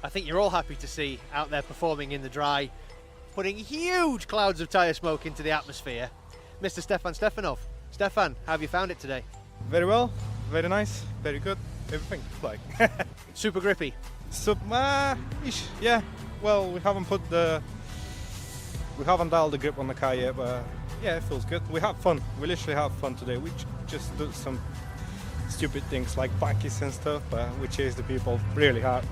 I think you're all happy to see out there performing in the dry, putting huge clouds of tyre smoke into the atmosphere. Mr. Stefan Stefanov. Stefan, how have you found it today? Very well, very nice, very good, everything like. Super grippy. Ish, yeah. Well, we haven't dialed the grip on the car yet, but yeah, it feels good. We have fun. We literally have fun today. We just do some stupid things like backies and stuff, but we chase the people really hard.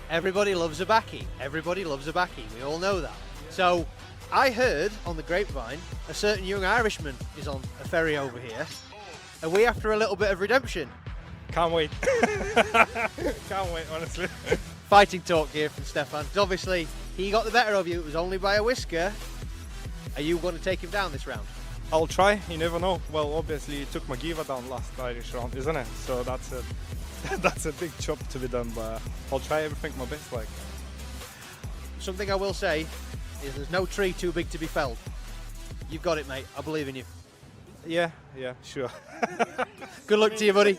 Everybody loves a backie. Everybody loves a backie. We all know that. So, I heard on the grapevine a certain young Irishman is on a ferry over here. Are we after a little bit of redemption? Can't wait. Can't wait, honestly. Fighting talk here from Stefan. Obviously, he got the better of you. It was only by a whisker. Are you going to take him down this round? I'll try. You never know. Well, obviously, he took Magiva down last Irish round, isn't it? So that's a big job to be done. But I'll try everything my best. Like. Something I will say is there's no tree too big to be felled. You've got it, mate. I believe in you. Yeah, sure. Good luck to you, buddy.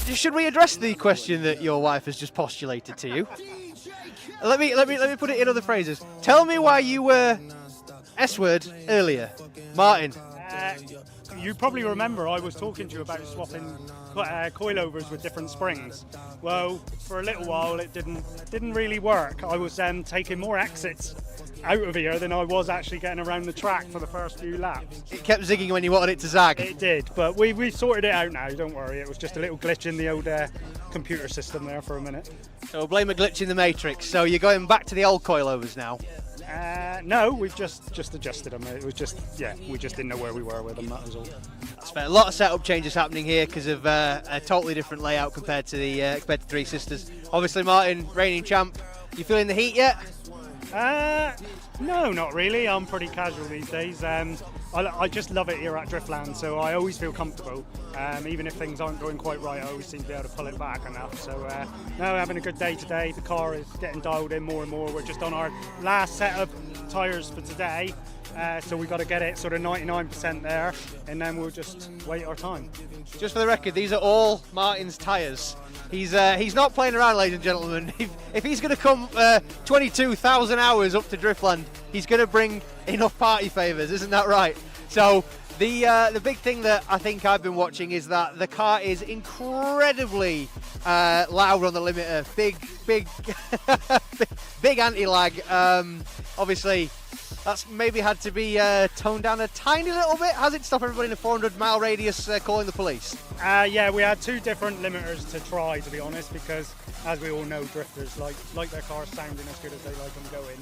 Should we address the question that your wife has just postulated to you? Let me put it in other phrases. Tell me why you were S-word earlier, Martin. You probably remember I was talking to you about swapping coilovers with different springs. Well, for a little while it didn't really work. I was taking more exits out of here than I was actually getting around the track for the first few laps. It kept zigging when you wanted it to zag. It did, but we sorted it out now, don't worry. It was just a little glitch in the old computer system there for a minute. So we'll blame a glitch in the matrix. So you're going back to the old coilovers now? No, we've just adjusted them. It was just, we just didn't know where we were with them, that was all. That's fair. A lot of setup changes happening here because of a totally different layout compared to Three Sisters. Obviously, Martin, reigning champ. You feeling the heat yet? No, not really. I'm pretty casual these days. I just love it here at Driftland, so I always feel comfortable. Even if things aren't going quite right, I always seem to be able to pull it back enough. So, no, having a good day today. The car is getting dialed in more and more. We're just on our last set of tyres for today. So we've got to get it sort of 99% there, and then we'll just wait our time. Just for the record, these are all Martin's tyres. He's not playing around, ladies and gentlemen. If he's going to come 22,000 hours up to Driftland, he's going to bring enough party favours, isn't that right? So the big thing that I think I've been watching is that the car is incredibly loud on the limiter. Big anti-lag. Obviously, that's maybe had to be toned down a tiny little bit. Has it stopped everybody in a 400-mile radius calling the police? Yeah, we had two different limiters to try, to be honest, because as we all know, drifters like their cars sounding as good as they like them going.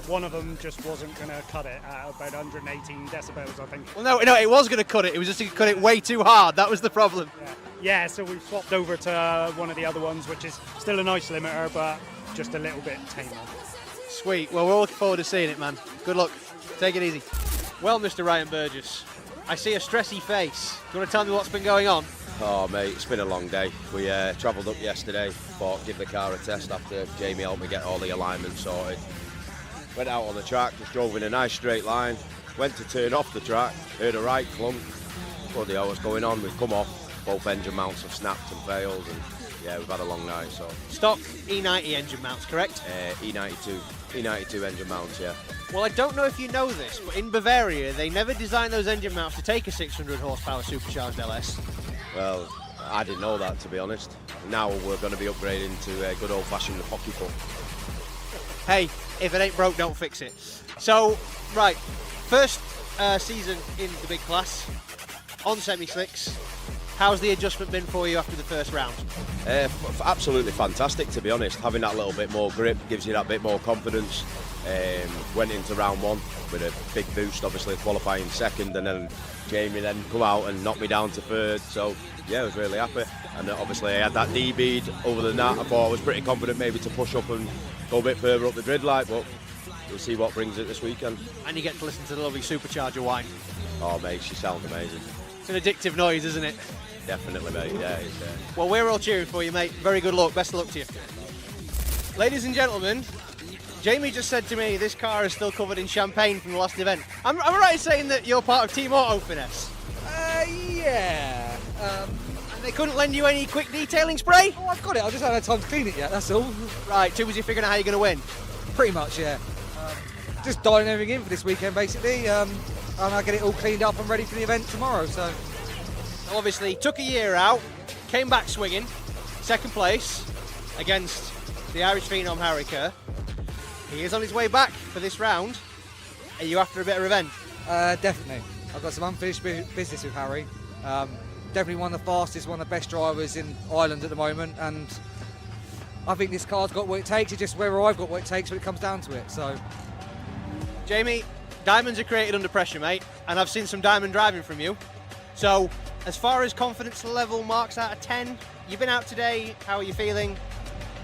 One of them just wasn't going to cut it at about 118 decibels, I think. Well, no, it was going to cut it. It was just going to cut it way too hard. That was the problem. Yeah, so we swapped over to one of the other ones, which is still a nice limiter, but just a little bit tamer. Sweet. Well, we're looking forward to seeing it, man. Good luck. Take it easy. Well, Mr. Ryan Burgess, I see a stressy face. Do you want to tell me what's been going on? Oh, mate, it's been a long day. We travelled up yesterday, thought give the car a test after Jamie helped me get all the alignment sorted. Went out on the track, just drove in a nice straight line, went to turn off the track, heard a right clunk. Bloody hell, what's going on? We've come off, both engine mounts have snapped and failed, and yeah, we've had a long night. So Stock E90 engine mounts, correct? E92 engine mounts, yeah. Well, I don't know if you know this, but in Bavaria, they never designed those engine mounts to take a 600 horsepower supercharged LS. Well, I didn't know that, to be honest. Now we're going to be upgrading to a good old-fashioned hockey puck. Hey, if it ain't broke, don't fix it. So, right, first season in the big class, on semi-slicks. How's the adjustment been for you after the first round? Absolutely fantastic, to be honest. Having that little bit more grip gives you that bit more confidence. Went into round one with a big boost, obviously qualifying second, and then Jamie then come out and knocked me down to third. So yeah, I was really happy. And obviously I had that knee bead. Other than that, I thought I was pretty confident maybe to push up and go a bit further up the grid light, but we'll see what brings it this weekend. And you get to listen to the lovely supercharger whine. Oh mate, she sounds amazing. It's an addictive noise, isn't it? Definitely, mate, yeah. Well, we're all cheering for you, mate. Very good luck. Best of luck to you. Ladies and gentlemen, Jamie just said to me this car is still covered in champagne from the last event. Am I right in saying that you're part of Team Auto Finesse? Yeah. And They couldn't lend you any quick detailing spray? Oh, I've got it. I just haven't had time to clean it yet, that's all. Right, too busy figuring out how you're going to win. Pretty much, yeah. Just dialing everything in for this weekend, basically. And I get it all cleaned up and ready for the event tomorrow, so. Obviously, took a year out, came back swinging, second place against the Irish phenom Harry Kerr. He is on his way back for this round. Are you after a bit of revenge? Definitely. I've got some unfinished business with Harry. Definitely one of the fastest, one of the best drivers in Ireland at the moment, and I think this car's got what it takes. It's just whether I've got what it takes when it comes down to it. So, Jamie, diamonds are created under pressure, mate, and I've seen some diamond driving from you. So, as far as confidence level marks out of 10, you've been out today, how are you feeling?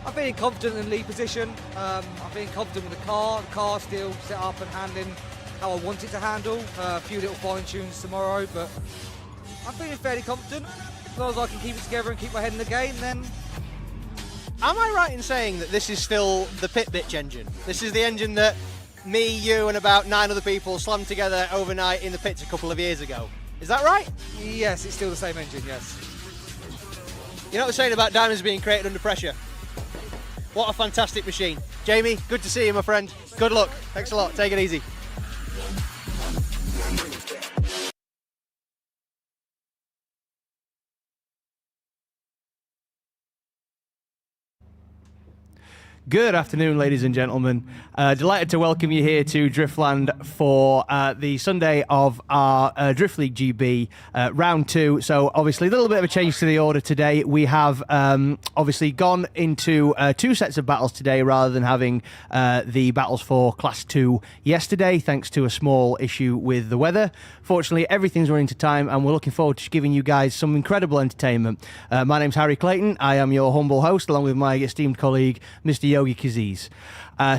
I'm feeling confident in the lead position. I'm feeling confident with the car. The car's still set up and handling how I want it to handle. A few little fine tunes tomorrow, but I'm feeling fairly confident. As long as I can keep it together and keep my head in the game, then. Am I right in saying that this is still the pit bitch engine? This is the engine that me, you, and about 9 other people slammed together overnight in the pits a couple of years ago. Is that right? Yes, it's still the same engine, yes. You know what they're saying about diamonds being created under pressure? What a fantastic machine. Jamie, good to see you, my friend. Good luck. Thanks a lot. Take it easy. Good afternoon, ladies and gentlemen. Delighted to welcome you here to Driftland for the Sunday of our Drift League GB round 2. So obviously a little bit of a change to the order today. We have obviously gone into 2 sets of battles today rather than having the battles for Class 2 yesterday, thanks to a small issue with the weather. Fortunately, everything's running to time and we're looking forward to giving you guys some incredible entertainment. My name's Harry Clayton. I am your humble host along with my esteemed colleague, Mr. Yogi Kaziz.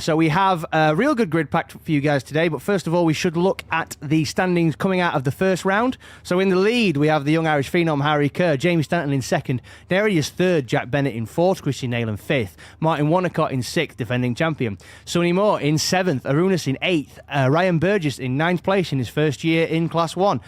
So we have a real good grid packed for you guys today, but first of all we should look at the standings coming out of the first round. So in the lead we have the young Irish phenom Harry Kerr, Jamie Stanton in second, Darius third, Jack Bennett in fourth, Chrissy Nayland fifth, Martin Wonnacott in sixth, defending champion, Sonny Moore in seventh, Arunas in eighth, Ryan Burgess in ninth place in his first year in Class 1,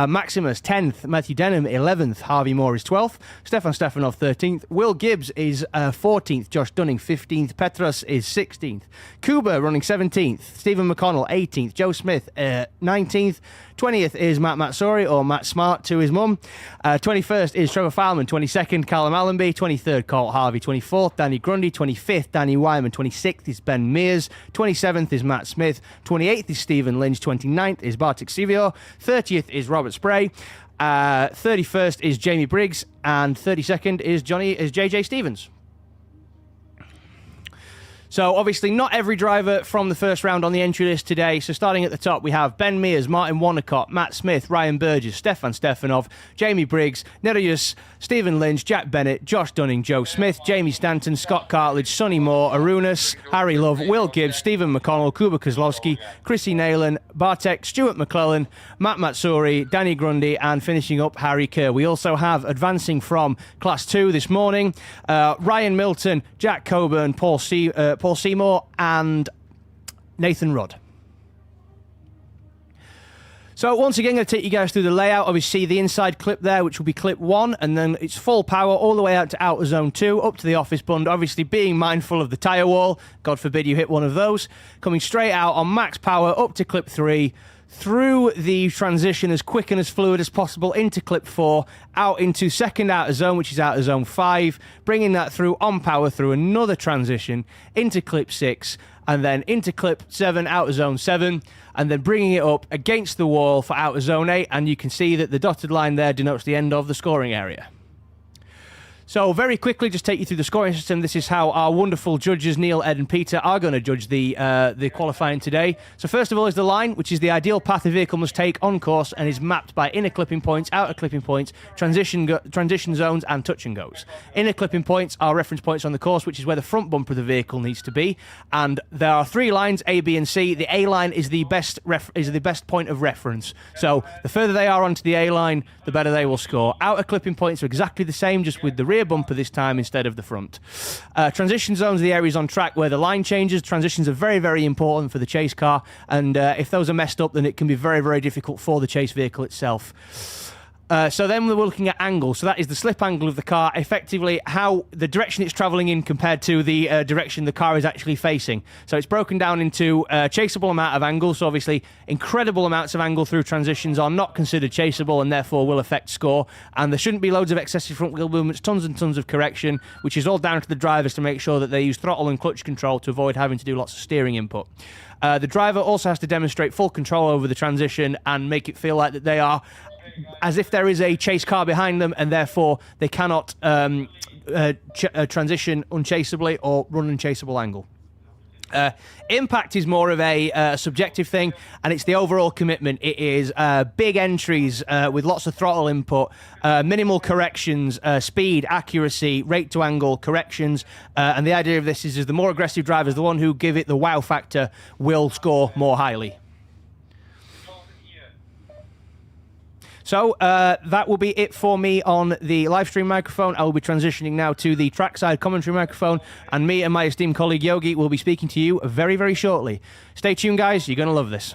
Maximus 10th, Matthew Denham 11th, Harvey Moore is 12th, Stefan Stefanov 13th, Will Gibbs is 14th, Josh Dunning 15th, Petros is 16th, Kuba running 17th, Stephen McConnell 18th, Joe Smith 19th, 20th is Matt Matsuri, or Matt Smart to his mum, 21st is Trevor Fileman, 22nd Callum Allenby, 23rd Colt Harvey, 24th Danny Grundy, 25th Danny Wyman, 26th is Ben Mears, 27th is Matt Smith, 28th is Stephen Lynch, 29th is Bartek Sivio, 30th is Robert Spray, 31st is Jamie Briggs, and 32nd is JJ Stevens. So obviously not every driver from the first round on the entry list today. So starting at the top, we have Ben Mears, Martin Wonnacott, Matt Smith, Ryan Burgess, Stefan Stefanov, Jamie Briggs, Nereus, Stephen Lynch, Jack Bennett, Josh Dunning, Joe Smith, Jamie Stanton, Scott Cartledge, Sonny Moore, Arunas, Harry Love, Will Gibbs, Stephen McConnell, Kuba Kozlowski, Chrissy Nayland, Bartek, Stuart McClellan, Matt Matsuri, Danny Grundy, and finishing up Harry Kerr. We also have advancing from Class 2 this morning, Ryan Milton, Jack Coburn, Paul Seymour, and Nathan Rudd. So once again, I'm going to take you guys through the layout. Obviously, the inside clip there, which will be clip 1, and then it's full power all the way out to outer zone 2, up to the office bund, obviously being mindful of the tyre wall. God forbid you hit one of those. Coming straight out on max power up to clip 3, through the transition as quick and as fluid as possible into clip 4, out into second outer zone, which is outer zone 5, bringing that through on power through another transition into clip 6, and then into clip 7, outer zone 7, and then bringing it up against the wall for outer zone 8, and you can see that the dotted line there denotes the end of the scoring area. So very quickly, just take you through the scoring system. This is how our wonderful judges, Neil, Ed and Peter, are going to judge the qualifying today. So first of all is the line, which is the ideal path a vehicle must take on course and is mapped by inner clipping points, outer clipping points, transition zones and touch and goes. Inner clipping points are reference points on the course, which is where the front bumper of the vehicle needs to be. And there are 3 lines, A, B and C. The A line is the best point of reference. So the further they are onto the A line, the better they will score. Outer clipping points are exactly the same, just with the rear bumper this time instead of the front. Transition zones are the areas on track where the line changes. Transitions are very, very important for the chase car, and if those are messed up, then it can be very, very difficult for the chase vehicle itself. So then we're looking at angle. So that is the slip angle of the car, effectively how the direction it's travelling in compared to the direction the car is actually facing. So it's broken down into a chaseable amount of angle. So obviously incredible amounts of angle through transitions are not considered chaseable and therefore will affect score. And there shouldn't be loads of excessive front wheel movements, tons and tons of correction, which is all down to the drivers to make sure that they use throttle and clutch control to avoid having to do lots of steering input. The driver also has to demonstrate full control over the transition and make it feel like that they are as if there is a chase car behind them, and therefore they cannot transition unchaseably or run an unchaseable angle. Impact is more of a subjective thing, and it's the overall commitment. It is big entries with lots of throttle input, minimal corrections, speed, accuracy, rate to angle, corrections, and the idea of this is the more aggressive drivers, the one who give it the wow factor, will score more highly. So that will be it for me on the live stream microphone. I will be transitioning now to the trackside commentary microphone, and me and my esteemed colleague Yogi will be speaking to you very, very shortly. Stay tuned, guys. You're going to love this.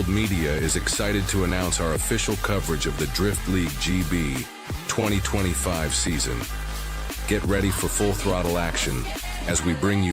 Media is excited to announce our official coverage of the Drift League GB 2025 season. Get ready for full throttle action as we bring you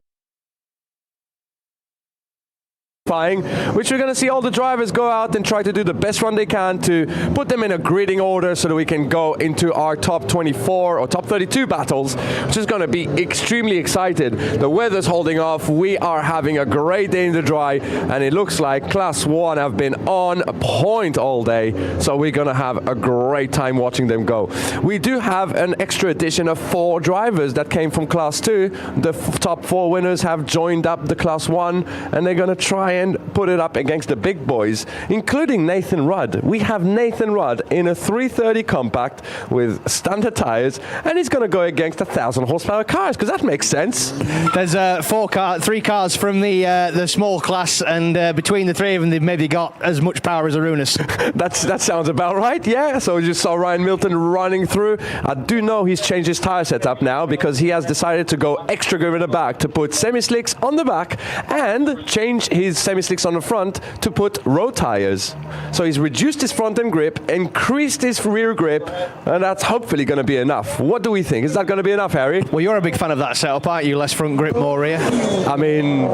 which we're going to see all the drivers go out and try to do the best run they can to put them in a gridding order so that we can go into our top 24 or top 32 battles, which is going to be extremely excited. The weather's holding off. We are having a great day in the dry, and it looks like Class 1 have been on point all day, so we're going to have a great time watching them go. We do have an extra addition of 4 drivers that came from Class 2. The top 4 winners have joined up the Class 1, and they're going to try and put it up against the big boys, including Nathan Rudd. We have Nathan Rudd in a 330 compact with standard tires, and he's going to go against 1,000 horsepower cars, because that makes sense. There's 3 cars from the small class, and between the 3 of them, they've maybe got as much power as a Runus. That sounds about right, yeah. So you saw Ryan Milton running through. I do know he's changed his tire setup now, because he has decided to go extra grip in the back to put semi-slicks on the back and change his semi-slicks on the front to put road tires. So he's reduced his front end grip, increased his rear grip, and that's hopefully going to be enough. What do we think? Is that going to be enough, Harry? Well, you're a big fan of that setup, aren't you? Less front grip, more rear. I mean,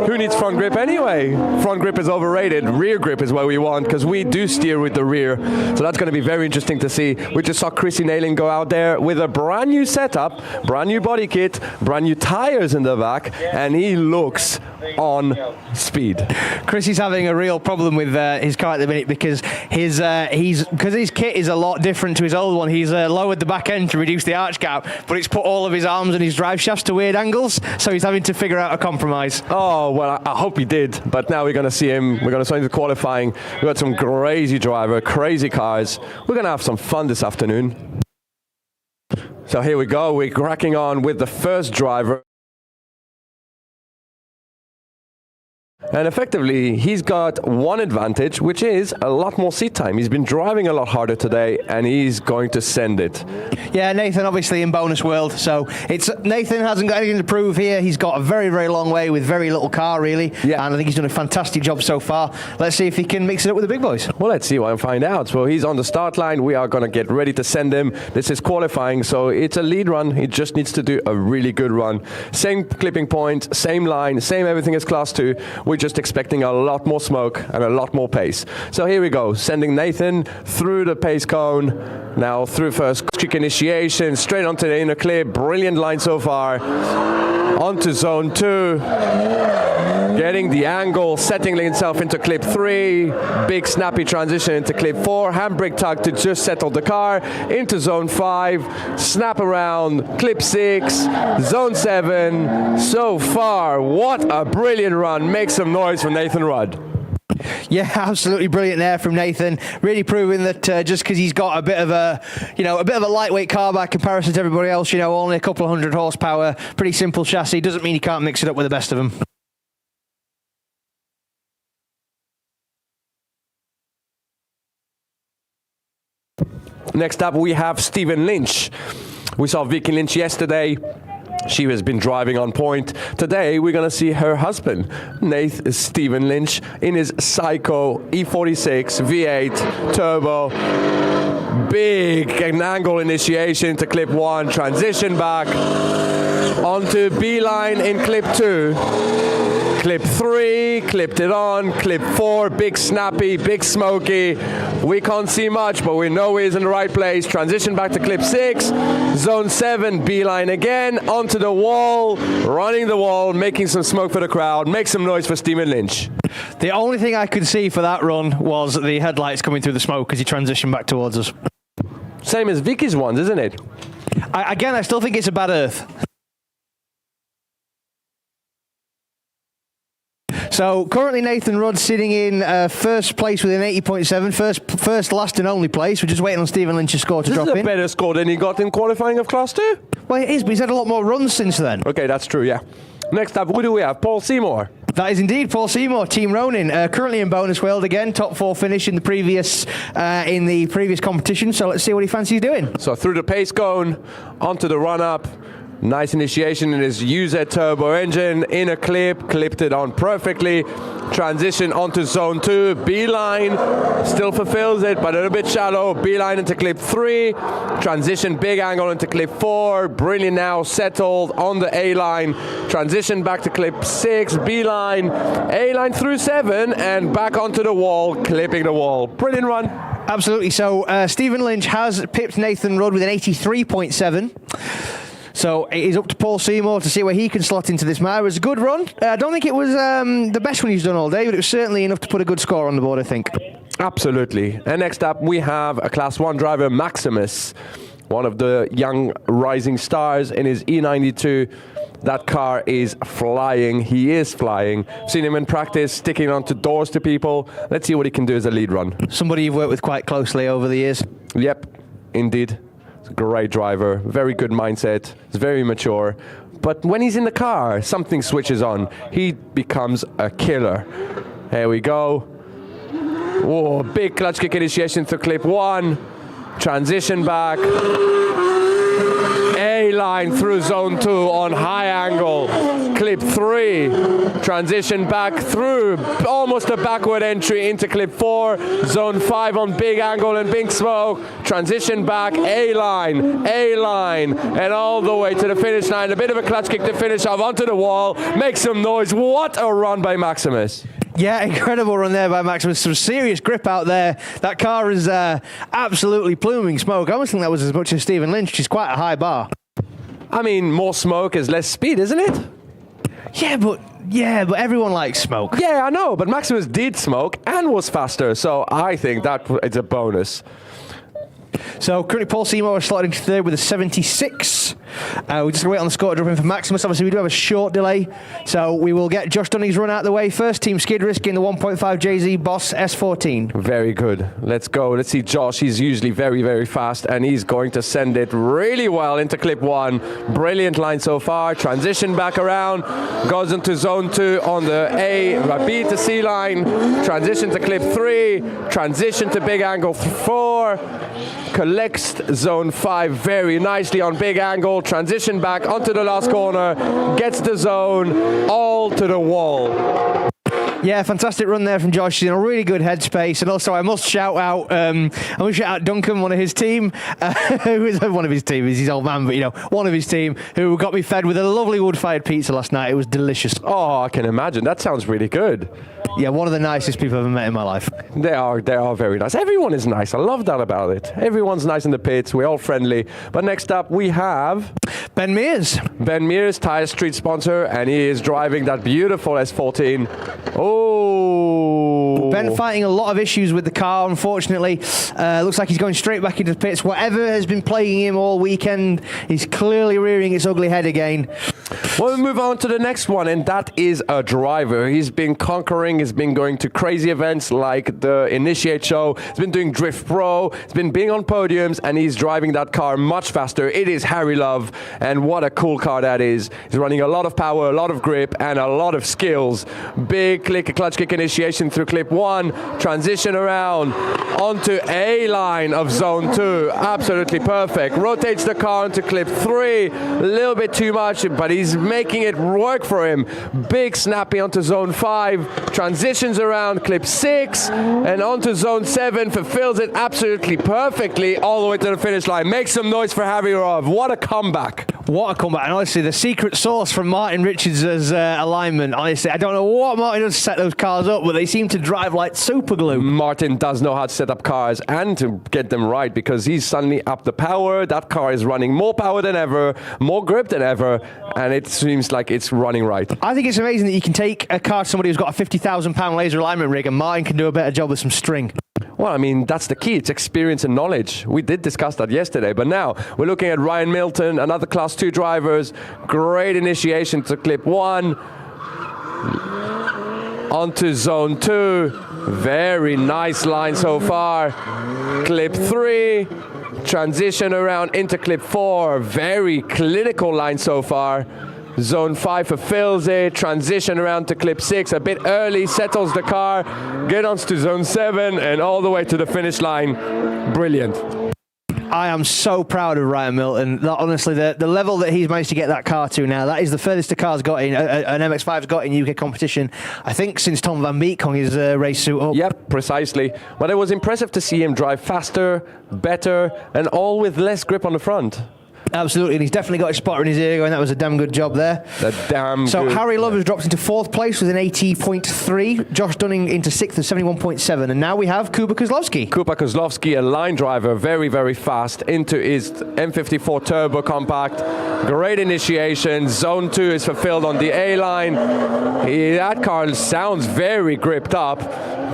who needs front grip anyway? Front grip is overrated. Rear grip is what we want because we do steer with the rear. So that's going to be very interesting to see. We just saw Chrissy Nailing go out there with a brand new setup, brand new body kit, brand new tires in the back, and he looks on speed. Chrissy's having a real problem with his car at the minute because his kit is a lot different to his old one. He's lowered the back end to reduce the arch gap, but it's put all of his arms and his drive shafts to weird angles, so he's having to figure out a compromise. Oh, well, I hope he did, but now we're going to see him. We're going to see him in the qualifying. We've got some crazy driver, crazy cars. We're going to have some fun this afternoon. So here we go. We're cracking on with the first driver. And effectively, he's got one advantage, which is a lot more seat time. He's been driving a lot harder today, and he's going to send it. Yeah, Nathan obviously in bonus world, so Nathan hasn't got anything to prove here. He's got a very, very long way with very little car, really. Yeah. And I think he's done a fantastic job so far. Let's see if he can mix it up with the big boys. Well, let's see and find out. So he's on the start line. We are going to get ready to send him. This is qualifying, so it's a lead run. He just needs to do a really good run. Same clipping point, same line, same everything as Class 2. We're just expecting a lot more smoke and a lot more pace. So here we go, sending Nathan through the pace cone, now through first kick initiation, straight onto the inner clip. Brilliant line so far. Onto zone 2, getting the angle, setting himself into clip 3, big snappy transition into clip 4, handbrake tug to just settle the car, into zone 5, snap around, clip 6, zone 7. So far, what a brilliant run. Make some noise for Nathan Rudd. Yeah, absolutely brilliant there from Nathan. Really proving that just because he's got a bit of a lightweight car by comparison to everybody else, only a couple of 100 horsepower, pretty simple chassis, doesn't mean he can't mix it up with the best of them. Next up, we have Stephen Lynch. We saw Vicky Lynch yesterday. She has been driving on point. Today, we're going to see her husband, Stephen Lynch, in his Psycho E46 V8 turbo. Big angle initiation to clip 1, transition back onto B-line in clip 2. Clip 3, clipped it on, clip 4, big snappy, big smoky. We can't see much, but we know he's in the right place. Transition back to clip 6, zone 7, B-line again, onto the wall, running the wall, making some smoke for the crowd. Make some noise for Stephen Lynch. The only thing I could see for that run was the headlights coming through the smoke as he transitioned back towards us. Same as Vicky's ones, isn't it? I still think it's a bad earth. So currently Nathan Rudd sitting in first place with an 80.7, first, last and only place. We're just waiting on Stephen Lynch's score to drop in. This is a better score than he got in qualifying of Class 2. Well, it is, but he's had a lot more runs since then. Okay, that's true, yeah. Next up, who do we have? Paul Seymour. That is indeed Paul Seymour, Team Ronin, currently in bonus world again, top 4 finish in the previous competition. So let's see what he fancies doing. So through the pace cone, onto the run-up. Nice initiation in his UZ turbo engine, in a clip, clipped it on perfectly. Transition onto zone 2, B-line, still fulfills it, but a little bit shallow. B-line into clip 3, transition big angle into clip 4, brilliant now, settled on the A-line. Transition back to clip 6, B-line, A-line through 7, and back onto the wall, clipping the wall. Brilliant run. Absolutely, so Stephen Lynch has pipped Nathan Rudd with an 83.7. So it is up to Paul Seymour to see where he can slot into this mile. It was a good run. I don't think it was the best one he's done all day, but it was certainly enough to put a good score on the board, I think. Absolutely. And next up, we have a Class 1 driver, Maximus, one of the young rising stars in his E92. That car is flying. He is flying. Seen him in practice, sticking onto doors to people. Let's see what he can do as a lead run. Somebody you've worked with quite closely over the years. Yep, indeed. He's a great driver, very good mindset, he's very mature. But when he's in the car, something switches on. He becomes a killer. Here we go. Oh, big clutch kick initiation to clip 1. Transition back. A-line through zone 2 on high angle. Clip 3, transition back through, almost a backward entry into clip 4. Zone 5 on big angle and big smoke. Transition back, A-line, and all the way to the finish line. A bit of a clutch kick to finish off onto the wall. Make some noise. What a run by Maximus. Yeah, incredible run there by Maximus. Some serious grip out there. That car is absolutely pluming smoke. I almost think that was as much as Stephen Lynch, which is quite a high bar. I mean, more smoke is less speed, isn't it? Yeah, but everyone likes smoke. Yeah, I know, but Maximus did smoke and was faster, so I think that it's a bonus. So currently Paul Seymour is slotted into third with a 76. We're just going to wait on the score to drop in for Maximus. Obviously, we do have a short delay, so we will get Josh Dunning's run out of the way first. Team Skid Risk in the 1.5 JZ Boss S14. Very good. Let's go. Let's see Josh. He's usually very, very fast, and he's going to send it really well into clip 1. Brilliant line so far. Transition back around. Goes into zone 2 on the B to C line. Transition to clip 3. Transition to big angle 4. Collects zone 5 very nicely on big angle. Transition back onto the last corner. Gets the zone all to the wall. Yeah, fantastic run there from Josh. He's in a really good headspace. And also, I must shout out Duncan, one of his team, who is one of his team, is his old man, but one of his team, who got me fed with a lovely wood-fired pizza last night. It was delicious. Oh, I can imagine. That sounds really good. Yeah, one of the nicest people I've ever met in my life. They are very nice. Everyone is nice. I love that about it. Everyone's nice in the pits. We're all friendly. But next up, we have Ben Mears. Ben Mears, Tire Street sponsor, and he is driving that beautiful S14. Oh! Ben fighting a lot of issues with the car, unfortunately. Looks like he's going straight back into the pits. Whatever has been plaguing him all weekend, he's clearly rearing its ugly head again. Well, we move on to the next one, and that is a driver. He's been conquering, he's been going to crazy events like the Initiate Show, he's been doing Drift Pro, he's been being on podiums, and he's driving that car much faster. It is Harry Love, and what a cool car that is. He's running a lot of power, a lot of grip, and a lot of skills. Big clutch kick initiation through clip 1, transition around onto A-line of zone 2. Absolutely perfect. Rotates the car into clip 3, a little bit too much, but he's making it work for him. Big snappy onto zone 5, transitions around clip 6 and onto zone 7, fulfills it absolutely perfectly all the way to the finish line. Make some noise for Harry Love. What a comeback. What a comeback. And honestly, the secret sauce from Martin Richards' alignment, honestly, I don't know what Martin does to set those cars up, but they seem to drive like super glue. Martin does know how to set up cars and to get them right, because he's suddenly upped the power. That car is running more power than ever, more grip than ever, and it seems like it's running right. I think it's amazing that you can take a car to somebody who's got a 50,000-pound laser alignment rig, and Martin can do a better job with some string. Well, I mean, that's the key. It's experience and knowledge. We did discuss that yesterday, but now we're looking at Ryan Milton, another Class 2 drivers. Great initiation to clip 1. Onto zone 2. Very nice line so far. Clip 3. Transition around into clip 4. Very clinical line so far. Zone 5 fulfills it, transition around to clip 6, a bit early, settles the car, get on to zone 7 and all the way to the finish line. Brilliant. I am so proud of Ryan Milton. Honestly, the level that he's managed to get that car to now, that is the furthest a car's got in, an MX-5's got in UK competition, I think, since Tom Van Beek hung his race suit up. Yep, precisely. But it was impressive to see him drive faster, better, and all with less grip on the front. Absolutely, and he's definitely got his spotter in his ear going. That was a damn good job there. So Harry Love has dropped into 4th place with an 80.3. Josh Dunning into 6th with 71.7. And now we have Kuba Kozlowski. Kuba Kozlowski, a line driver, very, very fast, into his M54 Turbo Compact. Great initiation. Zone 2 is fulfilled on the A-line. That car sounds very gripped up.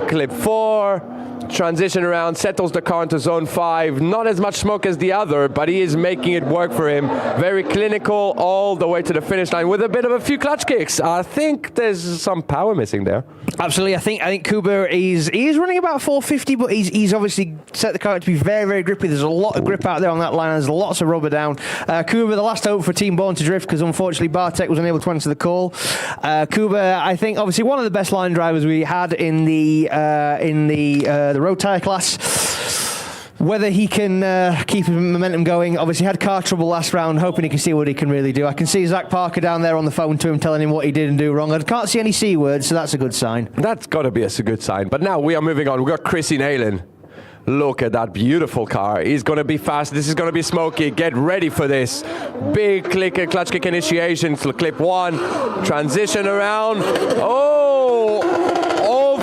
Clip 4. Transition around, settles the car into zone 5. Not as much smoke as the other, but he is making it work for him. Very clinical all the way to the finish line with a bit of a few clutch kicks. I think there's some power missing there. Absolutely. I think Kuba is running about 450, but he's obviously set the car up to be very, very grippy. There's a lot of grip out there on that line. There's lots of rubber down. Kuba, the last hope for Team Born to Drift, because unfortunately Bartek was unable to answer the call. Kuba, I think, obviously one of the best line drivers we had in the road tyre class. Whether he can keep his momentum going. Obviously had car trouble last round, hoping he can see what he can really do. I can see Zach Parker down there on the phone to him, telling him what he did and do wrong. I can't see any C words, so that's a good sign. That's got to be a good sign. But now we are moving on. We've got Chrissy Nalen. Look at that beautiful car. He's going to be fast. This is going to be smoky. Get ready for this. Big clutch kick initiation to clip 1. Transition around. Oh!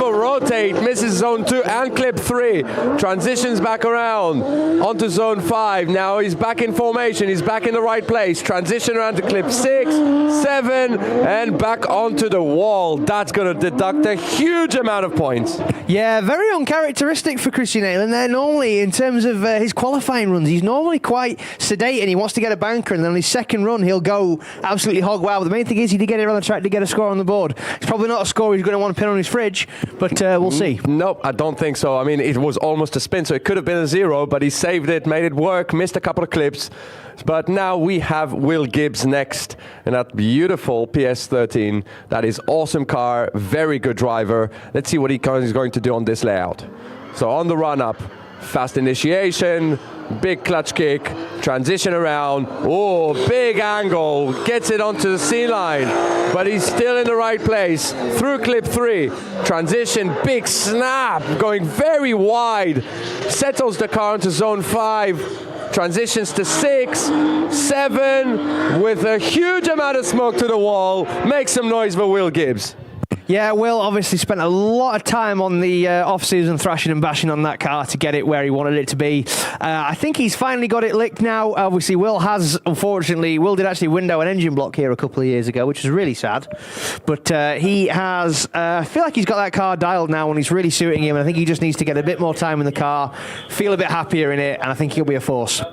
Rotate, misses zone 2 and clip 3. Transitions back around onto zone 5. Now he's back in formation. He's back in the right place. Transition around to clip 6, 7, and back onto the wall. That's going to deduct a huge amount of points. Yeah, very uncharacteristic for Christian Nalen. They're normally, in terms of his qualifying runs, he's normally quite sedate and he wants to get a banker, and then on his second run he'll go absolutely hog wild. The main thing is he did get it around the track to get a score on the board. It's probably not a score he's going to want to pin on his fridge, but we'll see. Nope, I don't think so. I mean, it was almost a spin, so it could have been a 0, but he saved it, made it work, missed a couple of clips. But now we have Will Gibbs next in that beautiful PS13. That is awesome car, very good driver. Let's see what he is going to do on this layout. So on the run up, fast initiation, big clutch kick, transition around, oh, big angle, gets it onto the C line, but he's still in the right place, through clip 3, transition, big snap, going very wide, settles the car into zone 5, transitions to 6, 7, with a huge amount of smoke to the wall, makes some noise for Will Gibbs. Yeah, Will obviously spent a lot of time on the off-season thrashing and bashing on that car to get it where he wanted it to be. I think he's finally got it licked now. Obviously, Will did actually window an engine block here a couple of years ago, which is really sad. But he has, I feel like he's got that car dialed now and he's really suiting him. And I think he just needs to get a bit more time in the car, feel a bit happier in it, and I think he'll be a force.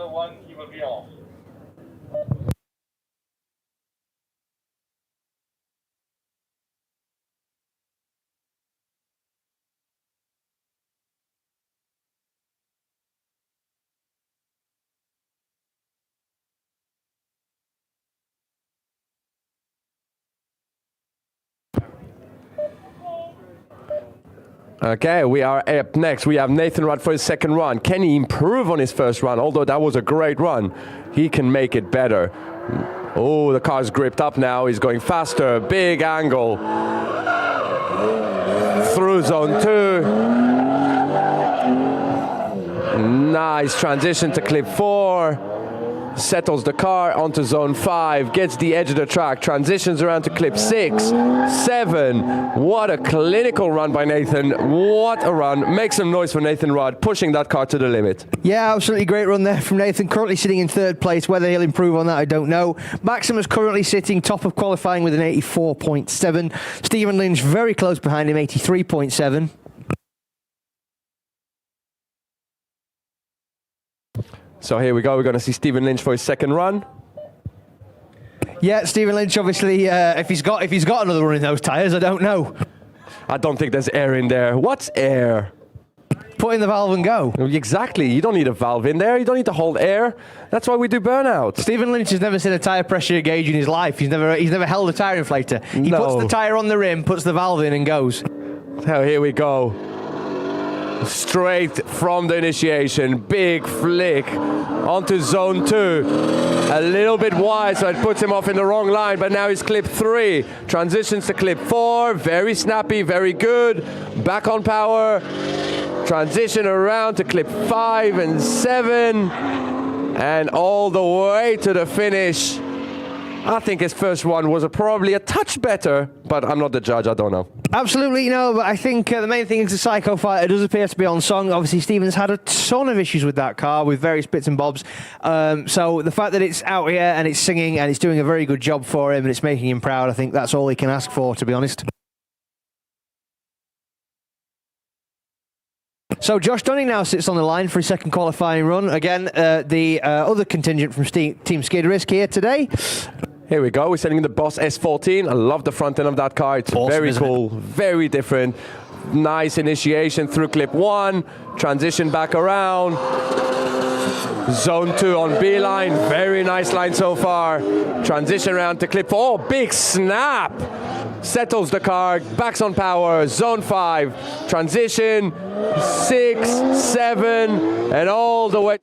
Okay, we are up next. We have Nathan Rudd for his second run. Can he improve on his first run? Although that was a great run, he can make it better. Oh, the car's gripped up now. He's going faster. Big angle. Through zone 2. Nice transition to clip 4. Settles the car onto zone 5, gets the edge of the track, transitions around to clip 6, 7. What a clinical run by Nathan. What a run. Make some noise for Nathan Rudd, pushing that car to the limit. Yeah, absolutely great run there from Nathan. Currently sitting in 3rd place. Whether he'll improve on that, I don't know. Maximus currently sitting top of qualifying with an 84.7. Stephen Lynch very close behind him, 83.7. So here we go. We're going to see Stephen Lynch for his second run. Yeah, Stephen Lynch, obviously, if he's got another run in those tyres, I don't know. I don't think there's air in there. What's air? Put in the valve and go. Exactly. You don't need a valve in there. You don't need to hold air. That's why we do burnout. Stephen Lynch has never seen a tyre pressure gauge in his life. He's never held a tyre inflator. He puts the tyre on the rim, puts the valve in and goes. Oh, here we go. Straight from the initiation, big flick onto zone 2. A little bit wide, so it puts him off in the wrong line, but now he's clip 3. Transitions to clip 4, very snappy, very good. Back on power. Transition around to clip 5 and 7. And all the way to the finish. I think his first one was probably a touch better, but I'm not the judge, I don't know. Absolutely, no, but I think the main thing is the Psycho Fighter does appear to be on song. Obviously, Stephen's had a ton of issues with that car, with various bits and bobs. So the fact that it's out here and it's singing and it's doing a very good job for him and it's making him proud, I think that's all he can ask for, to be honest. So Josh Dunning now sits on the line for his second qualifying run. Again, the other contingent from Team Skid Risk here today. Here we go. We're sending the Boss S14. I love the front end of that car. It's awesome, very cool, very different. Nice initiation through clip 1. Transition back around. Zone 2 on B line. Very nice line so far. Transition around to clip 4. Oh, big snap. settles the car, backs on power, zone 5, transition, 6, 7, and all the way.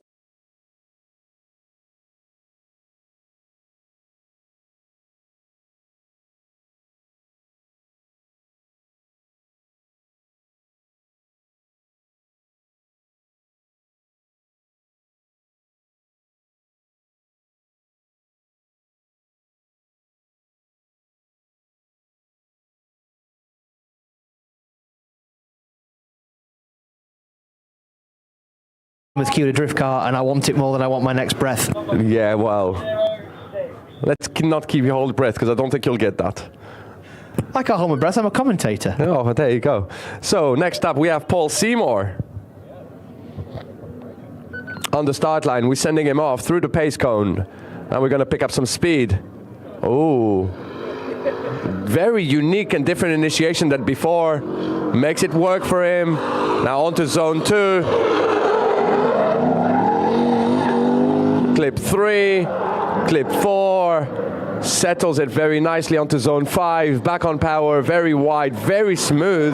With Q drift car, and I want it more than I want my next breath. Yeah, well, let's not keep you hold breath because I don't think you'll get that. I can't hold my breath, I'm a commentator. Oh, there you go. So next up we have Paul Seymour. On the start line, we're sending him off through the pace cone. And we're going to pick up some speed. Oh, very unique and different initiation than before. Makes it work for him. Now onto zone 2. Clip 3, clip 4, settles it very nicely onto zone 5, back on power, very wide, very smooth,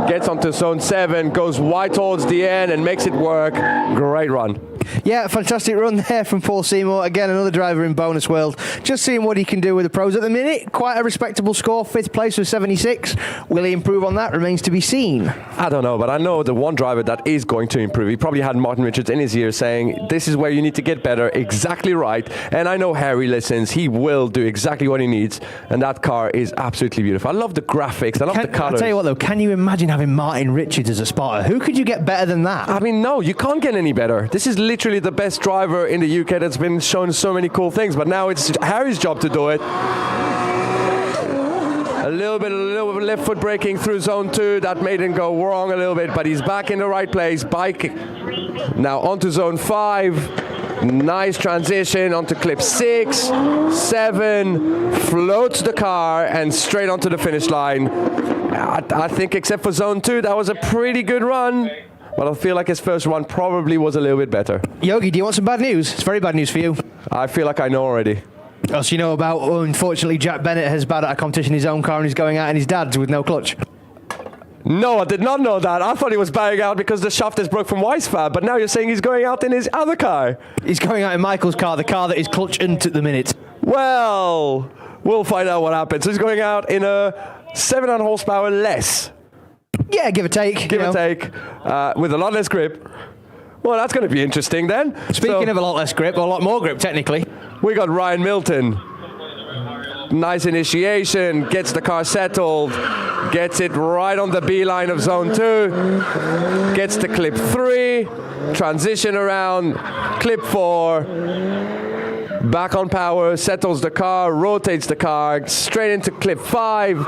gets onto zone 7, goes wide towards the end and makes it work. Great run. Yeah, fantastic run there from Paul Seymour. Again, another driver in bonus world. Just seeing what he can do with the pros at the minute. Quite a respectable score, 5th place with 76. Will he improve on that? Remains to be seen. I don't know, but I know the one driver that is going to improve. He probably had Martin Richards in his ear saying, this is where you need to get better, exactly right. And I know Harry listens. He will do exactly what he needs. And that car is absolutely beautiful. I love the graphics. I love the colors. I'll tell you what, though, can you imagine having Martin Richards as a spotter? Who could you get better than that? I mean, no, you can't get any better. This is literally the best driver in the UK that's been shown so many cool things, but now it's Harry's job to do it. A little bit left foot braking through zone 2. That made him go wrong a little bit, but he's back in the right place. Bike now onto zone 5. Nice transition onto clip 6, 7, floats the car and straight onto the finish line. I think except for zone 2, that was a pretty good run. But I feel like his first run probably was a little bit better. Yogi, do you want some bad news? It's very bad news for you. I feel like I know already. As you know about, unfortunately, Jack Bennett has bad at a competition in his own car and he's going out in his dad's with no clutch. No, I did not know that. I thought he was bowing out because the shaft is broke from Weisfab, but now you're saying he's going out in his other car. He's going out in Michael's car, the car that is clutch-int at the minute. Well, we'll find out what happens. So he's going out in a 700 horsepower less. Yeah, give or take. Give or take, with a lot less grip. Well, that's going to be interesting then. Speaking of a lot less grip, or a lot more grip, technically. We got Ryan Milton. Nice initiation, gets the car settled, gets it right on the B line of zone 2, gets to clip 3, transition around, clip 4, back on power, settles the car, rotates the car, straight into clip 5.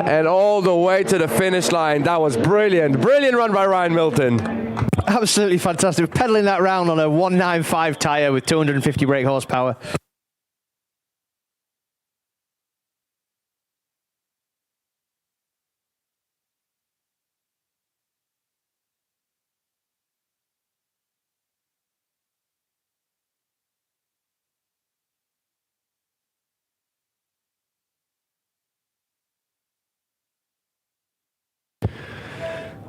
And all the way to the finish line. That was brilliant. Brilliant run by Ryan Milton. Absolutely fantastic. Pedaling that round on a 195 tyre with 250 brake horsepower.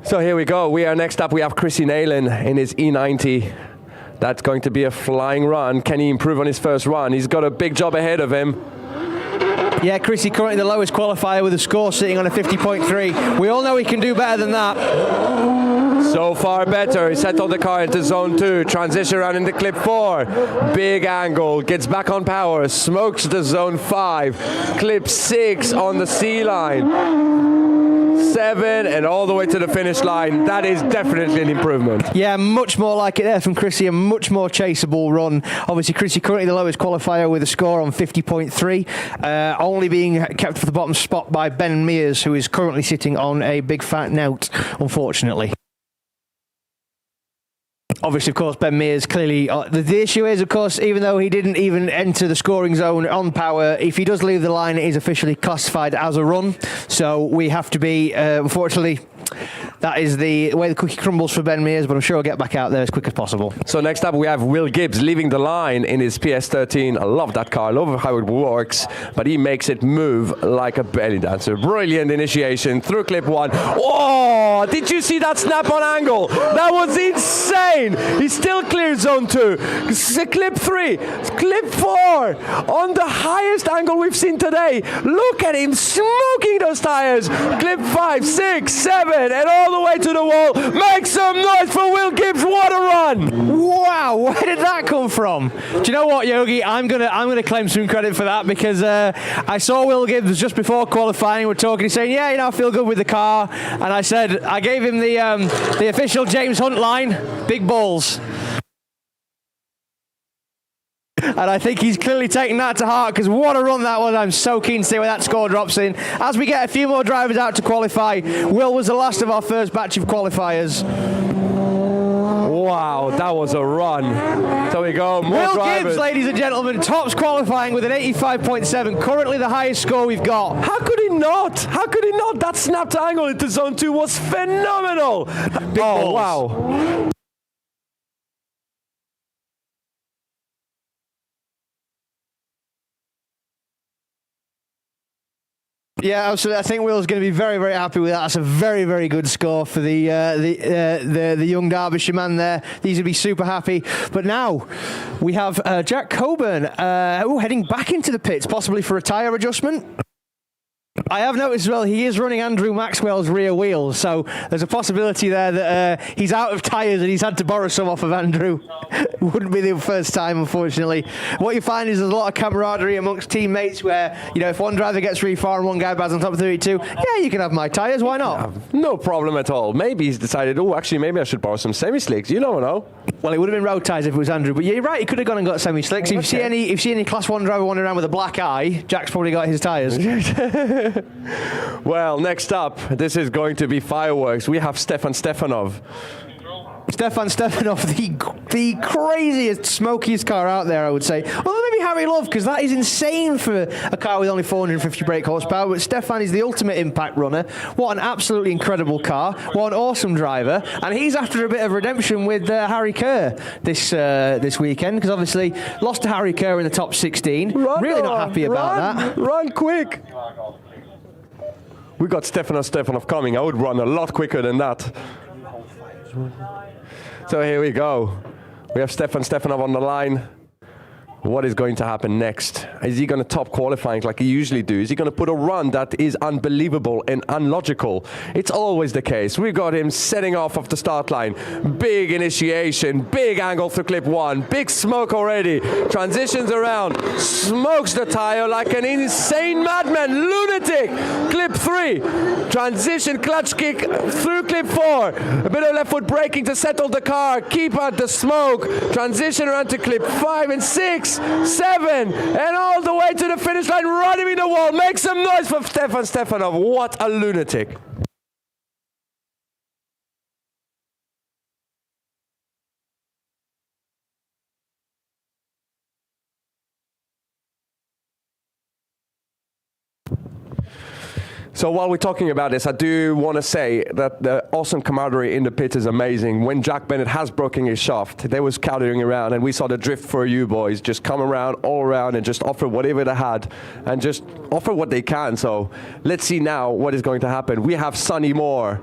So here we go. We are next up. We have Chrissy Nalen in his E90. That's going to be a flying run. Can he improve on his first run? He's got a big job ahead of him. Yeah, Chrissy currently the lowest qualifier with a score sitting on a 50.3. We all know he can do better than that. So far better. He settled the car into zone 2, transition around into clip 4, big angle, gets back on power, smokes the zone 5, clip 6 on the C line. 7 and all the way to the finish line. That is definitely an improvement. Yeah, much more like it there from Chrissy, a much more chaseable run. Obviously, Chrissy currently the lowest qualifier with a score on 50.3, only being kept for the bottom spot by Ben Mears, who is currently sitting on a big fat note, unfortunately. Obviously, of course, Ben Mears clearly... the issue is, of course, even though he didn't even enter the scoring zone on power, if he does leave the line, it is officially classified as a run. So we have to be, unfortunately, that is the way the cookie crumbles for Ben Mears, but I'm sure he'll get back out there as quick as possible. So next up we have Will Gibbs leaving the line in his PS13. I love that car, I love how it works, but he makes it move like a belly dancer. Brilliant initiation through clip 1. Oh, did you see that snap-on angle? That was insane. He still clears zone 2. Clip 3, clip 4, on the highest angle we've seen today. Look at him smoking those tires. Clip 5, 6, 7, and all the way to the wall. Make some noise for Will Gibbs. What a run! Wow, where did that come from? Do you know what, Yogi? I'm gonna claim some credit for that because I saw Will Gibbs just before qualifying. We're talking, he's saying, yeah, you know, I feel good with the car, and I said I gave him the official James Hunt line, big balls. And I think he's clearly taken that to heart because what a run that was. I'm so keen to see where that score drops in. As we get a few more drivers out to qualify, Will was the last of our first batch of qualifiers. Wow, that was a run. So we go, more Will drivers. Gibbs, ladies and gentlemen, tops qualifying with an 85.7, currently the highest score we've got. How could he not? How could he not? That snapped angle into zone 2 was phenomenal. Big oh, balls. Wow. Yeah, absolutely. I think Will's going to be very, very happy with that. That's a very, very good score for the young Derbyshire man there. He's going to be super happy. But now we have Jack Coburn heading back into the pits, possibly for a tyre adjustment. I have noticed as well he is running Andrew Maxwell's rear wheels, so there's a possibility there that he's out of tyres and he's had to borrow some off of Andrew. Wouldn't be the first time, unfortunately. What you find is there's a lot of camaraderie amongst teammates where, you know, if one driver gets really far and one guy bads on top of 32, yeah, you can have my tyres, why not? No problem at all. Maybe he's decided, oh, actually, maybe I should borrow some semi-slicks. You never know. Well, it would have been road tyres if it was Andrew, but yeah, you're right, he could have gone and got semi-slicks. If you see any Class 1 driver wandering around with a black eye, Jack's probably got his tyres. Well, next up, this is going to be fireworks. We have Stefan Stefanov. Stefan Stefanov, the craziest, smokiest car out there, I would say. Although maybe Harry Love, because that is insane for a car with only 450 brake horsepower. But Stefan is the ultimate impact runner. What an absolutely incredible car. What an awesome driver. And he's after a bit of redemption with Harry Kerr this weekend, because obviously lost to Harry Kerr in the top 16. Really not happy about that. Run quick. We got Stefanov coming. I would run a lot quicker than that. So here we go. We have Stefanov on the line. What is going to happen next? Is he going to top qualifying like he usually do? Is he going to put a run that is unbelievable and unlogical? It's always the case. We got him setting off the start line. Big initiation, big angle through clip 1, big smoke already. Transitions around, smokes the tire like an insane madman, lunatic. Clip 3, transition clutch kick through clip 4. A bit of left foot braking to settle the car, keep out the smoke. Transition around to clip 5 and 6. 7, and all the way to the finish line, running in the wall. Make some noise for Stefan Stefanov. What a lunatic. So while we're talking about this, I do want to say that the awesome camaraderie in the pit is amazing. When Jack Bennett has broken his shaft, they was scouting around, and we saw the Drift for You boys just come around, all around, and just offer whatever they had, and just offer what they can. So let's see now what is going to happen. We have Sonny Moore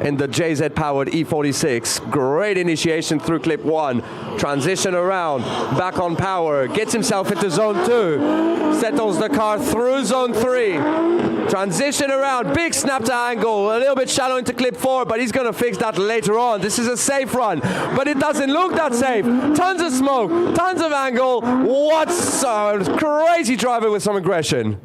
in the JZ-powered E46. Great initiation through clip 1. Transition around, back on power, gets himself into zone 2, settles the car through zone 3. Transition around, big snap to angle, a little bit shallow into clip 4, but he's going to fix that later on. This is a safe run, but it doesn't look that safe. Tons of smoke, tons of angle. What's a crazy driver with some aggression.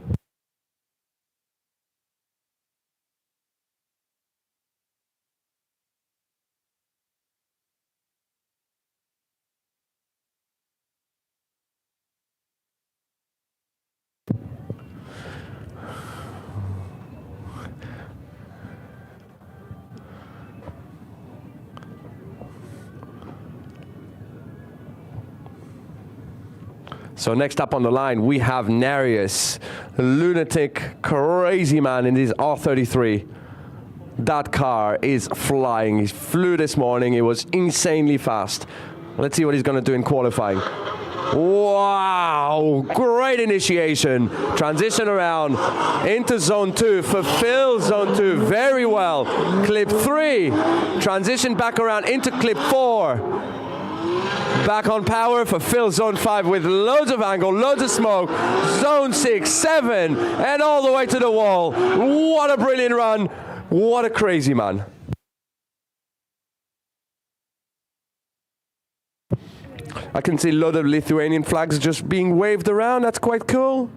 So next up on the line, we have Narius, lunatic, crazy man in his R33. That car is flying. He flew this morning. It was insanely fast. Let's see what he's going to do in qualifying. Wow, great initiation. Transition around into zone 2, fulfill zone 2 very well. Clip 3, transition back around into clip 4. Back on power, fulfill zone 5 with loads of angle, loads of smoke. Zone 6, 7, and all the way to the wall. What a brilliant run. What a crazy man. I can see a lot of Lithuanian flags just being waved around. That's quite cool.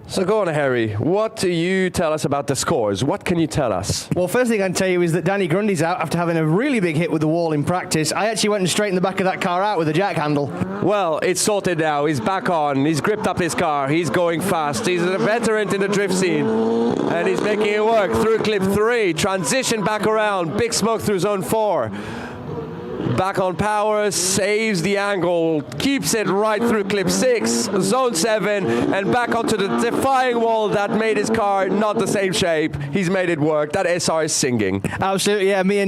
So go on, Harry. What do you tell us about the scores? What can you tell us? Well, first thing I can tell you is that Danny Grundy's out after having a really big hit with the wall in practice. I actually went and straightened the back of that car out with a jack handle. Well, it's sorted now. He's back on. He's gripped up his car. He's going fast. He's a veteran in the drift scene. And he's making it work through clip 3. Transition back around. Big smoke through zone 4. Back on power, saves the angle, keeps it right through clip 6, zone 7, and back onto the defying wall that made his car not the same shape. He's made it work. That SR is singing. Absolutely, yeah. Me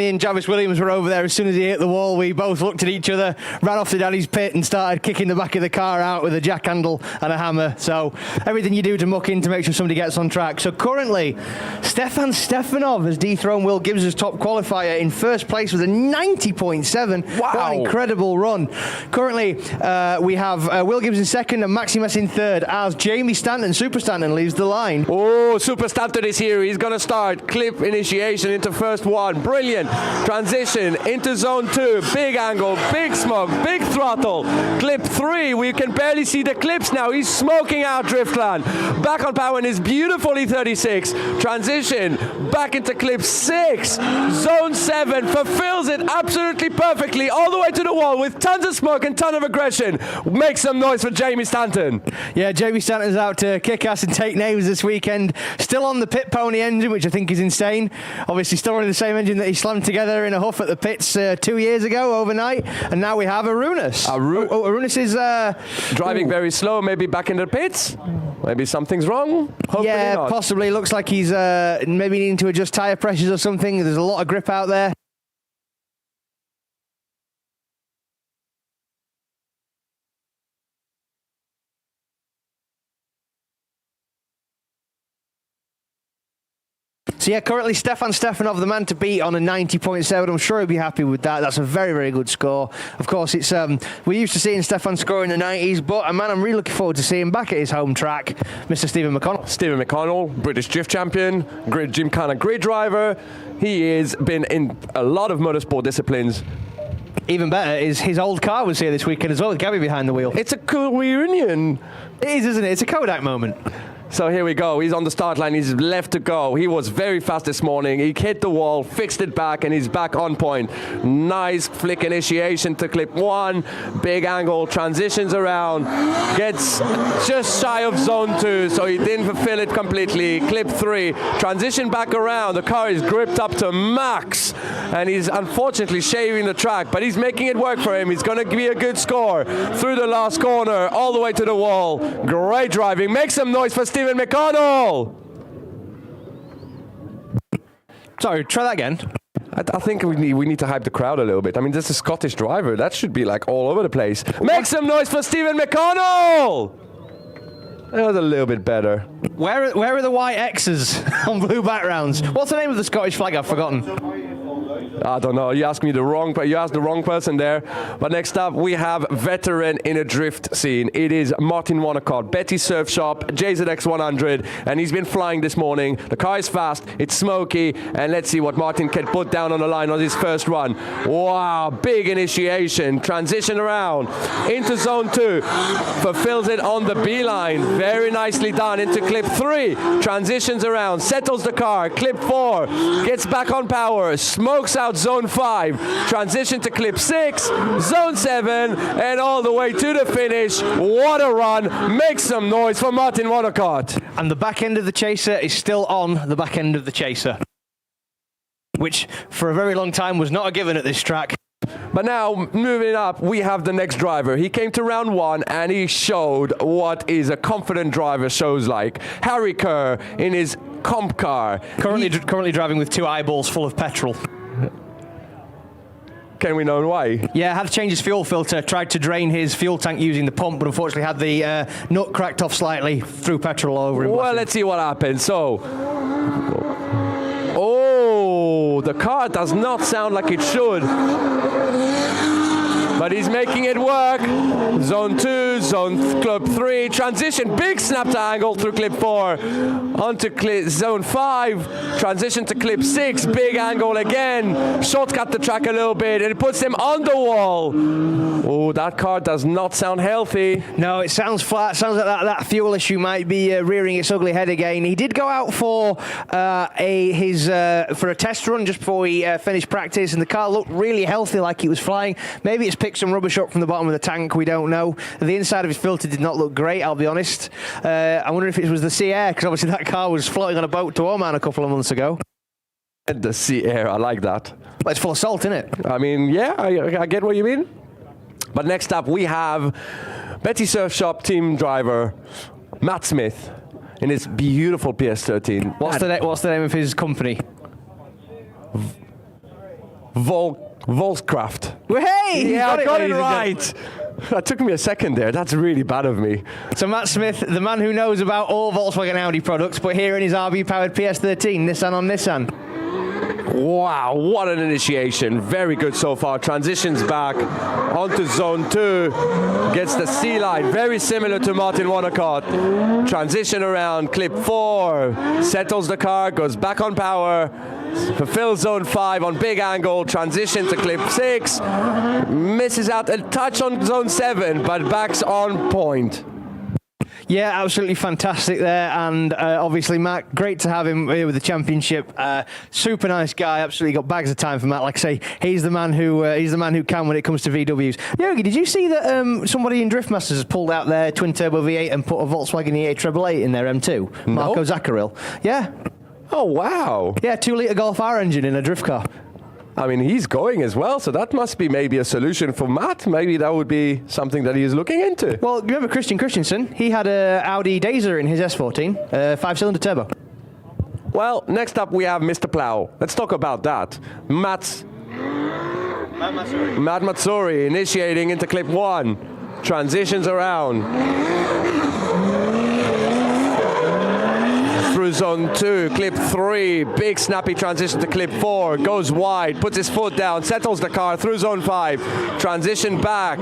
and Jarvis Williams were over there as soon as he hit the wall. We both looked at each other, ran off to Danny's pit and started kicking the back of the car out with a jack handle and a hammer. So everything you do to muck in to make sure somebody gets on track. So currently, Stefan Stefanov has dethroned Will Gibbs' top qualifier in first place with a 90.7. Wow. What an incredible run. Currently, we have Will Gibbs in second and Maximus in third as Jamie Stanton, Super Stanton, leaves the line. Oh, Super Stanton is here. He's going to start. Clip initiation into first 1. Brilliant. Transition into zone 2. Big angle, big smoke, big throttle. Clip 3. We can barely see the clips now. He's smoking out Driftland. Back on power in his beautiful E36. Transition back into clip 6. Zone 7 fulfills it absolutely perfectly all the way to the wall with tons of smoke and ton of aggression. Make some noise for Jamie Stanton. Yeah, Jamie Stanton's out to kick ass and take names this weekend. Still on the pit pony engine, which I think is insane. Obviously still running the same engine that he slammed together in a huff at the pits 2 years ago overnight. And now we have Arunas. Arunas is driving very slow, maybe back in the pits. Maybe something's wrong. Hopefully yeah, not. Possibly. Looks like he's maybe needing to adjust tyre pressures or something. There's a lot of grip out there. So yeah, currently Stefan Stefanov, the man to beat on a 90.7. I'm sure he'll be happy with that. That's a very, very good score. Of course, it's we're used to seeing Stefan score in the 90s, but a man I'm really looking forward to seeing back at his home track, Mr. Stephen McConnell. Stephen McConnell, British drift champion, Gymkhana grid driver. He has been in a lot of motorsport disciplines. Even better is his old car was here this weekend as well with Gabby behind the wheel. It's a cool reunion. It is, isn't it? It's a Kodak moment. So here we go. He's on the start line. He's left to go. He was very fast this morning. He hit the wall, fixed it back, and he's back on point. Nice flick initiation to clip 1. Big angle, transitions around, gets just shy of zone 2, so he didn't fulfill it completely. Clip 3, transition back around. The car is gripped up to max, and he's unfortunately shaving the track, but he's making it work for him. He's going to be a good score through the last corner, all the way to the wall. Great driving. Make some noise for Stephen McConnell. Sorry, try that again. I think we need to hype the crowd a little bit. I mean, this is a Scottish driver. That should be like all over the place. Make some noise for Stephen McConnell. That was a little bit better. Where are the white X's on blue backgrounds? What's the name of the Scottish flag? I've forgotten. I don't know. You asked the wrong person there. But next up, we have veteran in a drift scene. It is Martin Wonnacott, Betty Surf Shop, JZX 100, and he's been flying this morning. The car is fast, it's smoky, and let's see what Martin can put down on the line on his first run. Wow, big initiation, transition around into zone 2, fulfills it on the B line. Very nicely done into clip 3, transitions around, settles the car, clip 4, gets back on power, smokes out out zone 5, transition to clip 6, zone 7, and all the way to the finish. What a run. Make some noise for Martin Wonnacott. And the back end of the chaser is still on the back end of the chaser, which for a very long time was not a given at this track. But now, moving up, we have the next driver. He came to round 1 and he showed what is a confident driver shows like. Harry Kerr in his comp car. Currently driving with 2 eyeballs full of petrol. Can we know why? Yeah, had to change his fuel filter, tried to drain his fuel tank using the pump, but unfortunately had the nut cracked off slightly, threw petrol all over him. Well, let's see what happens. So, oh, the car does not sound like it should. But he's making it work. Zone 2, zone clip 3, transition, big snap to angle through clip 4. Onto zone 5, transition to clip 6, big angle again. Shortcut the track a little bit and it puts him on the wall. Oh, that car does not sound healthy. No, it sounds flat. Sounds like that fuel issue might be rearing its ugly head again. He did go out for a test run just before he finished practice, and the car looked really healthy, like it was flying. Maybe it's picked some rubbish up from the bottom of the tank, we don't know. The inside of his filter did not look great, I'll be honest. I wonder if it was the sea air, because obviously that car was floating on a boat to Oman a couple of months ago. The sea air, I like that. Well, it's full of salt, isn't it? I mean, yeah, I get what you mean. But next up, we have Betty Surf Shop team driver Matt Smith in his beautiful PS13. What's the name of his company? Volkscraft. Hey! Yeah, I got it right. That took me a second there. That's really bad of me. So Matt Smith, the man who knows about all Volkswagen Audi products, but here in his RB-powered PS13, Nissan on Nissan. Wow, what an initiation. Very good so far. Transitions back onto zone 2. Gets the C-line. Very similar to Martin Wonnacott. Transition around clip 4. Settles the car. Goes back on power. Fulfills zone 5 on big angle. Transition to clip 6. Misses out a touch on zone 7, but backs on point. Yeah, absolutely fantastic there, and obviously Matt, great to have him here with the championship. Super nice guy, absolutely got bags of time for Matt. Like I say, he's the man who can when it comes to VWs. Yogi, did you see that somebody in Driftmasters has pulled out their twin turbo V8 and put a Volkswagen E888 in their M2? No. Marco Zaccaril. Yeah. Oh wow. Yeah, 2-litre Golf R engine in a drift car. I mean, he's going as well, so that must be maybe a solution for Matt. Maybe that would be something that he is looking into. Well, remember Christian Christensen? He had a Audi Dazer in his S14, 5-cylinder turbo. Well, next up we have Mr. Plow. Let's talk about that. Matt Matsuri initiating into clip 1. Transitions around. Through zone 2, clip 3, big snappy transition to clip 4, goes wide, puts his foot down, settles the car through zone 5, transition back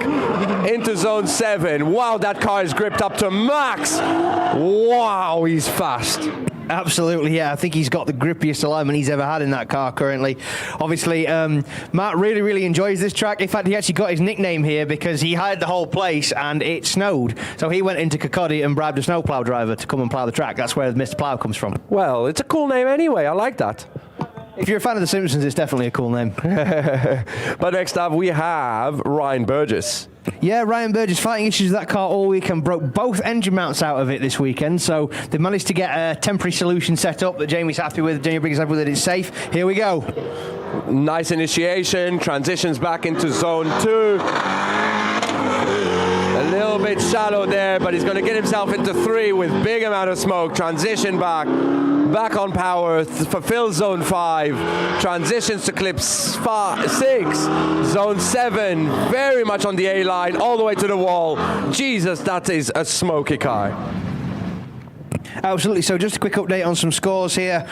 into zone 7. Wow, that car is gripped up to max. Wow, he's fast. Absolutely, yeah. I think he's got the grippiest alignment he's ever had in that car currently. Obviously, Matt really, really enjoys this track. In fact, he actually got his nickname here because he hired the whole place and it snowed. So he went into Kirkcaldy and bribed a snowplow driver to come and plough the track. That's where Mr. Plow comes from. Well, it's a cool name anyway. I like that. If you're a fan of The Simpsons, it's definitely a cool name. But next up, we have Ryan Burgess. Yeah, Ryan Burgess fighting issues with that car all weekend, broke both engine mounts out of it this weekend, so they've managed to get a temporary solution set up that Jamie's happy with, Jamie Briggs happy with, that it's safe. Here we go. Nice initiation, transitions back into zone 2. A little bit shallow there, but he's going to get himself into 3 with big amount of smoke. Transition back on power, fulfills zone 5, transitions to clip 6, zone 7, very much on the A-line, all the way to the wall. Jesus, that is a smoky car. Absolutely, so just a quick update on some scores here.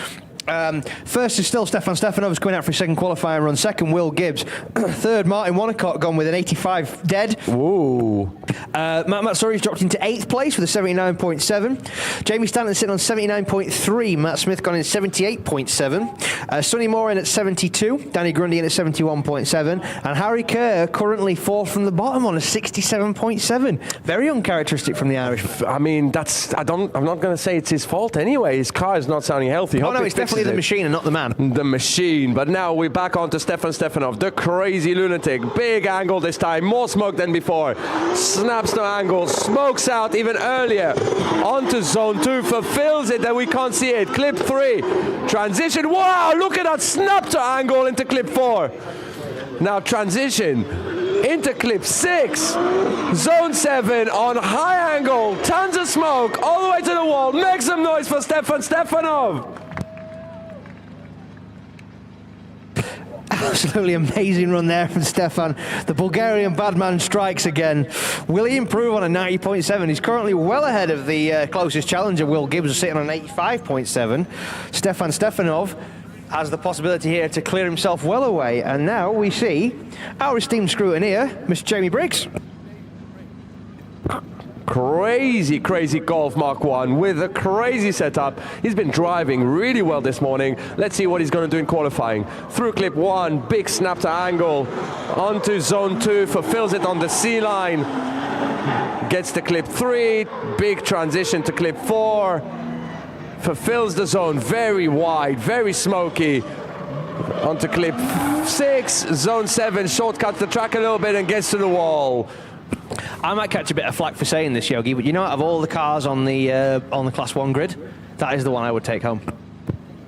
First is still Stefan Stefanov's coming out for his second qualifying run. Second, Will Gibbs. Third, Martin Wonnacott gone with an 85 dead. Ooh. Matt Matsuri's dropped into 8th place with a 79.7. Jamie Stanton sitting on 79.3. Matt Smith gone in 78.7. Sonny Moore in at 72. Danny Grundy in at 71.7. And Harry Kerr currently 4th from the bottom on a 67.7. Very uncharacteristic from the Irish. I mean, I'm not going to say it's his fault anyway. His car is not sounding healthy. Oh, no, it's definitely definitely the machine and not the man. The machine. But now we're back on to Stefan Stefanov, the crazy lunatic. Big angle this time, more smoke than before. Snaps to angle, smokes out even earlier. Onto zone 2, fulfills it, and we can't see it. Clip 3, transition. Wow, look at that snap to angle into clip 4. Now transition into clip 6, zone 7 on high angle, tons of smoke, all the way to the wall. Make some noise for Stefan Stefanov. Absolutely amazing run there from Stefan. The Bulgarian badman strikes again. Will he improve on a 90.7? He's currently well ahead of the closest challenger, Will Gibbs, sitting on an 85.7. Stefan Stefanov has the possibility here to clear himself well away. And now we see our esteemed scrutineer, Mr. Jamie Briggs. Crazy, crazy Golf Mark 1 with a crazy setup. He's been driving really well this morning. Let's see what he's going to do in qualifying. Through clip 1, big snap to angle. Onto zone 2, fulfills it on the C line. Gets to clip 3, big transition to clip 4. Fulfills the zone, very wide, very smoky. Onto clip 6, zone 7, shortcuts the track a little bit and gets to the wall. I might catch a bit of flack for saying this, Yogi, but you know, out of all the cars on the Class 1 grid, that is the one I would take home.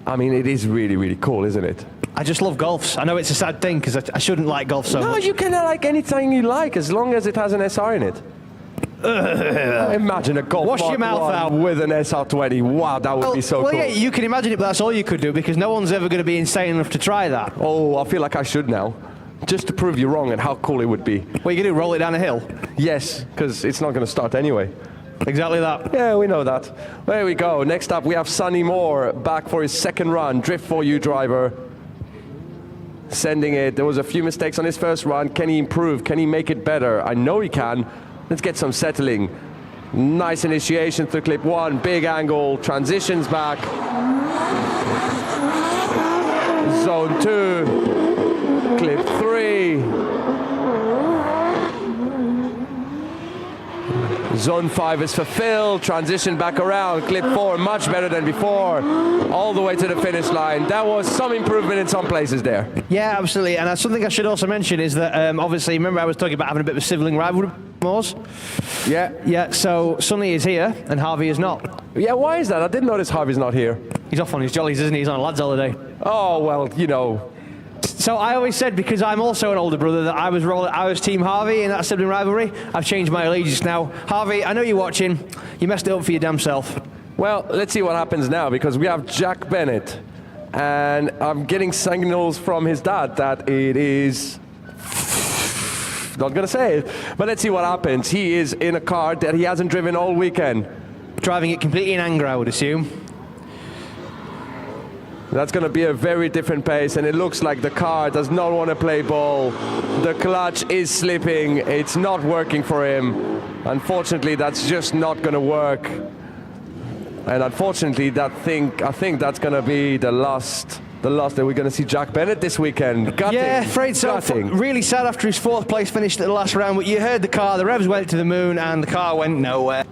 I mean, it is really, really cool, isn't it? I just love golfs. I know it's a sad thing because I shouldn't like golf so much. No, you can like anything you like as long as it has an SR in it. Imagine a Golf Wash Mark your mouth 1 out with an SR20. Wow, that would be so cool. Well, yeah, you can imagine it, but that's all you could do because no one's ever going to be insane enough to try that. Oh, I feel like I should now. Just to prove you wrong and how cool it would be. What are you going to do, roll it down a hill? Yes, because it's not going to start anyway. Exactly that. Yeah, we know that. There we go. Next up, we have Sonny Moore back for his second run. Drift4U driver. Sending it. There was a few mistakes on his first run. Can he improve? Can he make it better? I know he can. Let's get some settling. Nice initiation through clip 1. Big angle. Transitions back. Zone 2. Clip 3. Zone 5 is fulfilled, transition back around, clip 4, much better than before, all the way to the finish line. That was some improvement in some places there. Yeah, absolutely, and something I should also mention is that obviously, remember I was talking about having a bit of a sibling rivalry with Moors? Yeah, so Sonny is here and Harvey is not. Yeah, why is that? I didn't notice Harvey's not here. He's off on his jollies, isn't he? He's on a lad's holiday. Oh, well, you know. So I always said, because I'm also an older brother, that I was Team Harvey in that sibling rivalry. I've changed my allegiance now. Harvey, I know you're watching. You messed it up for your damn self. Well, let's see what happens now, because we have Jack Bennett. And I'm getting signals from his dad that it is... not going to say it, but let's see what happens. He is in a car that he hasn't driven all weekend. Driving it completely in anger, I would assume. That's going to be a very different pace, and it looks like the car does not want to play ball. The clutch is slipping. It's not working for him. Unfortunately, that's just not going to work. And unfortunately, I think that's going to be the last that we're going to see Jack Bennett this weekend. Gutting. Yeah, afraid so. Really sad after his 4th place finish at the last round, but you heard the car, the revs went to the moon, and the car went nowhere.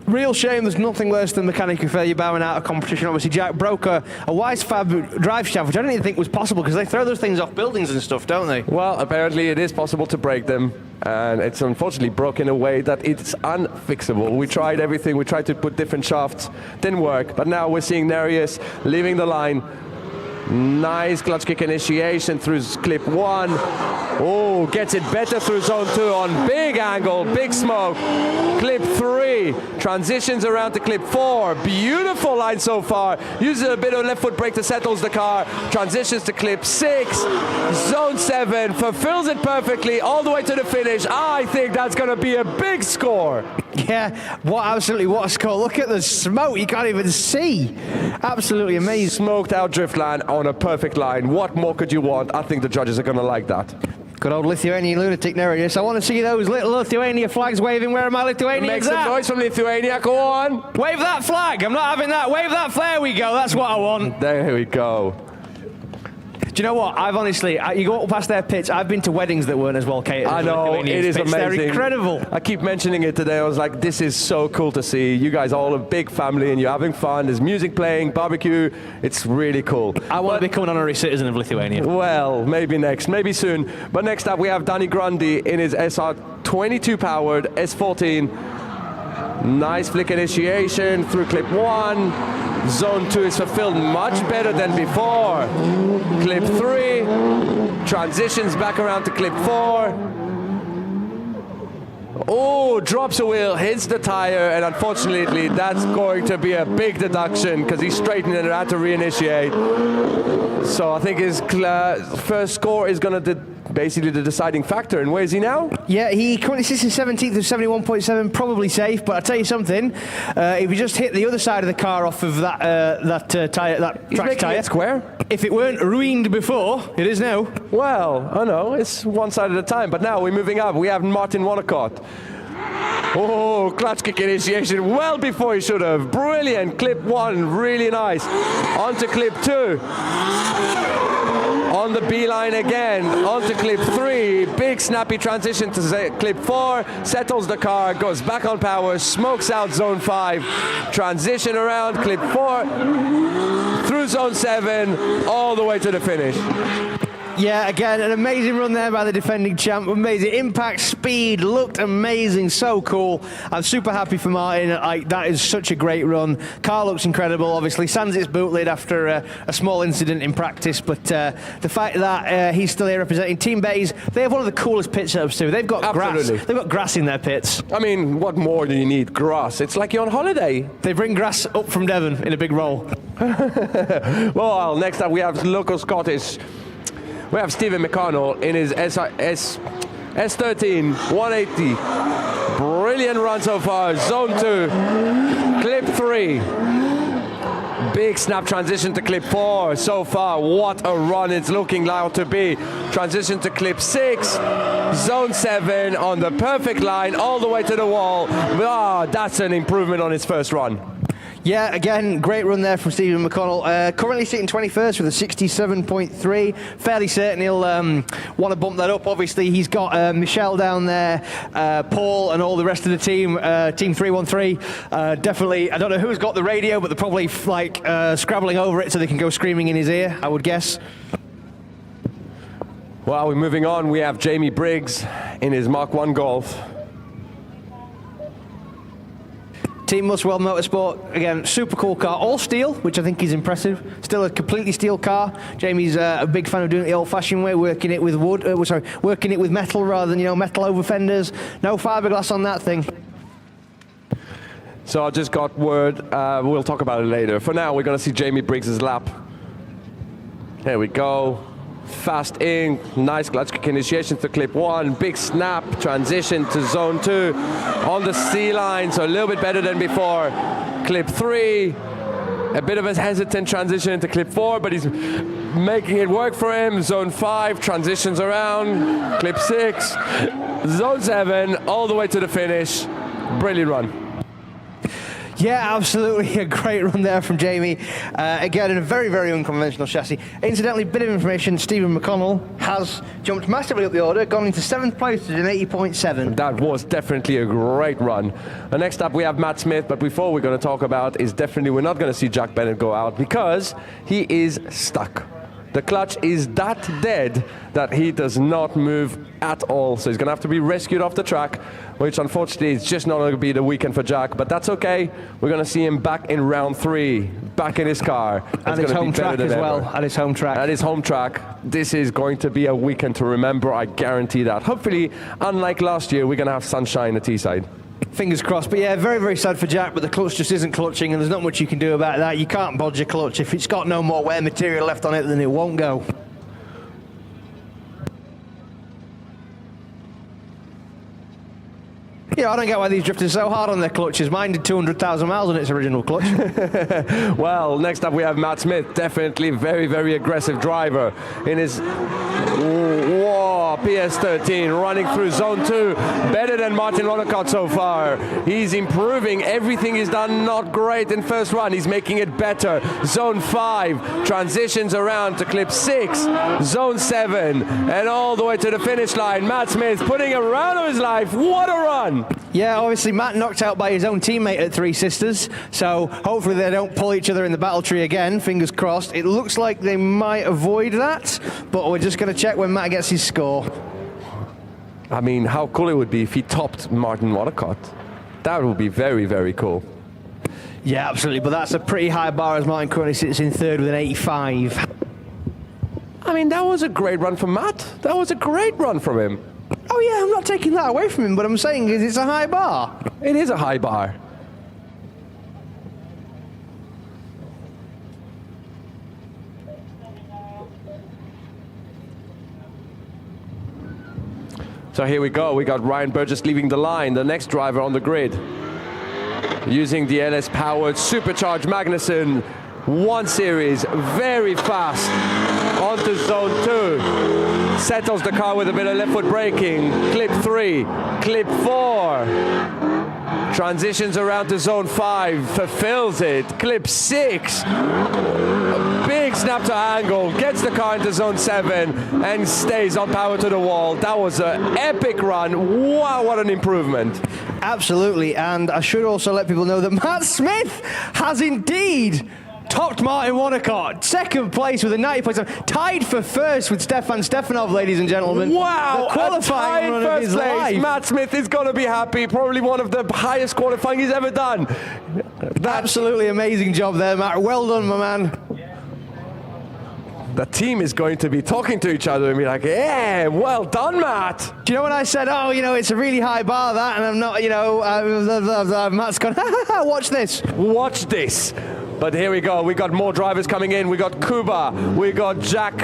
Real shame, there's nothing worse than mechanical failure bowing out of competition. Obviously, Jack broke a Wisefab drive shaft, which I didn't even think was possible because they throw those things off buildings and stuff, don't they? Well, apparently it is possible to break them, and it's unfortunately broken in a way that it's unfixable. We tried everything, we tried to put different shafts, didn't work, but now we're seeing Nereus leaving the line. Nice clutch kick initiation through clip 1. Oh, gets it better through zone 2 on big angle, big smoke. Clip 3, transitions around to clip 4. Beautiful line so far. Uses a bit of left foot brake to settle the car. Transitions to clip 6, zone 7, fulfills it perfectly all the way to the finish. I think that's going to be a big score. Yeah, what a score. Look at the smoke, you can't even see. Absolutely amazing. Smoked out Driftland on a perfect line. What more could you want? I think the judges are going to like that. Good old Lithuanian lunatic Nereus. I want to see those little Lithuania flags waving. Where are my Lithuanians Make some noise from Lithuania, go on. Wave that flag, I'm not having that. Wave that, there we go, that's what I want. There we go. you know what? I've honestly, you go past their pits, I've been to weddings that weren't as well catered. I know, it is pits. amazing. They're incredible. I keep mentioning it today. I was like, this is so cool to see. You guys are all a big family and you're having fun. There's music playing, barbecue. It's really cool. I want to become an honorary citizen of Lithuania. Well, maybe next, maybe soon. But next up we have Danny Grundy in his SR22 powered S14. Nice flick initiation through clip 1. Zone 2 is fulfilled much better than before. Clip 3, transitions back around to clip 4. Oh, drops a wheel, hits the tire, and unfortunately that's going to be a big deduction because he straightened it and had to reinitiate. So I think his first score is going to basically the deciding factor. And where is he now? Yeah, he currently sits in 17th with 71.7, probably safe. But I'll tell you something, if he just hit the other side of the car off of that tire, that track tire, square. If it weren't ruined before, it is now. Well, I know, it's one side at a time. But now we're moving up. We have Martin Wonnacott. Oh, clutch kick initiation well before he should have. Brilliant. Clip 1, really nice. On to clip 2. On the beeline again, onto clip 3, big snappy transition to clip 4, settles the car, goes back on power, smokes out zone 5, transition around clip 4, through zone 7, all the way to the finish. Yeah, again, an amazing run there by the defending champ. Amazing impact, speed, looked amazing, so cool. I'm super happy for Martin. That is such a great run. Car looks incredible, obviously. Sans its boot lid after a small incident in practice, but the fact that he's still here representing Team Bays, they have one of the coolest pit setups too. They've got grass. They've got grass in their pits. I mean, what more do you need? Grass. It's like you're on holiday. They bring grass up from Devon in a big roll. Well, next up we have local Scottish. We have Stephen McConnell in his S13 180. Brilliant run so far. Zone 2, clip 3. Big snap transition to clip 4. So far, what a run it's looking like to be. Transition to clip 6. Zone 7 on the perfect line all the way to the wall. Ah, that's an improvement on his first run. Yeah, again, great run there from Stephen McConnell. Currently sitting 21st with a 67.3. Fairly certain he'll want to bump that up. Obviously, he's got Michelle down there, Paul, and all the rest of the team, Team 313. Definitely, I don't know who's got the radio, but they're probably scrabbling over it so they can go screaming in his ear, I would guess. Well, we're moving on. We have Jamie Briggs in his Mark 1 Golf. Team Muswell Motorsport, again, super cool car, all steel, which I think is impressive. Still a completely steel car. Jamie's a big fan of doing it the old-fashioned way, working it with wood. Working it with metal rather than metal over fenders. No fiberglass on that thing. So I just got word. We'll talk about it later. For now, we're going to see Jamie Briggs' lap. There we go. Fast in, nice clutch kick initiation to clip 1, big snap, transition to zone 2, on the C-line, so a little bit better than before. Clip 3, a bit of a hesitant transition into clip 4, but he's making it work for him. Zone 5, transitions around, clip 6, zone 7, all the way to the finish. Brilliant run. Yeah, absolutely a great run there from Jamie. Again, in a very, very unconventional chassis. Incidentally, bit of information, Stephen McConnell has jumped massively up the order, gone into 7th place at an 80.7. That was definitely a great run. And next up we have Matt Smith, but before we're going to talk about is definitely we're not going to see Jack Bennett go out because he is stuck. The clutch is that dead that he does not move at all. So he's going to have to be rescued off the track, which unfortunately is just not going to be the weekend for Jack. But that's okay. We're going to see him back in round 3, back in his car. And his home track as well. At his home track. At his home track. This is going to be a weekend to remember. I guarantee that. Hopefully, unlike last year, we're going to have sunshine at Teesside. Fingers crossed. But yeah, very, very sad for Jack, but the clutch just isn't clutching, and there's not much you can do about that. You can't bodge a clutch. If it's got no more wear material left on it, then it won't go. Yeah, I don't get why these drifters are so hard on their clutches. Mine did 200,000 miles on its original clutch. Well, next up we have Matt Smith. Definitely very, very aggressive driver in his... Whoa! car, PS13, running through zone 2. Better than Martin Rodicott so far. He's improving. Everything he's done not great in first run. He's making it better. Zone 5, transitions around to clip 6. Zone 7, and all the way to the finish line. Matt Smith putting a round of his life. What a run! Yeah, obviously Matt knocked out by his own teammate at Three Sisters, so hopefully they don't pull each other in the battle tree again, fingers crossed. It looks like they might avoid that, but we're just going to check when Matt gets his score. I mean, how cool it would be if he topped Martin Rodicott. That would be very, very cool. Yeah, absolutely, but that's a pretty high bar as Martin currently sits in third with an 85. I mean, that was a great run from Matt. That was a great run from him. Oh yeah, I'm not taking that away from him, but I'm saying it's a high bar. It is a high bar. So here we go. We got Ryan Burgess leaving the line, the next driver on the grid. Using the LS-powered supercharged Magnussen 1 Series, very fast onto zone 2. Settles the car with a bit of left foot braking. Clip 3, clip 4. Transitions around to zone 5, fulfills it. Clip 6. A big snap to angle, gets the car into zone 7 and stays on power to the wall. That was an epic run. Wow, what an improvement. Absolutely, and I should also let people know that Matt Smith has indeed topped Martin Rodicott. Second place with a 90 points, tied for first with Stefan Stefanov, ladies and gentlemen. Wow, the qualifying run of his life. Matt Smith is going to be happy. Probably one of the highest qualifying he's ever done. Absolutely amazing job there, Matt. Well done, my man. The team is going to be talking to each other and be like, yeah, well done, Matt. Do you know when I said, oh, you know, it's a really high bar, that, and I'm not, you know, Matt's gone, watch this. Watch this. But here we go. We got more drivers coming in. We got Kuba. We got Jack.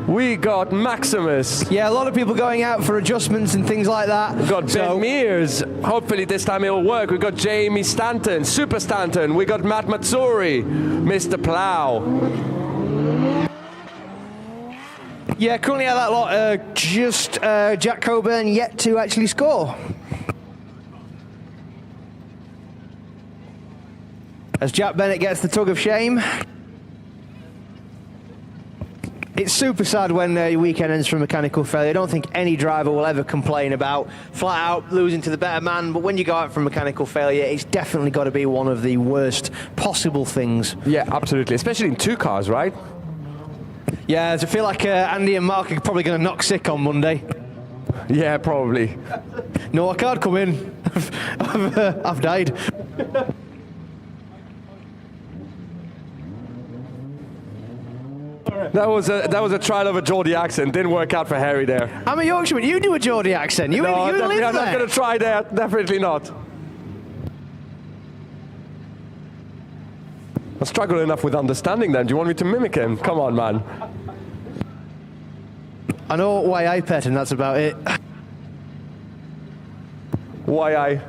We got Maximus. Yeah, a lot of people going out for adjustments and things like that. We got Ben Mears. Hopefully this time it'll work. We got Jamie Stanton, Super Stanton. We got Matt Matsuri, Mr. Plow. Yeah, currently at that lot, just Jack Coburn yet to actually score. As Jack Bennett gets the tug of shame. It's super sad when your weekend ends from mechanical failure. I don't think any driver will ever complain about flat out losing to the better man, but when you go out from mechanical failure, it's definitely got to be one of the worst possible things. Yeah, absolutely, especially in 2 cars, right? Yeah, I feel like Andy and Mark are probably going to knock sick on Monday. Yeah, probably. No, I can't come in. I've died. That was a trial of a Geordie accent. Didn't work out for Harry there. I'm a Yorkshireman. You do a Geordie accent. You no, live I'm there. not going to try that. Definitely not. I struggle enough with understanding them. Do you want me to mimic him? Come on, man. I know why I pet, and that's about it. Why I?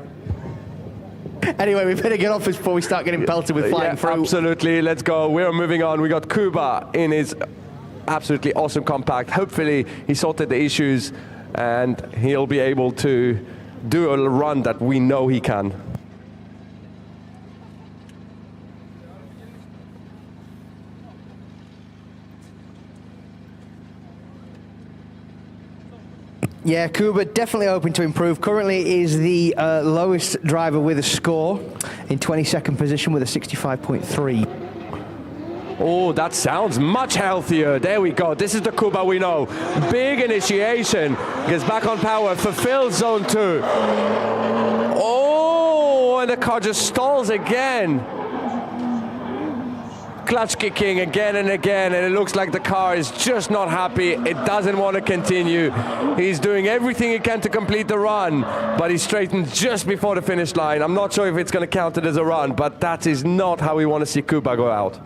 Anyway, we better get off this before we start getting pelted with flying fruit. Absolutely. Let's go. We're moving on. We got Kuba in his absolutely awesome compact. Hopefully, he sorted the issues, and he'll be able to do a run that we know he can. Yeah, Kuba definitely hoping to improve. Currently is the lowest driver with a score in 22nd position with a 65.3. Oh, that sounds much healthier. There we go. This is the Kuba we know. Big initiation. Gets back on power. Fulfills zone 2. Oh, and the car just stalls again. Clutch kicking again and again, and it looks like the car is just not happy. It doesn't want to continue. He's doing everything he can to complete the run, but he straightens just before the finish line. I'm not sure if it's going to count it as a run, but that is not how we want to see Kuba go out.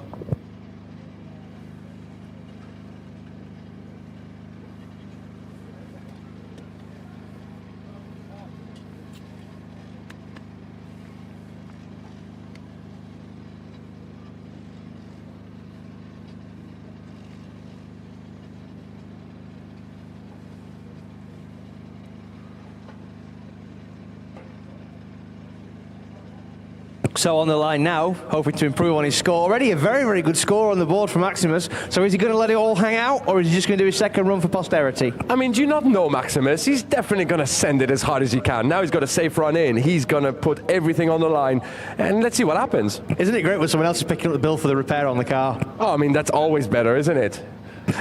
So on the line now, hoping to improve on his score. Already a very, very good score on the board for Maximus. So is he going to let it all hang out, or is he just going to do his second run for posterity? I mean, do you not know Maximus? He's definitely going to send it as hard as he can. Now he's got a safe run in. He's going to put everything on the line, and let's see what happens. Isn't it great when someone else is picking up the bill for the repair on the car? Oh, I mean, that's always better, isn't it?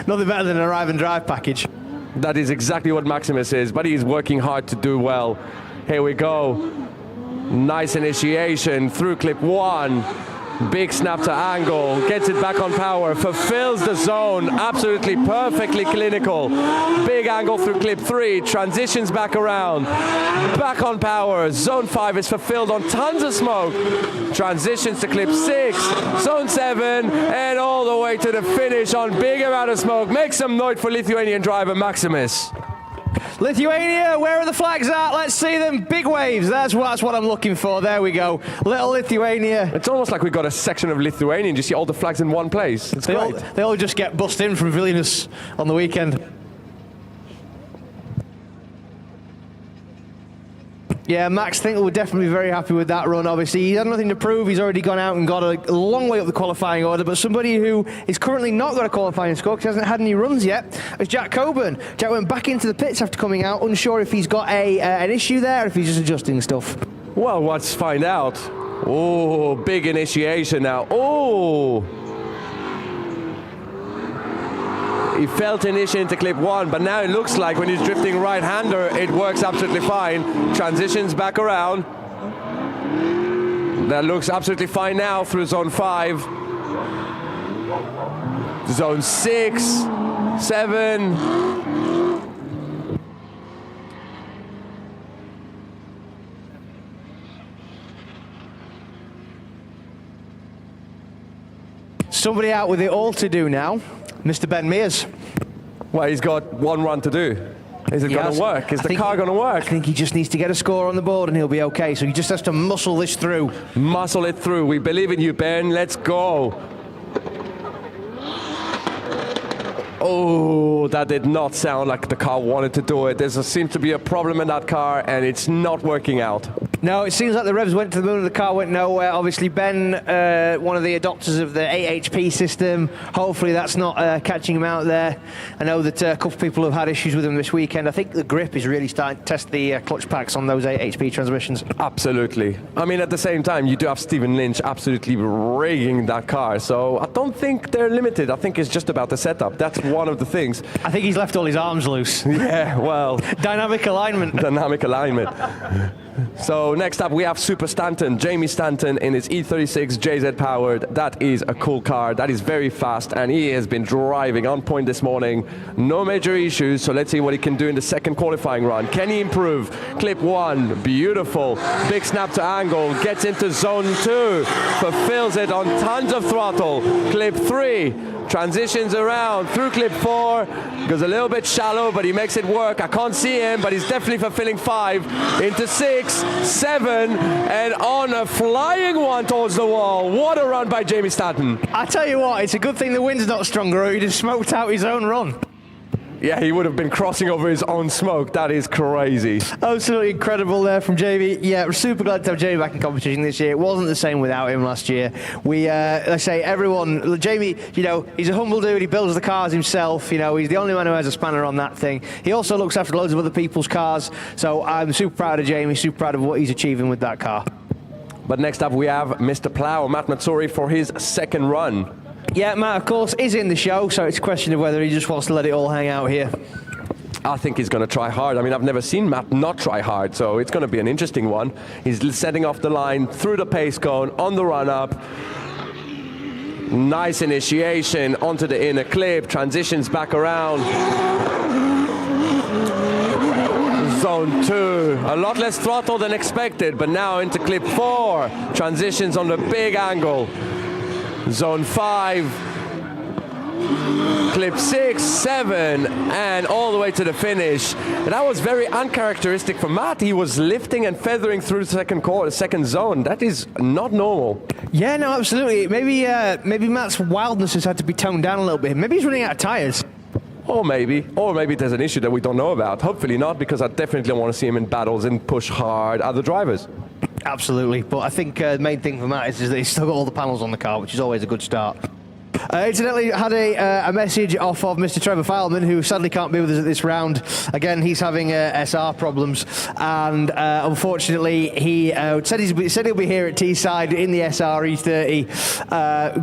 Nothing better than an arrive and drive package. That is exactly what Maximus is, but he's working hard to do well. Here we go. Nice initiation through clip 1. Big snap to angle, gets it back on power, fulfills the zone, absolutely perfectly clinical. Big angle through clip 3, transitions back around, back on power. Zone 5 is fulfilled on tons of smoke. Transitions to clip 6, zone 7, and all the way to the finish on big amount of smoke. Make some noise for Lithuanian driver Maximus. Lithuania, where are the flags at? Let's see them. Big waves. That's what I'm looking for. There we go. Little Lithuania. It's almost like we got a section of Lithuania and you see all the flags in one place. It's great. They all just get bussed in from Vilnius on the weekend. Yeah, Max, I think we're definitely very happy with that run, obviously. He had nothing to prove. He's already gone out and got a long way up the qualifying order, but somebody who is currently not got a qualifying score because he hasn't had any runs yet is Jack Coburn. Jack went back into the pits after coming out, unsure if he's got an issue there or if he's just adjusting stuff. Well, let's find out. Oh, big initiation now. Oh! He felt initiation into clip 1, but now it looks like when he's drifting right-hander, it works absolutely fine. Transitions back around. That looks absolutely fine now through zone 5. Zone 6, 7. Somebody out with it all to do now. Mr. Ben Mears. Well, he's got one run to do. Is it going to work? Is the car going to work? I think he just needs to get a score on the board and he'll be okay. So he just has to muscle this through. Muscle it through. We believe in you, Ben. Let's go. Oh, that did not sound like the car wanted to do it. There seems to be a problem in that car and it's not working out. No, it seems like the revs went to the moon and the car went nowhere. Obviously, Ben, one of the adopters of the 8HP system, hopefully that's not catching him out there. I know that a couple of people have had issues with him this weekend. I think the grip is really starting to test the clutch packs on those 8HP transmissions. Absolutely. I mean, at the same time, you do have Stephen Lynch absolutely rigging that car. So I don't think they're limited. I think it's just about the setup. That's one of the things. I think he's left all his arms loose. Yeah, well. Dynamic alignment. Dynamic alignment. So next up we have Super Stanton, Jamie Stanton in his E36 JZ powered. That is a cool car, that is very fast, and he has been driving on point this morning. No major issues, so let's see what he can do in the second qualifying run. Can he improve? Clip 1, beautiful. Big snap to angle, gets into zone 2, fulfills it on tons of throttle. Clip 3, transitions around through clip 4, goes a little bit shallow, but he makes it work. I can't see him, but he's definitely fulfilling 5, into 6, 7, and on a flying one towards the wall. What a run by Jamie Stanton. I tell you what, it's a good thing the wind's not stronger, or he'd have smoked out his own run. Yeah, he would have been crossing over his own smoke. That is crazy. Absolutely incredible there from Jamie. Yeah, we're super glad to have Jamie back in competition this year. It wasn't the same without him last year. We, I say, everyone, Jamie, you know, he's a humble dude. He builds the cars himself. You know, he's the only man who has a spanner on that thing. He also looks after loads of other people's cars. So I'm super proud of Jamie, super proud of what he's achieving with that car. But next up we have Mr. Plow, Matt Matsuri, for his second run. Yeah, Matt, of course, is in the show, so it's a question of whether he just wants to let it all hang out here. I think he's going to try hard. I mean, I've never seen Matt not try hard, so it's going to be an interesting one. He's setting off the line through the pace cone on the run-up. Nice initiation onto the inner clip, transitions back around. Zone 2, a lot less throttle than expected, but now into clip 4, transitions on the big angle. Zone 5, clip 6, 7, and all the way to the finish. And that was very uncharacteristic for Matt. He was lifting and feathering through the second zone. That is not normal. Yeah, no, absolutely. Maybe Matt's wildness has had to be toned down a little bit. Maybe he's running out of tyres. Or maybe there's an issue that we don't know about. Hopefully not, because I definitely want to see him in battles and push hard other drivers. Absolutely, but I think the main thing for Matt is that he's still got all the panels on the car, which is always a good start. Incidentally, had a message off of Mr. Trevor Fileman, who sadly can't be with us at this round. Again, he's having SR problems, and unfortunately, he said he'll be here at Teesside in the SR E30.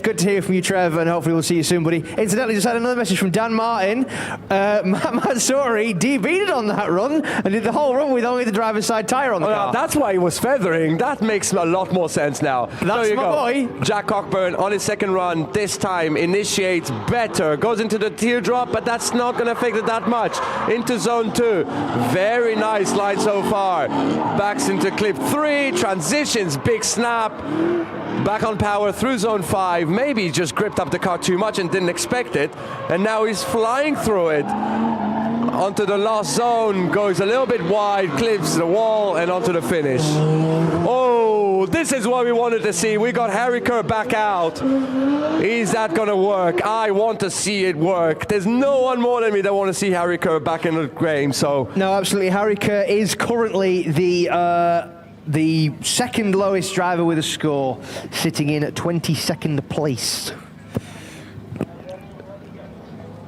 Good to hear from you, Trev, and hopefully we'll see you soon, buddy. Incidentally, just had another message from Dan Martin. Matt Sorry DB'd it on that run and did the whole run with only the driver's side tyre on the car. That's why he was feathering. That makes a lot more sense now. That's my boy. Jack Cockburn on his second run. This time initiates better, goes into the teardrop, but that's not going to affect it that much. Into zone 2, very nice line so far. Backs into clip 3, transitions, big snap, back on power through zone 5. Maybe he just gripped up the car too much and didn't expect it, and now he's flying through it. Onto the last zone, goes a little bit wide, clips the wall, and onto the finish. Oh, this is what we wanted to see. We got Harry Kerr back out. Is that going to work? I want to see it work. There's no one more than me that want to see Harry Kerr back in the game. So no, absolutely. Harry Kerr is currently the second lowest driver with a score, sitting in at 22nd place.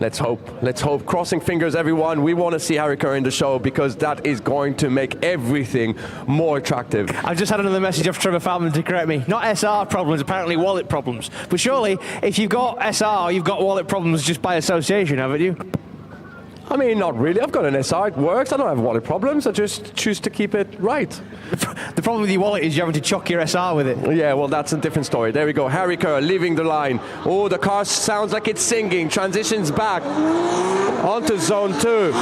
Let's hope. Crossing fingers, everyone. We want to see Harry Kerr in the show because that is going to make everything more attractive. I've just had another message off Trevor Feldman to correct me. Not SR problems, apparently wallet problems. But surely, if you've got SR, you've got wallet problems just by association, haven't you? I mean, not really. I've got an SR. It works. I don't have wallet problems. I just choose to keep it right. The problem with your wallet is you're having to chuck your SR with it. Yeah, well, that's a different story. There we go. Harry Kerr leaving the line. Oh, the car sounds like it's singing. Transitions back onto zone 2.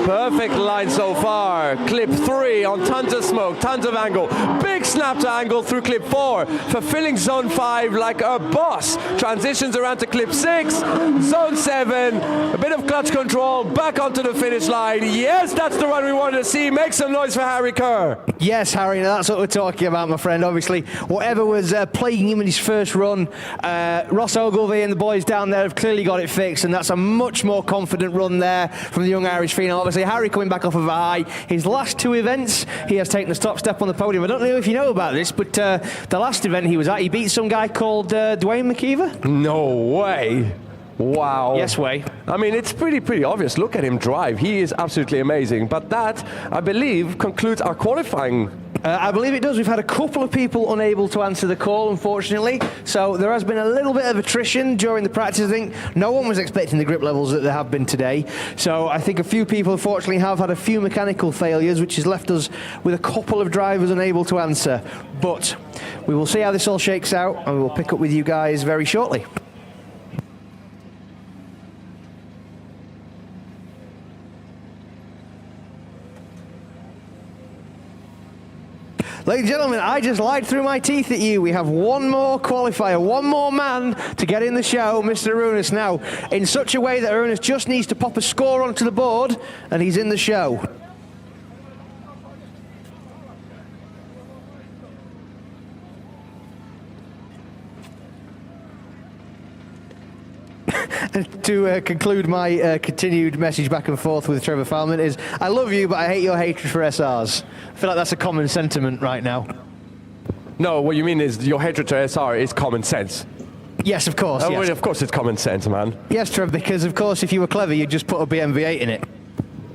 Perfect line so far. Clip 3 on tons of smoke, tons of angle. Big snap to angle through clip 4. Fulfilling zone 5 like a boss. Transitions around to clip 6. Zone 7. A bit of clutch control. Back onto the finish line. Yes, that's the run we wanted to see. Make some noise for Harry Kerr. Yes, Harry, that's what we're talking about, my friend. Obviously, whatever was plaguing him in his first run, Ross Ogilvie and the boys down there have clearly got it fixed, and that's a much more confident run there from the young Irish phenom. Obviously, Harry coming back off of a high. His last 2 events, he has taken the top step on the podium. I don't know if you know about this, but the last event he was at, he beat some guy called Dwayne McKeever. No way. Wow. Yes, way. I mean, it's pretty obvious. Look at him drive. He is absolutely amazing. But that, I believe, concludes our qualifying. I believe it does. We've had a couple of people unable to answer the call, unfortunately. So there has been a little bit of attrition during the practice. I think no one was expecting the grip levels that there have been today. So I think a few people, unfortunately, have had a few mechanical failures, which has left us with a couple of drivers unable to answer. But we will see how this all shakes out, and we will pick up with you guys very shortly. Ladies and gentlemen, I just lied through my teeth at you. We have one more qualifier, one more man to get in the show, Mr. Arunas. Now, in such a way that Arunas just needs to pop a score onto the board, and he's in the show. To conclude my continued message back and forth with Trevor Feldman is, I love you, but I hate your hatred for SRs. I feel like that's a common sentiment right now. No, what you mean is your hatred to SR is common sense. Yes, of course. Yes. Well, of course it's common sense, man. Yes, Trevor, because of course if you were clever, you'd just put a BMW 8 in it.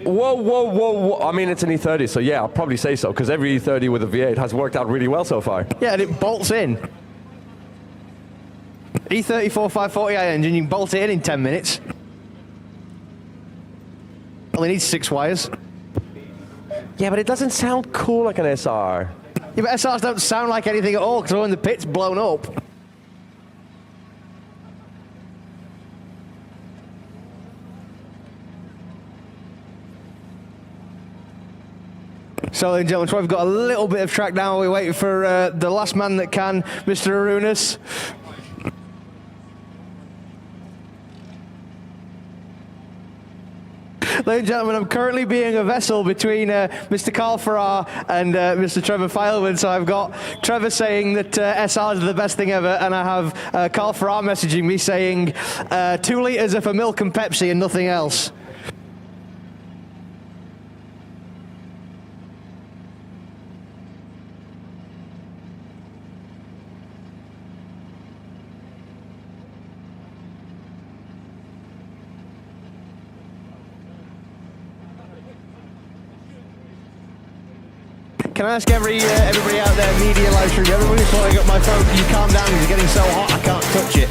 Whoa. I mean, it's an E30, so yeah, I'll probably say so, because every E30 with a V8 has worked out really well so far. Yeah, and it bolts in. E30 4540i engine, you can bolt it in 10 minutes. Only needs 6 wires. Yeah, but it doesn't sound cool like an SR. Yeah, but SRs don't sound like anything at all because when the pit's blown up. So, ladies and gentlemen, so we've got a little bit of track now. We're waiting for the last man that can, Mr. Arunas. Ladies and gentlemen, I'm currently being a vessel between Mr. Carl Farrar and Mr. Trevor Feilman. So I've got Trevor saying that SRs are the best thing ever, and I have Carl Farrar messaging me saying 2 litres are for milk and Pepsi and nothing else. Can I ask everybody out there, media live stream, everybody's following up my phone, can you calm down because it's getting so hot I can't touch it.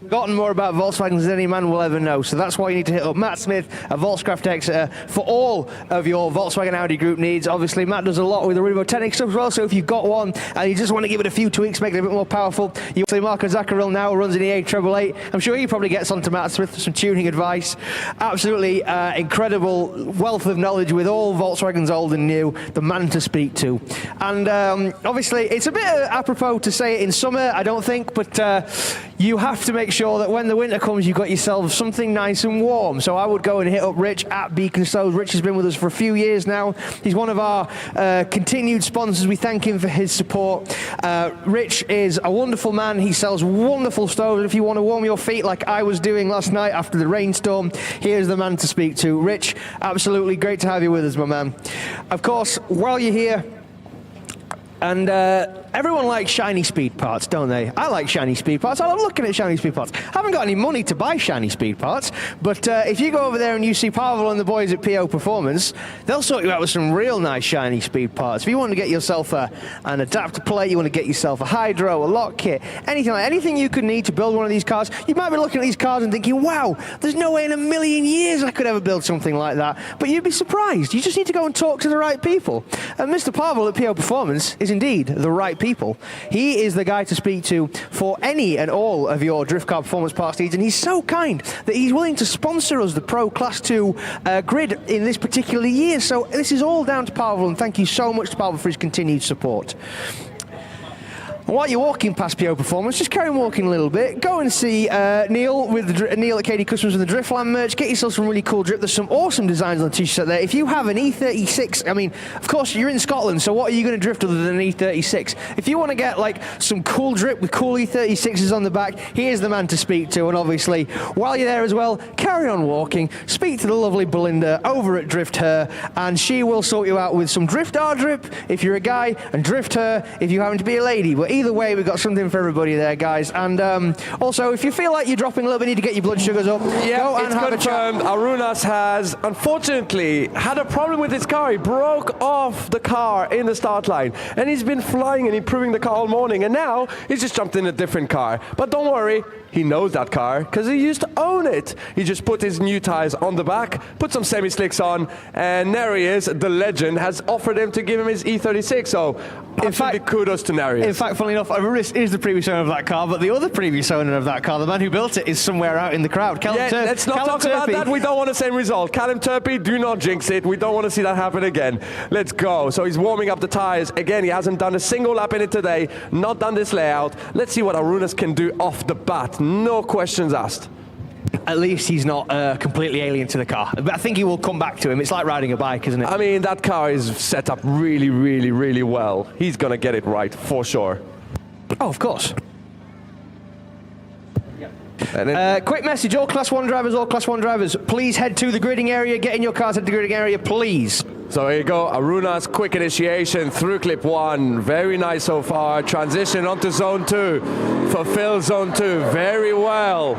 Forgotten more about Volkswagens than any man will ever know, so that's why you need to hit up Matt Smith at Volkscraft Exeter for all of your Volkswagen Audi Group needs. Obviously, Matt does a lot with the Rubotechnic stuff as well, so if you've got one and you just want to give it a few tweaks, make it a bit more powerful, you see Marco Zaccaril now runs an EA888. I'm sure he probably gets onto Matt Smith for some tuning advice. Absolutely incredible wealth of knowledge with all Volkswagens old and new, the man to speak to. And obviously, it's a bit apropos to say it in summer, I don't think, but you have to make sure that when the winter comes, you've got yourself something nice and warm. So I would go and hit up Rich at Beacon Stoves. Rich has been with us for a few years now. He's one of our continued sponsors. We thank him for his support. Rich is a wonderful man. He sells wonderful stoves. If you want to warm your feet like I was doing last night after the rainstorm, here's the man to speak to. Rich, absolutely great to have you with us, my man. Of course, while you're here, and everyone likes shiny speed parts, don't they? I like shiny speed parts. I love looking at shiny speed parts. I haven't got any money to buy shiny speed parts, but if you go over there and you see Pavel and the boys at PO Performance, they'll sort you out with some real nice shiny speed parts. If you want to get yourself an adapter plate, you want to get yourself a hydro, a lock kit, anything you could need to build one of these cars, you might be looking at these cars and thinking, wow, there's no way in a million years I could ever build something like that. But you'd be surprised. You just need to go and talk to the right people. And Mr. Pavel at PO Performance is indeed the right people. He is the guy to speak to for any and all of your drift car performance parts needs, and he's so kind that he's willing to sponsor us the Pro Class 2 grid in this particular year. So this is all down to Pavel, and thank you so much to Pavel for his continued support. While you're walking past PO Performance, just carry on walking a little bit. Go and see Neil Neil at KD Customs with the Driftland merch. Get yourself some really cool drip. There's some awesome designs on the t-shirt there. If you have an E36, I mean, of course you're in Scotland, so what are you going to drift other than an E36? If you want to get like some cool drip with cool E36s on the back, here's the man to speak to. And obviously, while you're there as well, carry on walking. Speak to the lovely Belinda over at Drift Her, and she will sort you out with some Drift R drip if you're a guy, and Drift Her if you happen to be a lady. But either way, we've got something for everybody there, guys. And also, if you feel like you're dropping a little bit, need to get your blood sugars up, go and have confirmed. Arunas has, unfortunately, had a problem with his car. He broke off the car in the start line, and he's been flying and improving the car all morning, and now he's just jumped in a different car. But don't worry, he knows that car because he used to own it. He just put his new tires on the back, put some semi-slicks on, and there he is. The legend has offered him to give him his E36. So, in fact, kudos to Narius. In fact, funnily enough, Arunas is the previous owner of that car, but the other previous owner of that car, the man who built it, is somewhere out in the crowd. Let's not talk about that. We don't want the same result. Callum Turpey, do not jinx it. We don't want to see that happen again. Let's go. So he's warming up the tires. Again, he hasn't done a single lap in it today, not done this layout. Let's see what Arunas can do off the bat. No questions asked. At least he's not completely alien to the car. But I think he will come back to him. It's like riding a bike, isn't it? I mean, that car is set up really, really, really well. He's going to get it right, for sure. Oh, of course. Quick message, all Class 1 drivers, please head to the gridding area. Get in your cars at the gridding area, please. So here you go, Aruna's quick initiation through clip 1. Very nice so far. Transition onto zone 2. Fulfill zone 2 very well.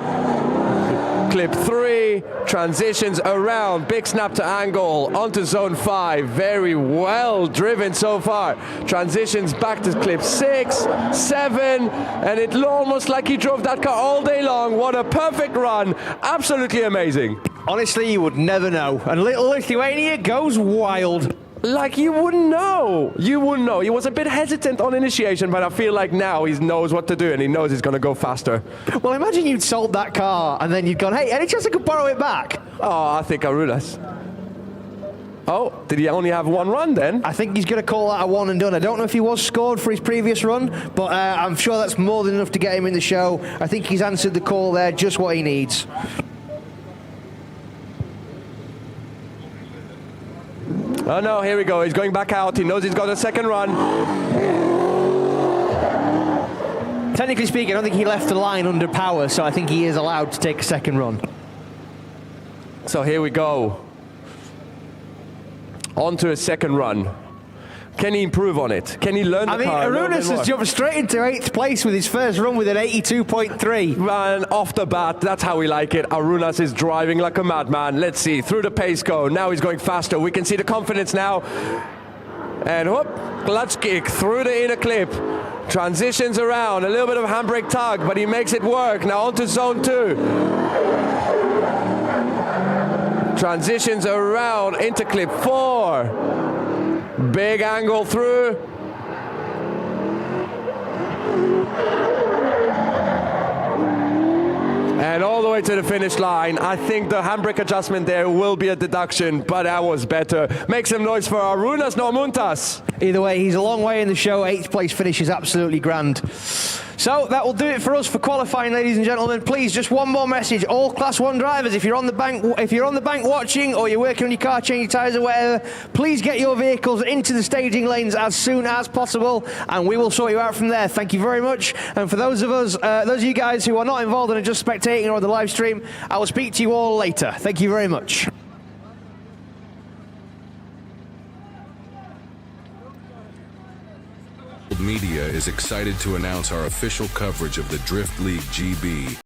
Clip 3, transitions around, big snap to angle, onto zone 5, very well driven so far. Transitions back to clip 6, 7, and it almost like he drove that car all day long. What a perfect run, absolutely amazing. Honestly, you would never know. And little Lithuania goes wild. Like, you wouldn't know. You wouldn't know. He was a bit hesitant on initiation, but I feel like now he knows what to do and he knows he's going to go faster. Well, imagine you'd sold that car and then you'd gone, hey, any chance I could borrow it back? Oh, I think Arunas. Oh, did he only have one run then? I think he's going to call that a one and done. I don't know if he was scored for his previous run, but I'm sure that's more than enough to get him in the show. I think he's answered the call there, just what he needs. Oh no, here we go. He's going back out. He knows he's got a second run. Technically speaking, I don't think he left the line under power, so I think he is allowed to take a second run. So here we go. On to a second run. Can he improve on it? Can he learn the car? Arunas has jumped straight into 8th place with his first run with an 82.3. Man, off the bat, that's how we like it. Arunas is driving like a madman. Let's see, through the pace go. Now he's going faster. We can see the confidence now. And whoop, clutch kick through the inner clip. Transitions around, a little bit of handbrake tug, but he makes it work. Now onto zone 2. Transitions around into clip 4. Big angle through. And all the way to the finish line. I think the handbrake adjustment there will be a deduction, but that was better. Make some noise for Arunas Normuntas. Either way, he's a long way in the show. 8th place finish is absolutely grand. So that will do it for us for qualifying, ladies and gentlemen. Please, just one more message: all Class 1 drivers, if you're on the bank watching, or you're working on your car, changing tyres or whatever, please get your vehicles into the staging lanes as soon as possible, and we will sort you out from there. Thank you very much. And for those of you guys who are not involved and are just spectating or on the live stream, I will speak to you all later. Thank you very much. Media is excited to announce our official coverage of the Drift League GB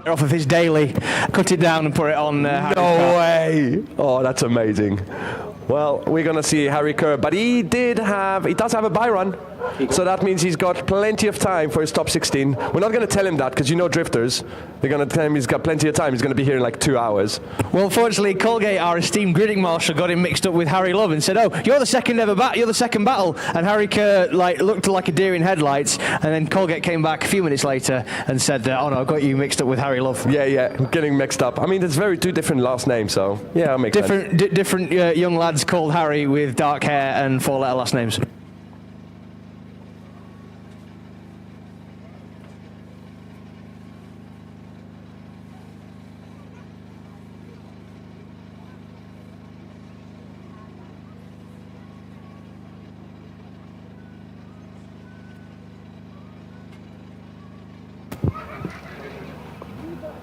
Off of his daily, cut it down and put it on. Harry's No car. way! Oh, that's amazing. Well, we're gonna see Harry Kerr, but he does have a bye run, so that means he's got plenty of time for his top 16. We're not gonna tell him that because you know drifters. They're gonna tell him he's got plenty of time. He's gonna be here in like 2 hours. Well, unfortunately, Colgate, our esteemed gridding marshal, got him mixed up with Harry Love and said, "Oh, you're the second battle." And Harry Kerr looked like a deer in headlights. And then Colgate came back a few minutes later and said, "Oh no, I got you mixed up with Harry Love." Yeah, getting mixed up. I mean, there's two different last names, so yeah, I'll make sense. Different young lads called Harry with dark hair and 4-letter last names.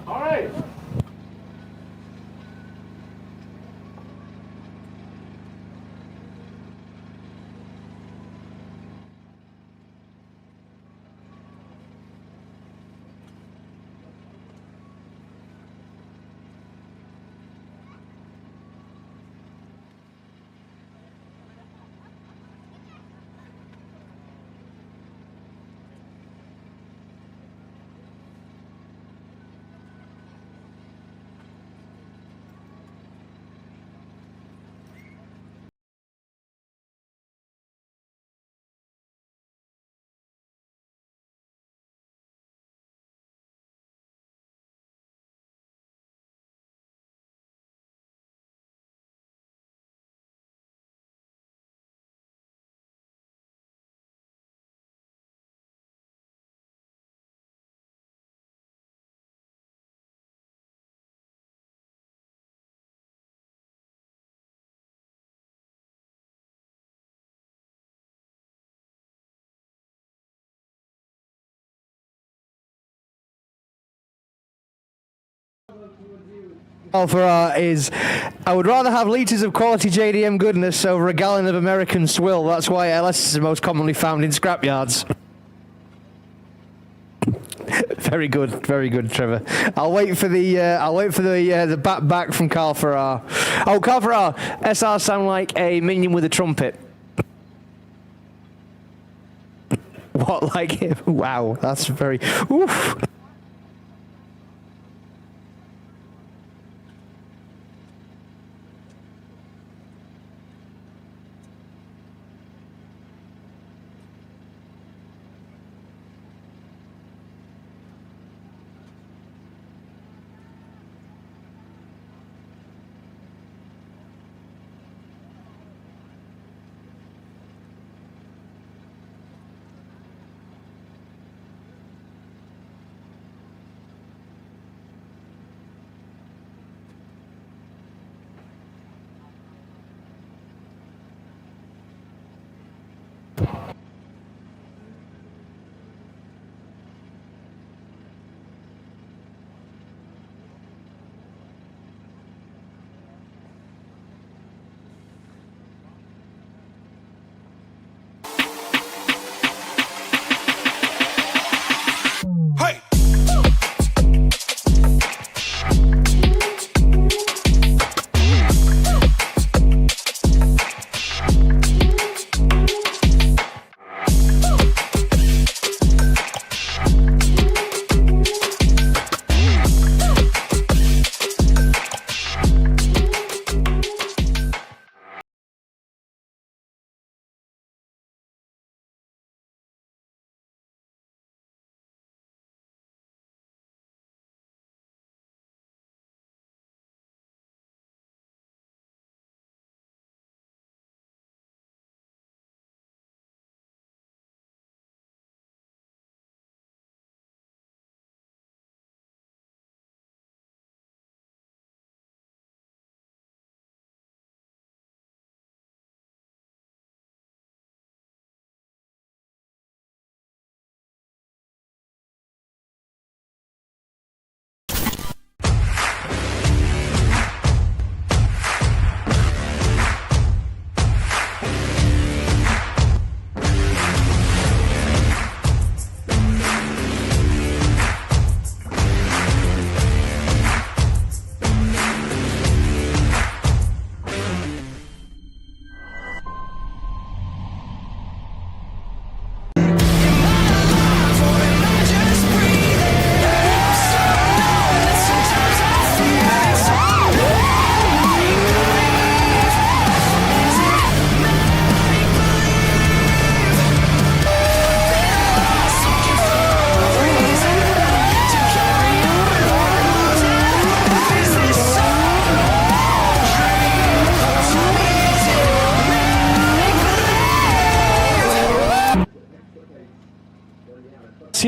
All right. Alpha is, I would rather have litres of quality JDM goodness over a gallon of American swill. That's why LS is most commonly found in scrapyards. Very good, Trevor. I'll wait for the bat back from Carl Farrar. Oh, Carl Farrar, SR sound like a minion with a trumpet. What, like him? Wow, that's very. Oof.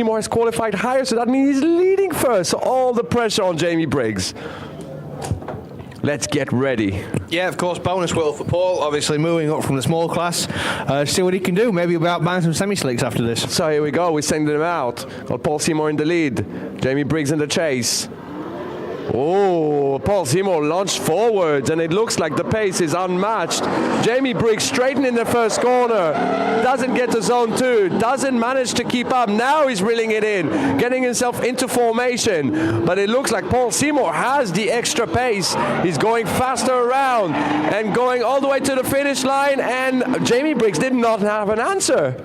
Seymour has qualified higher, so that means he's leading first. So all the pressure on Jamie Briggs. Let's get ready. Yeah, of course, bonus wheel for Paul, obviously moving up from the small class. See what he can do, maybe about buying some semi-slicks after this. So here we go, we're sending him out. Got Paul Seymour in the lead, Jamie Briggs in the chase. Oh, Paul Seymour launched forwards, and it looks like the pace is unmatched. Jamie Briggs straightened in the first corner, doesn't get to zone 2, doesn't manage to keep up. Now he's reeling it in, getting himself into formation. But it looks like Paul Seymour has the extra pace. He's going faster around and going all the way to the finish line, and Jamie Briggs did not have an answer.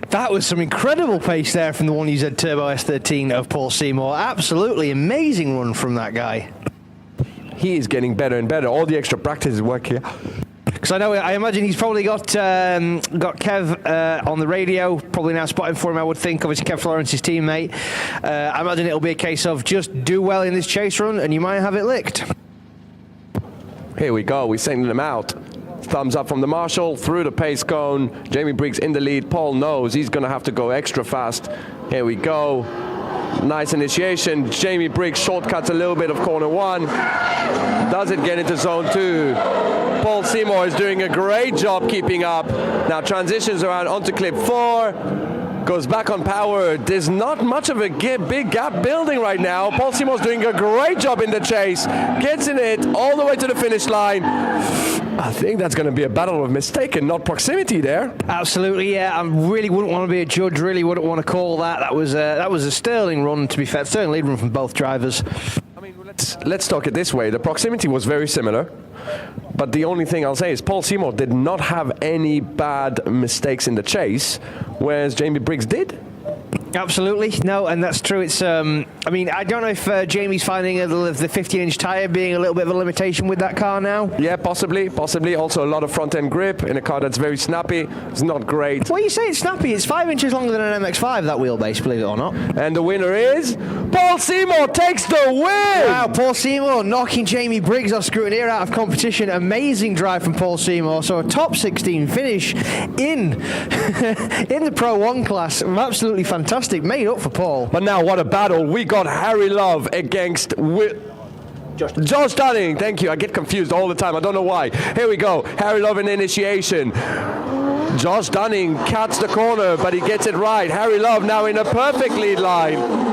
That was some incredible pace there from the 1UZ Turbo S13 of Paul Seymour. Absolutely amazing run from that guy. He is getting better and better. All the extra practice is working. Because I imagine he's probably got Kev on the radio, probably now spotting for him, I would think. Obviously, Kev Florence's teammate. I imagine it'll be a case of just do well in this chase run and you might have it licked. Here we go. We're sending them out. Thumbs up from the marshal, through the pace cone. Jamie Briggs in the lead. Paul knows he's going to have to go extra fast. Here we go. Nice initiation. Jamie Briggs shortcuts a little bit of corner 1. Doesn't get into zone 2. Paul Seymour is doing a great job keeping up. Now transitions around onto clip 4. Goes back on power. There's not much of a big gap building right now. Paul Seymour's doing a great job in the chase. Gets in it all the way to the finish line. I think that's going to be a battle of mistake and not proximity there. Absolutely, yeah. I really wouldn't want to be a judge. Really wouldn't want to call that. That was a sterling run, to be fair. Sterling lead run from both drivers. I mean, let's talk it this way. The proximity was very similar. But the only thing I'll say is Paul Seymour did not have any bad mistakes in the chase, whereas Jamie Briggs did. Absolutely, no, and that's true. It's, I mean, I don't know if Jamie's finding the 15-inch tyre being a little bit of a limitation with that car now. Yeah, possibly. Also, a lot of front-end grip in a car that's very snappy. It's not great. Well, you say it's snappy. It's 5 inches longer than an MX-5, that wheelbase, believe it or not. And the winner is Paul Seymour takes the win. Wow, Paul Seymour knocking Jamie Briggs off scrutiny here out of competition. Amazing drive from Paul Seymour. So a top 16 finish in the Pro 1 class. Absolutely fantastic. Made up for Paul. But now what a battle. We got Harry Love against Josh Dunning. Thank you. I get confused all the time. I don't know why. Here we go. Harry Love in initiation. Josh Dunning cuts the corner, but he gets it right. Harry Love now in a perfect lead line.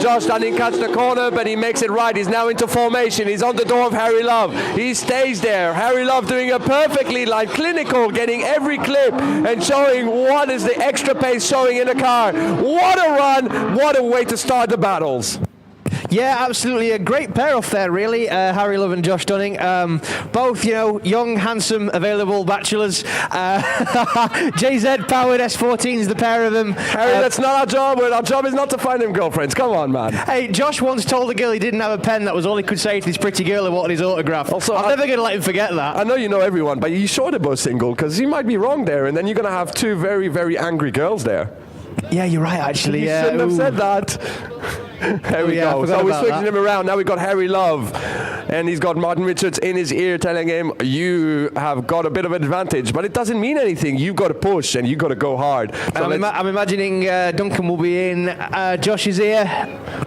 Josh Dunning cuts the corner, but he makes it right. He's now into formation. He's on the door of Harry Love. He stays there. Harry Love doing a perfect lead line. Clinical, getting every clip and showing what is the extra pace showing in the car. What a run. What a way to start the battles. Yeah, absolutely. A great pair off there, really. Harry Love and Josh Dunning. Both, young, handsome, available bachelors. JZ-powered S14s, the pair of them. Harry, that's not our job. Our job is not to find him girlfriends. Come on, man. Hey, Josh once told a girl he didn't have a pen. That was all he could say to this pretty girl who wanted his autograph. Also, I'm never going to let him forget that. I know you know everyone, but you sure they're both single? Because you might be wrong there, and then you're going to have two very, very angry girls there. Yeah, you're right, actually. You shouldn't have said that. There we go. So we're switching him around. Now we've got Harry Love. And he's got Martin Richards in his ear telling him, you have got a bit of an advantage. But it doesn't mean anything. You've got to push and you've got to go hard. So I'm imagining Duncan will be in Josh's ear.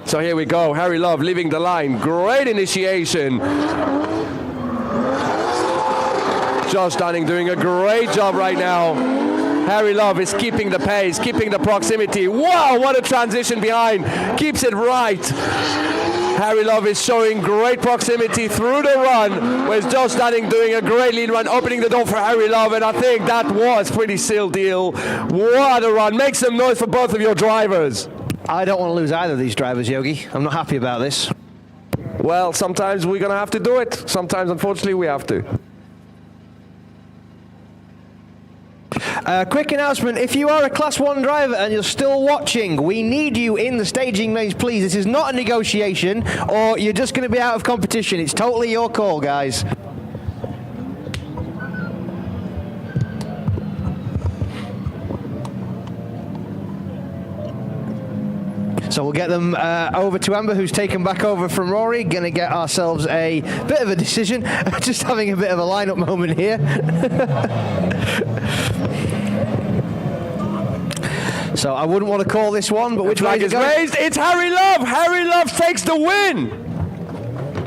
So here we go. Harry Love leaving the line. Great initiation. Josh Dunning doing a great job right now. Harry Love is keeping the pace, keeping the proximity. Wow, what a transition behind. Keeps it right. Harry Love is showing great proximity through the run, whereas Josh Dunning doing a great lead run, opening the door for Harry Love, and I think that was pretty sealed deal. What a run. Make some noise for both of your drivers. I don't want to lose either of these drivers, Yogi. I'm not happy about this. Well, sometimes we're going to have to do it. Sometimes, unfortunately, we have to. Quick announcement, if you are a Class 1 driver and you're still watching, we need you in the staging lanes, please. This is not a negotiation, or you're just going to be out of competition. It's totally your call, guys. So we'll get them over to Amber, who's taken back over from Rory. Going to get ourselves a bit of a decision. Just having a bit of a lineup moment here. So I wouldn't want to call this one, but which way Flag is is it going? raised. It's Harry Love. Harry Love takes the win.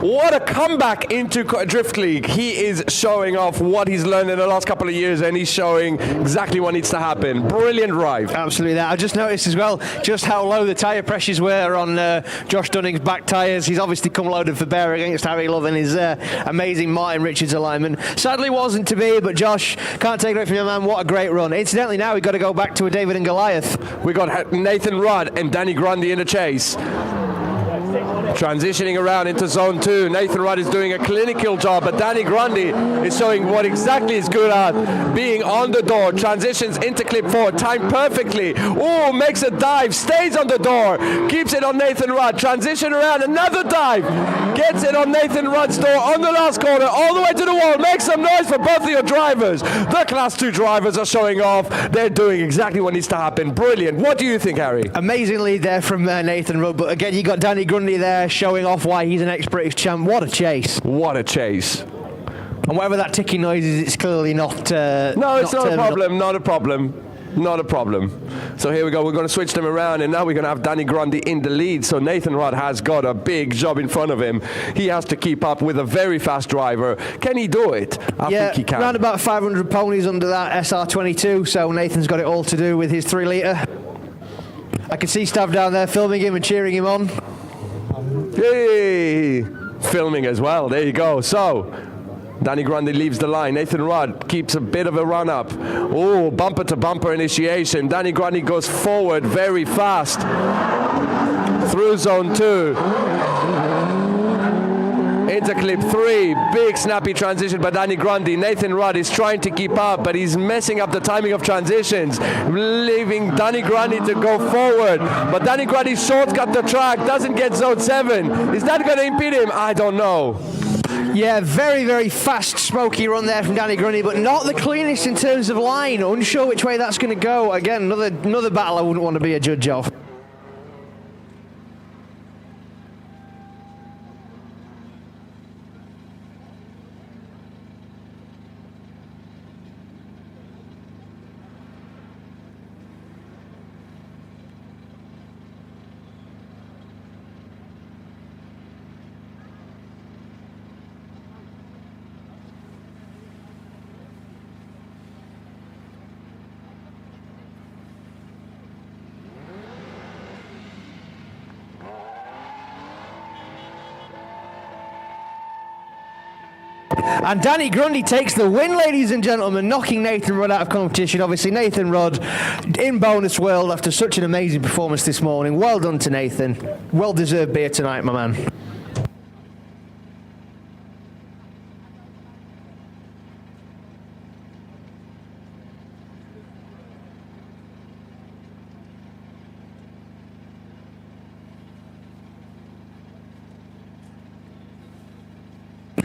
What a comeback into Drift League. He is showing off what he's learned in the last couple of years, and he's showing exactly what needs to happen. Brilliant drive. Absolutely that. I just noticed as well just how low the tyre pressures were on Josh Dunning's back tyres. He's obviously come loaded for bear against Harry Love in his amazing Martin Richards alignment. Sadly wasn't to be, but Josh, can't take it away from your man. What a great run. Incidentally, now we've got to go back to a David and Goliath. We got Nathan Rudd and Danny Grundy in the chase. Transitioning around into zone 2. Nathan Rudd is doing a clinical job, but Danny Grundy is showing what exactly he's good at, being on the door. Transitions into clip 4, timed perfectly. Oh, makes a dive, stays on the door, keeps it on Nathan Rudd. Transition around, another dive, gets it on Nathan Rudd's door on the last corner, all the way to the wall. Make some noise for both of your drivers. The Class 2 drivers are showing off. They're doing exactly what needs to happen. Brilliant. What do you think, Harry? Amazingly there from Nathan Rudd, but again, you got Danny Grundy there showing off why he's an ex-British champ. What a chase. What a chase. And whatever that ticking noise is, it's clearly not... no, it's not a problem, up. not a problem. Not a problem. So here we go. We're going to switch them around, and now we're going to have Danny Grundy in the lead. So Nathan Rudd has got a big job in front of him. He has to keep up with a very fast driver. Can he do it? I think he can. Around about 500 ponies under that SR22, so Nathan's got it all to do with his 3 litre. I can see Stav down there filming him and cheering him on. Yay! Filming as well. There you go. So Danny Grundy leaves the line. Nathan Rudd keeps a bit of a run up. Oh, bumper to bumper initiation. Danny Grundy goes forward very fast through zone 2. Into clip 3, big snappy transition by Danny Grundy. Nathan Rudd is trying to keep up, but he's messing up the timing of transitions, leaving Danny Grundy to go forward. But Danny Grundy shortcut the track, doesn't get zone 7. Is that going to impede him? I don't know. Yeah, very, very fast, smoky run there from Danny Grundy, but not the cleanest in terms of line. Unsure which way that's going to go. Again, another battle I wouldn't want to be a judge of. And Danny Grundy takes the win, ladies and gentlemen, knocking Nathan Rudd out of competition. Obviously, Nathan Rudd in bonus world after such an amazing performance this morning. Well done to Nathan. Well-deserved beer tonight, my man.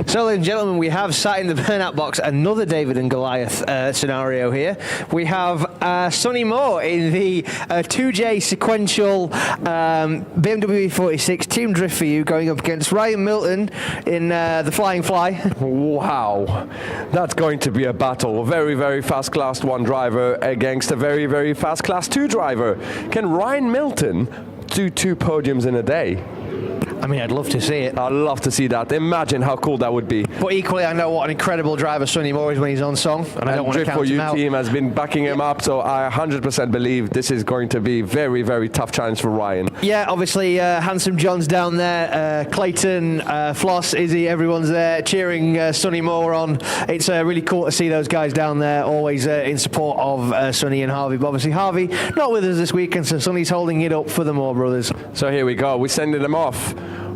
So, ladies and gentlemen, we have sat in the burnout box another David and Goliath scenario here. We have Sonny Moore in the 2J sequential BMW 46 Team Drift for you, going up against Ryan Milton in the Flying Fly. Wow, that's going to be a battle. A very, very fast Class 1 driver against a very, very fast Class 2 driver. Can Ryan Milton do 2 podiums in a day? I mean, I'd love to see it. I'd love to see that. Imagine how cool that would be. But equally, I know what an incredible driver Sonny Moore is when he's on song, and I don't want to count him out. Drift4You team has been backing him up, so I 100% believe this is going to be very, very tough challenge for Ryan. Yeah, obviously, Handsome John's down there, Clayton, Floss, Izzy, everyone's there cheering Sonny Moore on. It's really cool to see those guys down there, always in support of Sonny and Harvey. But obviously, Harvey not with us this weekend, so Sonny's holding it up for the Moore brothers. So here we go. We're sending them off.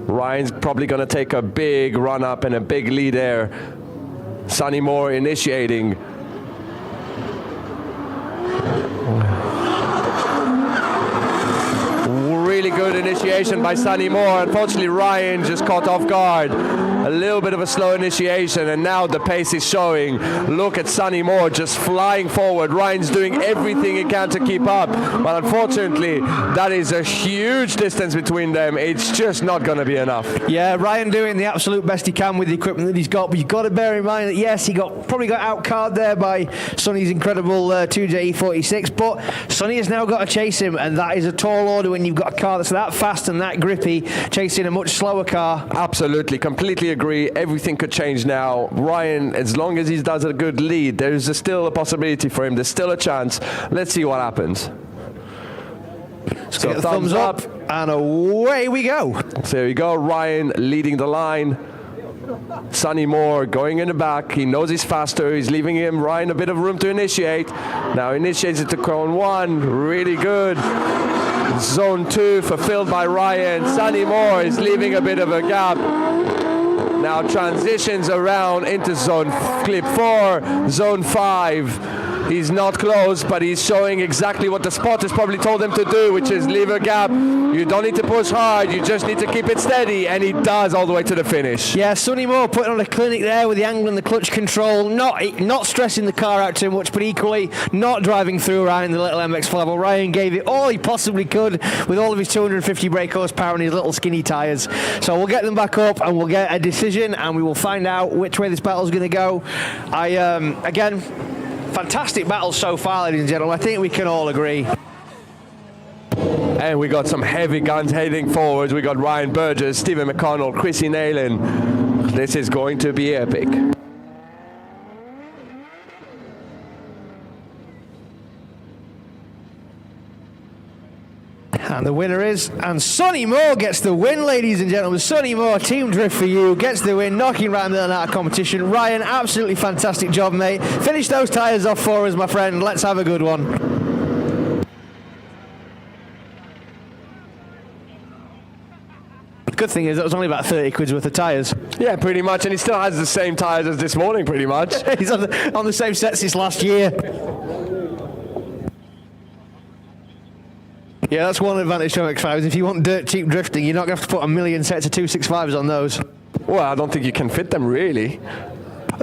Ryan's probably going to take a big run up and a big lead there. Sonny Moore initiating. Really good initiation by Sonny Moore. Unfortunately, Ryan just caught off guard. A little bit of a slow initiation, and now the pace is showing. Look at Sonny Moore just flying forward. Ryan's doing everything he can to keep up, but unfortunately, that is a huge distance between them. It's just not going to be enough. Yeah, Ryan doing the absolute best he can with the equipment that he's got, but you've got to bear in mind that yes, he probably got outcarred there by Sonny's incredible 2JE46, but Sonny has now got to chase him, and that is a tall order when you've got a car that's that fast and that grippy, chasing a much slower car. Absolutely, completely agree. Everything could change now. Ryan, as long as he does a good lead, there's still a possibility for him. There's still a chance. Let's see what happens. So thumbs up, and away we go. So here we go, Ryan leading the line. Sonny Moore going in the back. He knows he's faster. He's leaving Ryan a bit of room to initiate. Now initiates it to cone 1. Really good. Zone 2 fulfilled by Ryan. Sonny Moore is leaving a bit of a gap. Now transitions around into zone clip 4, zone 5. He's not close, but he's showing exactly what the spotters probably told him to do, which is leave a gap. You don't need to push hard, you just need to keep it steady, and he does all the way to the finish. Yeah, Sonny Moore putting on a clinic there with the angle and the clutch control, not stressing the car out too much, but equally not driving through Ryan, the little MX-5. Well, Ryan gave it all he possibly could with all of his 250 brake horsepower and his little skinny tyres. So we'll get them back up and we'll get a decision, and we will find out which way this battle's going to go. Again, fantastic battle so far, ladies and gentlemen. I think we can all agree. And we got some heavy guns heading forwards. We got Ryan Burgess, Stephen McConnell, Chrissy Nalen. This is going to be epic. And the winner is, and Sonny Moore gets the win, ladies and gentlemen. Sonny Moore, Team Drift for you, gets the win, knocking Ryan Millen out of competition. Ryan, absolutely fantastic job, mate. Finish those tyres off for us, my friend. Let's have a good one. Good thing is that was only about 30 quid's worth of tyres. Yeah, pretty much, and he still has the same tyres as this morning, pretty much. He's on the same set since last year. Yeah, that's one advantage to MX-5s. If you want dirt cheap drifting, you're not going to have to put a million sets of 265s on those. Well, I don't think you can fit them, really.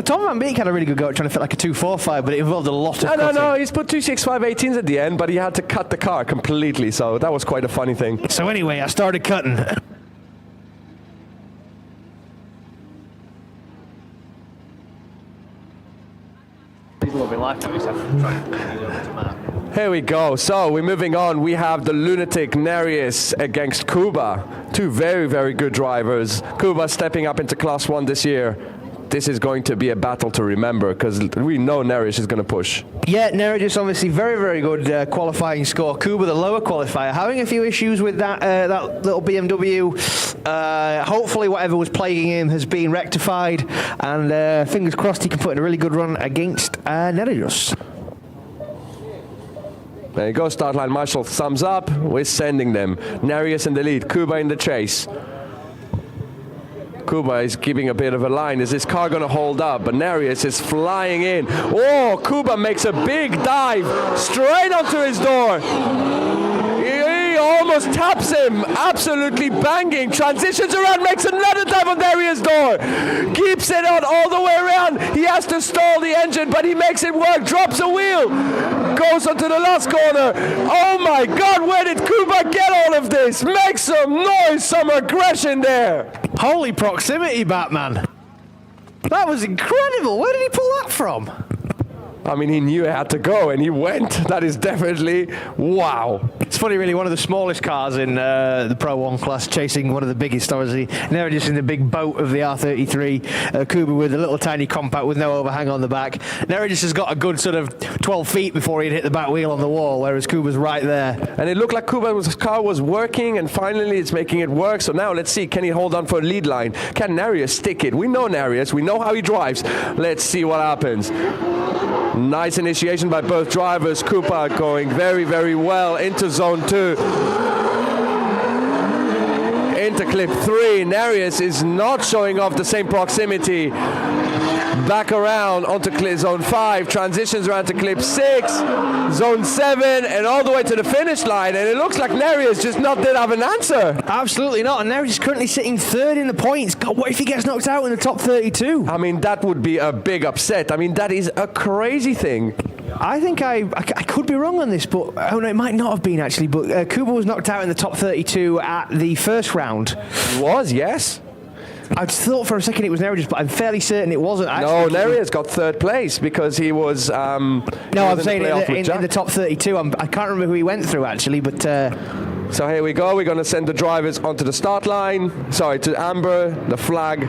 Tom Van Beek had a really good go at trying to fit like a 245, but it involved a lot of cutting. No, he's put 265 18s at the end, but he had to cut the car completely, so that was quite a funny thing. So anyway, I started cutting. Here we go. So we're moving on. We have the lunatic Nereus against Kuba. Two very, very good drivers. Kuba stepping up into Class 1 this year. This is going to be a battle to remember because we know Nereus is going to push. Yeah, Nereus obviously very, very good qualifying score. Kuba, the lower qualifier, having a few issues with that little BMW. Hopefully whatever was plaguing him has been rectified, and fingers crossed he can put in a really good run against Nereus. There you go, start line marshal, thumbs up. We're sending them. Nereus in the lead, Kuba in the chase. Kuba is giving a bit of a line. Is this car going to hold up? But Nereus is flying in. Oh, Kuba makes a big dive straight onto his door. He almost taps him. Absolutely banging. Transitions around, makes another dive on Nereus' door. Keeps it on all the way around. He has to stall the engine, but he makes it work. Drops a wheel. Goes onto the last corner. Oh my God, where did Kuba get all of this? Make some noise, some aggression there. Holy proximity, Batman. That was incredible. Where did he pull that from? I mean, he knew he had to go, and he went. That is definitely, wow. It's funny, really, one of the smallest cars in the Pro 1 class, chasing one of the biggest, obviously. Never just in the big boat of the R33. Kuba with a little tiny compact with no overhang on the back. Never just has got a good sort of 12 feet before he'd hit the back wheel on the wall, whereas Kuba's right there. And it looked like Kuba's car was working, and finally it's making it work. So now let's see, can he hold on for a lead line? Can Nereus stick it? We know Nereus, we know how he drives. Let's see what happens. Nice initiation by both drivers. Kuba going very, very well into zone 2. into clip 3. Nereus is not showing off the same proximity. Back around onto zone 5, transitions around to clip 6, zone 7, and all the way to the finish line. And it looks like Nereus just not did have an answer. Absolutely not. And Nereus is currently sitting 3rd in the points. God, what if he gets knocked out in the top 32? I mean, that would be a big upset. I mean, that is a crazy thing. I think I could be wrong on this, but oh no, it might not have been actually. But Kuba was knocked out in the top 32 at the first round. He was, yes. I thought for a second it was Nereus, but I'm fairly certain it wasn't. No, Nereus got 3rd place because he was. No, I'm saying in the top 32. I can't remember who he went through actually, but. So here we go. We're going to send the drivers onto the start line. Sorry, to Amber, the flag.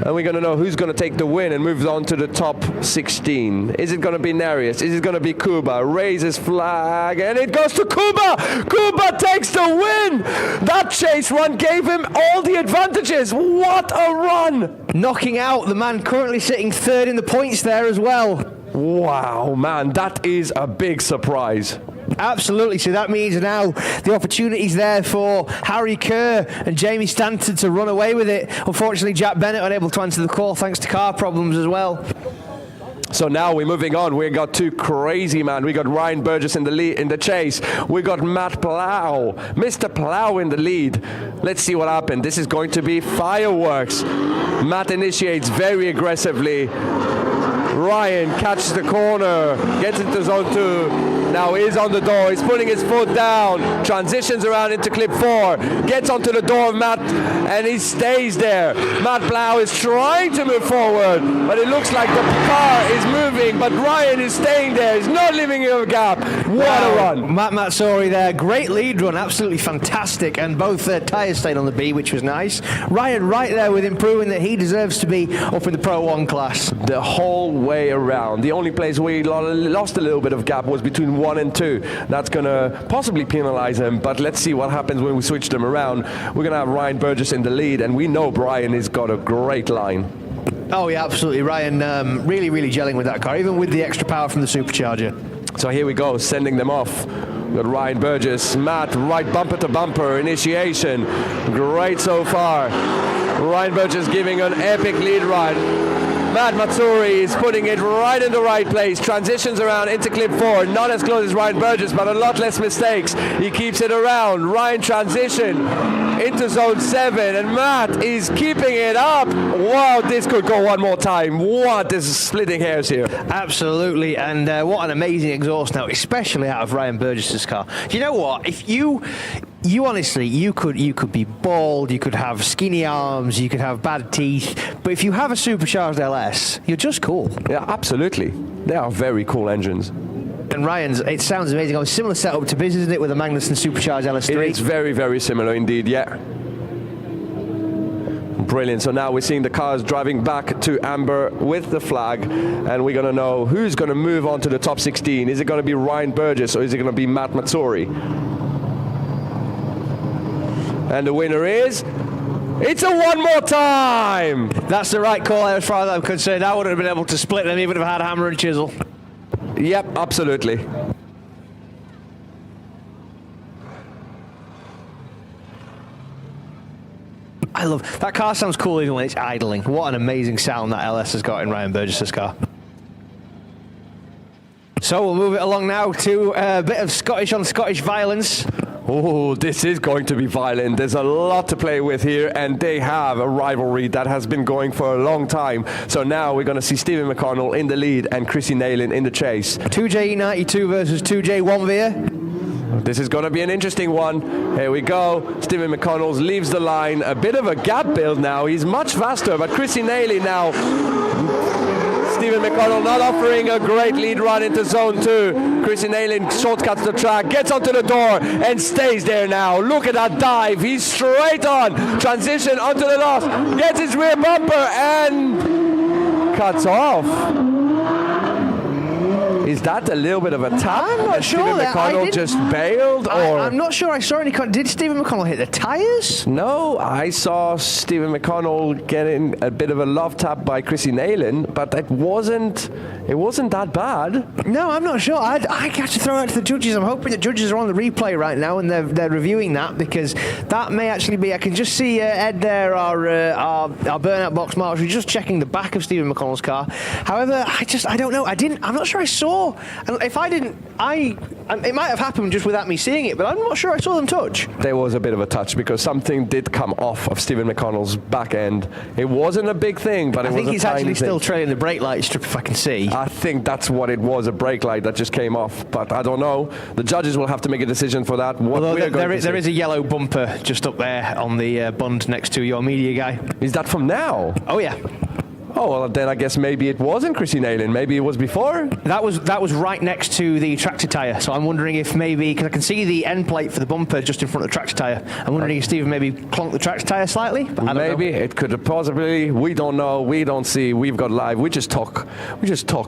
And we're going to know who's going to take the win and move on to the top 16. Is it going to be Nereus? Is it going to be Kuba? Raises flag, and it goes to Kuba! Kuba takes the win! That chase run gave him all the advantages. What a run! Knocking out the man currently sitting 3rd in the points there as well. Wow, man, that is a big surprise. Absolutely, so that means now the opportunity's there for Harry Kerr and Jamie Stanton to run away with it. Unfortunately, Jack Bennett unable to answer the call thanks to car problems as well. So now we're moving on. We got 2 crazy man. We got Ryan Burgess in the lead, in the chase. We got Matt Plow, Mr. Plow in the lead. Let's see what happened. This is going to be fireworks. Matt initiates very aggressively. Ryan catches the corner, gets into zone 2. Now he's on the door, he's putting his foot down, transitions around into clip 4, gets onto the door of Matt, and he stays there. Matt Plow is trying to move forward, but it looks like the car is moving, but Ryan is staying there, he's not leaving a gap. What a run. Matt Matsuri there, great lead run, absolutely fantastic, and both tyres stayed on the B, which was nice. Ryan right there with him proving that he deserves to be up in the Pro 1 class. The whole way around. The only place where he lost a little bit of gap was between 1 and 2. That's going to possibly penalize him, but let's see what happens when we switch them around. We're going to have Ryan Burgess in the lead, and we know Brian has got a great line. Oh yeah, absolutely. Ryan really gelling with that car, even with the extra power from the supercharger. So here we go, sending them off. We've got Ryan Burgess, Matt, right bumper to bumper, initiation. Great so far. Ryan Burgess giving an epic lead run. Matt Matsuri is putting it right in the right place. Transitions around into clip 4. Not as close as Ryan Burgess, but a lot less mistakes. He keeps it around. Ryan transition into zone 7, and Matt is keeping it up. Wow, this could go one more time. What is splitting hairs here? Absolutely, and what an amazing exhaust now, especially out of Ryan Burgess's car. Do you know what? If you honestly, you could be bald, you could have skinny arms, you could have bad teeth, but if you have a supercharged LS, you're just cool. Yeah, absolutely. They are very cool engines. And Ryan's, it sounds amazing. A similar setup to Biz, isn't it, with a Magnussen supercharged LS3? It's very similar indeed, yeah. Brilliant. So now we're seeing the cars driving back to Amber with the flag, and we're going to know who's going to move on to the top 16. Is it going to be Ryan Burgess or is it going to be Matt Matsuri? And the winner is... It's a one more time! That's the right call as far as I'm concerned. I wouldn't have been able to split them even if I had a hammer and chisel. Yep, absolutely. I love that car. Sounds cool even when it's idling. What an amazing sound that LS has got in Ryan Burgess's car. So we'll move it along now to a bit of Scottish on Scottish violence. Oh, this is going to be violent. There's a lot to play with here, and they have a rivalry that has been going for a long time. So now we're going to see Stephen McConnell in the lead and Chrissy Nalen in the chase. 2J92 versus 2J1 This is going to be an interesting one. Here we go. Stephen McConnell leaves the line. A bit of a gap build now. He's much faster, but Chrissy Nalen now... Stephen McConnell not offering a great lead run into zone 2. Chrissy Nalen shortcuts the track, gets onto the door and stays there now. Look at that dive. He's straight on. Transition onto the loss. Gets his rear bumper and cuts off. Is that a little bit of a tap? I'm not sure. Stephen McConnell just bailed? Or I'm not sure I saw any... Did Stephen McConnell hit the tyres? No, I saw Stephen McConnell getting a bit of a love tap by Chrissy Nalen, but that wasn't It wasn't that bad. No, I'm not sure. I have to throw it out to the judges. I'm hoping the judges are on the replay right now and they're reviewing that, because that may actually be. I can just see Ed there, our burnout box marshal, just checking the back of Stephen McConnell's car. However, I don't know. I'm not sure I saw. And if I didn't, it might have happened just without me seeing it, but I'm not sure I saw them touch. There was a bit of a touch because something did come off of Stephen McConnell's back end. It wasn't a big thing, but it was a tiny thing. I think he's actually still trailing the brake light strip, if I can see. I think that's what it was, a brake light that just came off, but I don't know. The judges will have to make a decision for that. There is a yellow bumper just up there on the bund next to your media guy. Is that from now? Oh yeah. Oh, well, then I guess maybe it wasn't Chrissy Nalen. Maybe it was before? That was right next to the tractor tyre. So I'm wondering if maybe, because I can see the end plate for the bumper just in front of the tractor tyre. I'm wondering if Stephen maybe clonked the tractor tyre slightly. Maybe it could have possibly. We don't know. We don't see. We've got live. We just talk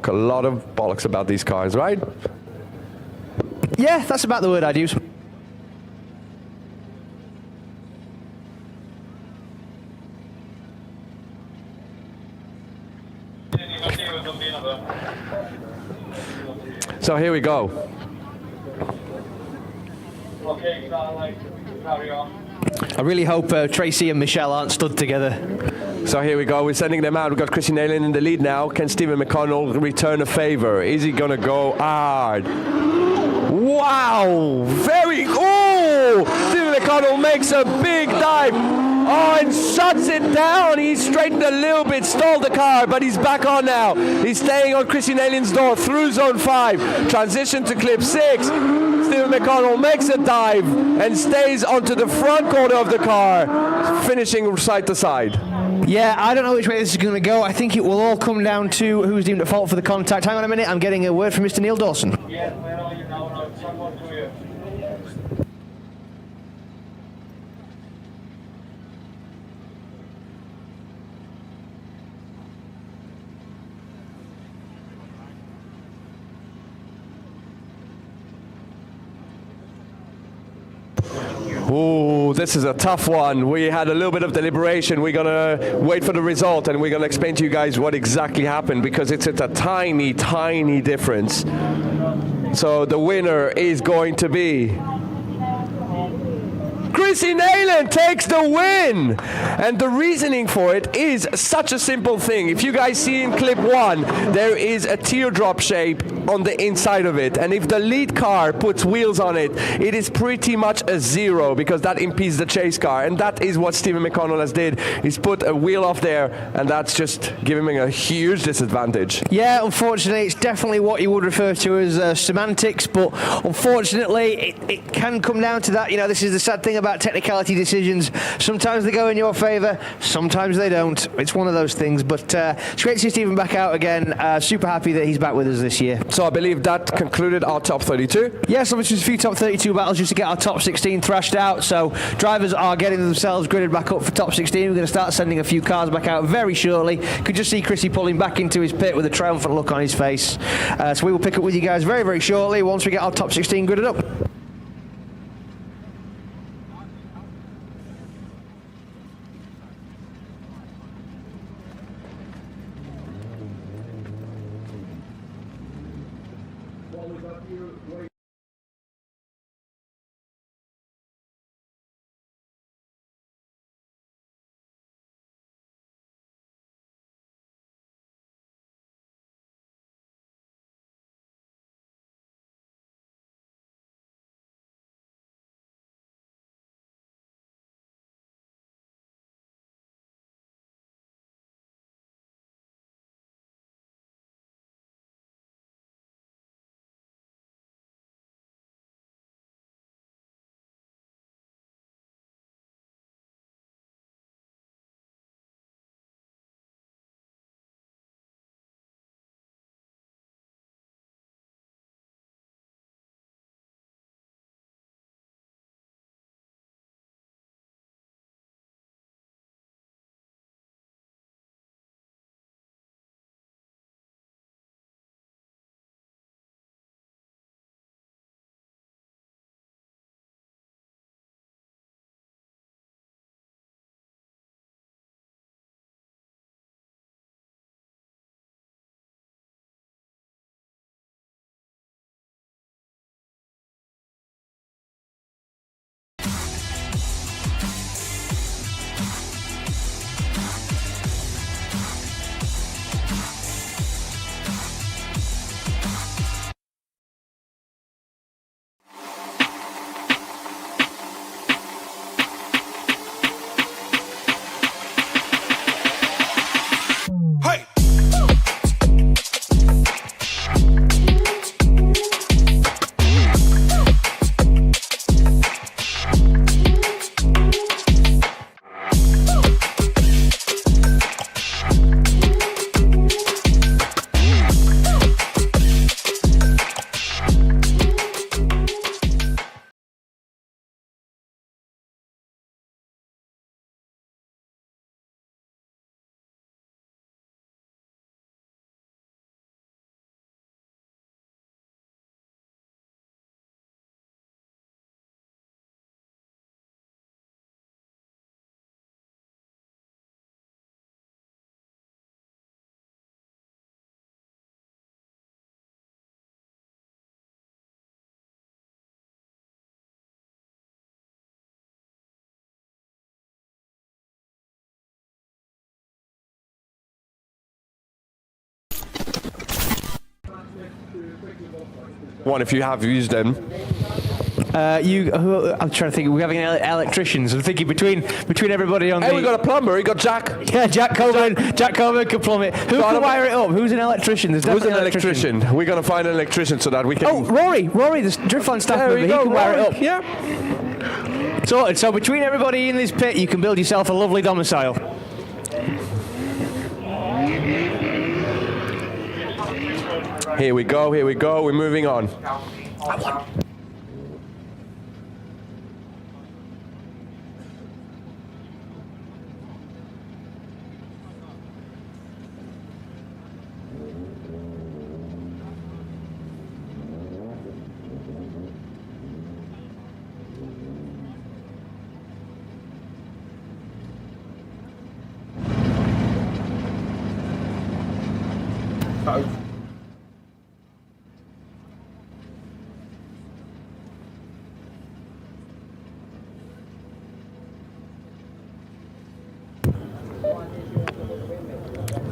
a lot of bollocks about these cars, right? Yeah, that's about the word I'd use. So here we go. I really hope Tracy and Michelle aren't stood together. So here we go. We're sending them out. We've got Chrissy Nalen in the lead now. Can Stephen McConnell return a favor? Is he going to go hard? Wow! Stephen McConnell makes a big dive. Oh, and shuts it down. He straightened a little bit, stalled the car, but he's back on now. He's staying on Chrissy Nalen's door through zone 5. Transition to clip 6. Stephen McConnell makes a dive and stays onto the front corner of the car, finishing side to side. Yeah, I don't know which way this is going to go. I think it will all come down to who's deemed at fault for the contact. Hang on a minute, I'm getting a word from Mr. Neil Dawson. Yeah, where are you now? Someone to you. Ooh, this is a tough one. We had a little bit of deliberation. We're going to wait for the result and we're going to explain to you guys what exactly happened, because it's a tiny, tiny difference. So the winner is going to be Chrissy Nalen takes the win! And the reasoning for it is such a simple thing. If you guys see in clip 1, there is a teardrop shape on the inside of it. And if the lead car puts wheels on it, it is pretty much a 0, because that impedes the chase car. And that is what Stephen McConnell has did. He's put a wheel off there, and that's just giving him a huge disadvantage. Yeah, unfortunately, it's definitely what you would refer to as semantics, but unfortunately, it can come down to that. You know, this is the sad thing about technicality decisions. Sometimes they go in your favour, sometimes they don't. It's one of those things, but it's great to see Stephen back out again. Super happy that he's back with us this year. So I believe that concluded our top 32. Yes, obviously just a few top 32 battles just to get our top 16 thrashed out. So drivers are getting themselves gridded back up for top 16. We're going to start sending a few cars back out very shortly. Could just see Chrissy pulling back into his pit with a triumphant look on his face. So we will pick up with you guys very, very shortly once we get our top 16 gridded up. one if you have used them. I'm trying to think. We're having electricians. I'm thinking between everybody on. Hey, we got a plumber. We got Jack. Yeah, Jack Coleman. Jack Coleman can plumb it. Who can wire it up? Who's an electrician? There's Who's an electrician? We're gonna find an electrician so that we can. Oh, Rory, the Driftland staff member. He can wire it up. Yeah. So between everybody in this pit, you can build yourself a lovely domicile. Here we go. We're moving on.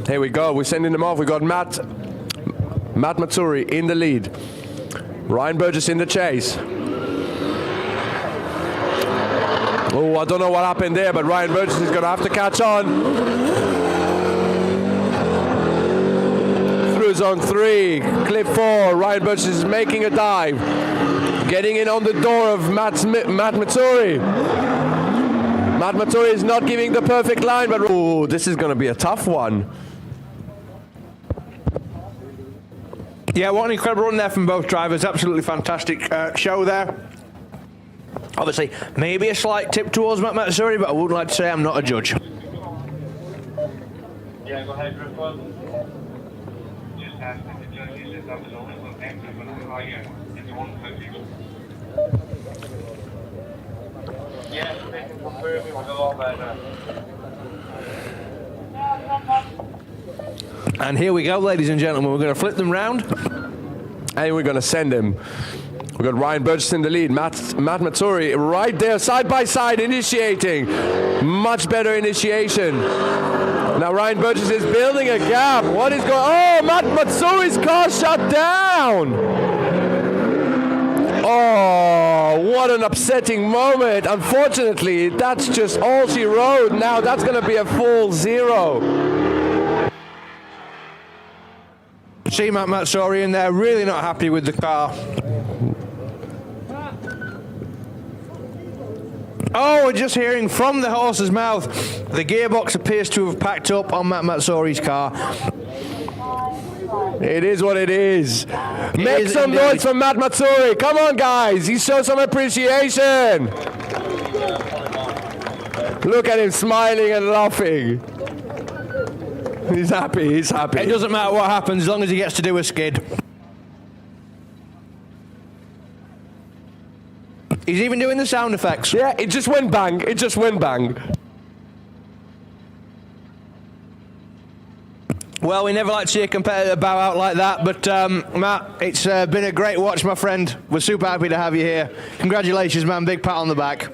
Here we go. We're sending them off. We got Matt Matsuri in the lead. Ryan Burgess in the chase. Oh, I don't know what happened there, but Ryan Burgess is going to have to catch on. Through zone 3, clip 4. Ryan Burgess is making a dive. Getting in on the door of Matt Matsuri. Matt Matsuri is not giving the perfect line, but oh, this is going to be a tough one. Yeah, what an incredible run there from both drivers. Absolutely fantastic show there. Obviously, maybe a slight tip towards Matt Matsuri, but I wouldn't like to say I'm not a judge. Yeah, go ahead, Driftland. Just asking the judges if that was a little extra, but higher in the 150. Yes, they can confirm it was a lot better. And here we go, ladies and gentlemen. We're going to flip them round. And we're going to send him. We've got Ryan Burgess in the lead. Matt Matsuri right there, side by side, initiating. Much better initiation. Now Ryan Burgess is building a gap. What is going on? Oh, Matt Matsuri's car shut down. Oh, what an upsetting moment. Unfortunately, that's just all she wrote. Now that's going to be a full 0. See Matt Matsuri in there, really not happy with the car. Oh, we're just hearing from the horse's mouth. The gearbox appears to have packed up on Matt Matsuri's car. It is what it is. Make some noise for Matt Matsuri. Come on, guys. He showed some appreciation. Look at him smiling and laughing. He's happy. He's happy. It doesn't matter what happens as long as he gets to do a skid. He's even doing the sound effects. Yeah, it just went bang. It just went bang. Well, we never like to see a competitor bow out like that, but Matt, it's been a great watch, my friend. We're super happy to have you here. Congratulations, man. Big pat on the back.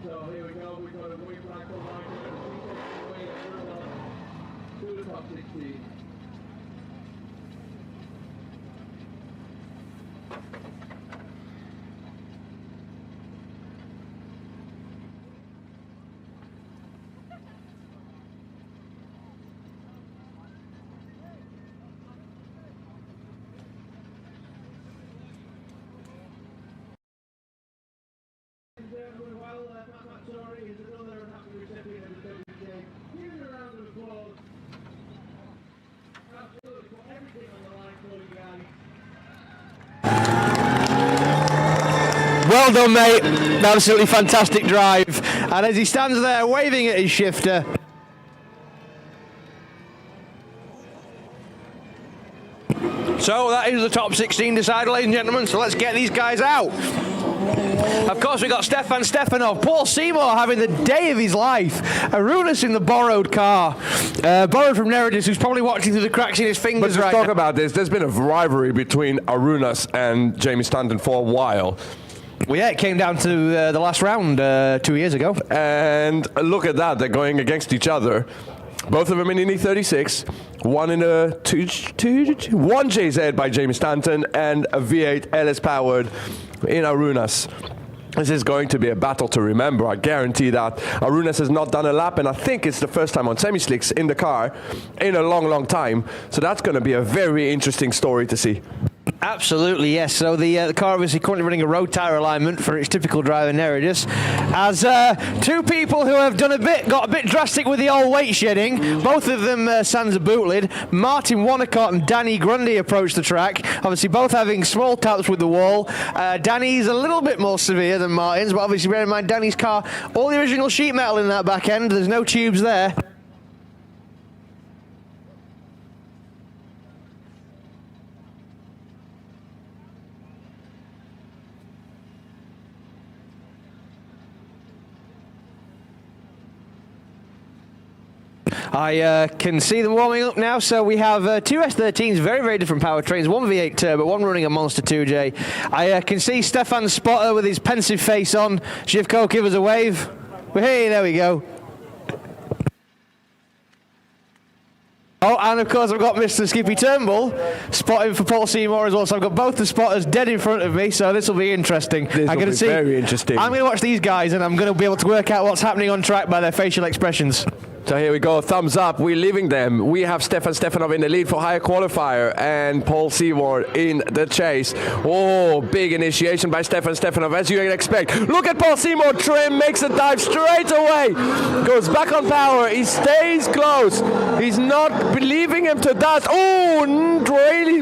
So here we go, we've got a way back on to the top 16. Well done, mate. Absolutely fantastic drive. And as he stands there waving at his shifter, So that is the top 16 decided, ladies and gentlemen. So let's get these guys out. Of course, we got Stefan Stefanov, Paul Seymour having the day of his life. Arunas in the borrowed car, borrowed from Neridis, who's probably watching through the cracks in his fingers But right let's talk now. about this. There's been a rivalry between Arunas and Jamie Stanton for a while. Well, yeah, it came down to the last round 2 years ago. And look at that, they're going against each other. Both of them in Indy 36, one in a 1 JZ by Jamie Stanton and a V8 LS powered in Arunas. This is going to be a battle to remember. I guarantee that. Arunas has not done a lap, and I think it's the first time on semi-slicks in the car in a long, long time. So that's going to be a very interesting story to see. Absolutely, yes. So the car obviously currently running a road tyre alignment for its typical driver, Neridis. As two people who have got a bit drastic with the old weight shedding, both of them sans a boot lid. Martin Wonnacott and Danny Grundy approach the track, obviously both having small taps with the wall. Danny's a little bit more severe than Martin's, but obviously bear in mind Danny's car, all the original sheet metal in that back end, there's no tubes there. I can see them warming up now. So we have two S13s, very, very different powertrains. One V8 turbo, one running a Monster 2J. I can see Stefan Spotter with his pensive face on. Shivko, give us a wave. Hey, there we go. Oh, and of course I've got Mr. Skippy Turnbull spotting for Paul Seymour as well. So I've got both the spotters dead in front of me. So this will be interesting. This will be very interesting. I'm going to watch these guys, and I'm going to be able to work out what's happening on track by their facial expressions. So here we go, thumbs up, we're leaving them. We have Stefan Stefanov in the lead for higher qualifier and Paul Seymour in the chase. Oh, big initiation by Stefan Stefanov, as you expect. Look at Paul Seymour, trim, makes a dive straight away. Goes back on power, he stays close. He's not leaving him to dust. Oh, really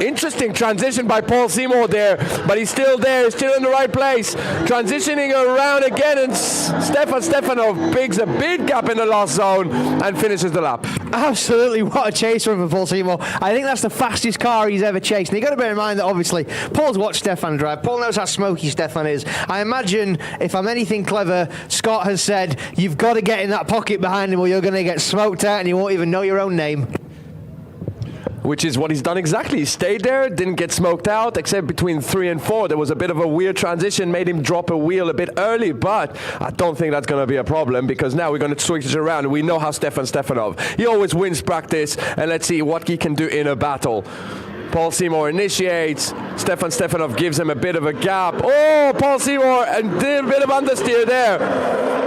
interesting transition by Paul Seymour there, but he's still there, he's still in the right place. Transitioning around again, and Stefan Stefanov picks a big gap in the last zone and finishes the lap. Absolutely, what a chase from Paul Seymour. I think that's the fastest car he's ever chased. And you've got to bear in mind that obviously Paul's watched Stefan drive. Paul knows how smoky Stefan is. I imagine if I'm anything clever, Scott has said you've got to get in that pocket behind him or you're going to get smoked out and you won't even know your own name. Which is what he's done exactly. He stayed there, didn't get smoked out, except between 3 and 4. There was a bit of a weird transition, made him drop a wheel a bit early, but I don't think that's going to be a problem because now we're going to switch it around and we know how Stefan Stefanov. He always wins practice, and let's see what he can do in a battle. Paul Seymour initiates. Stefan Stefanov gives him a bit of a gap. Oh, Paul Seymour, and did a bit of understeer there.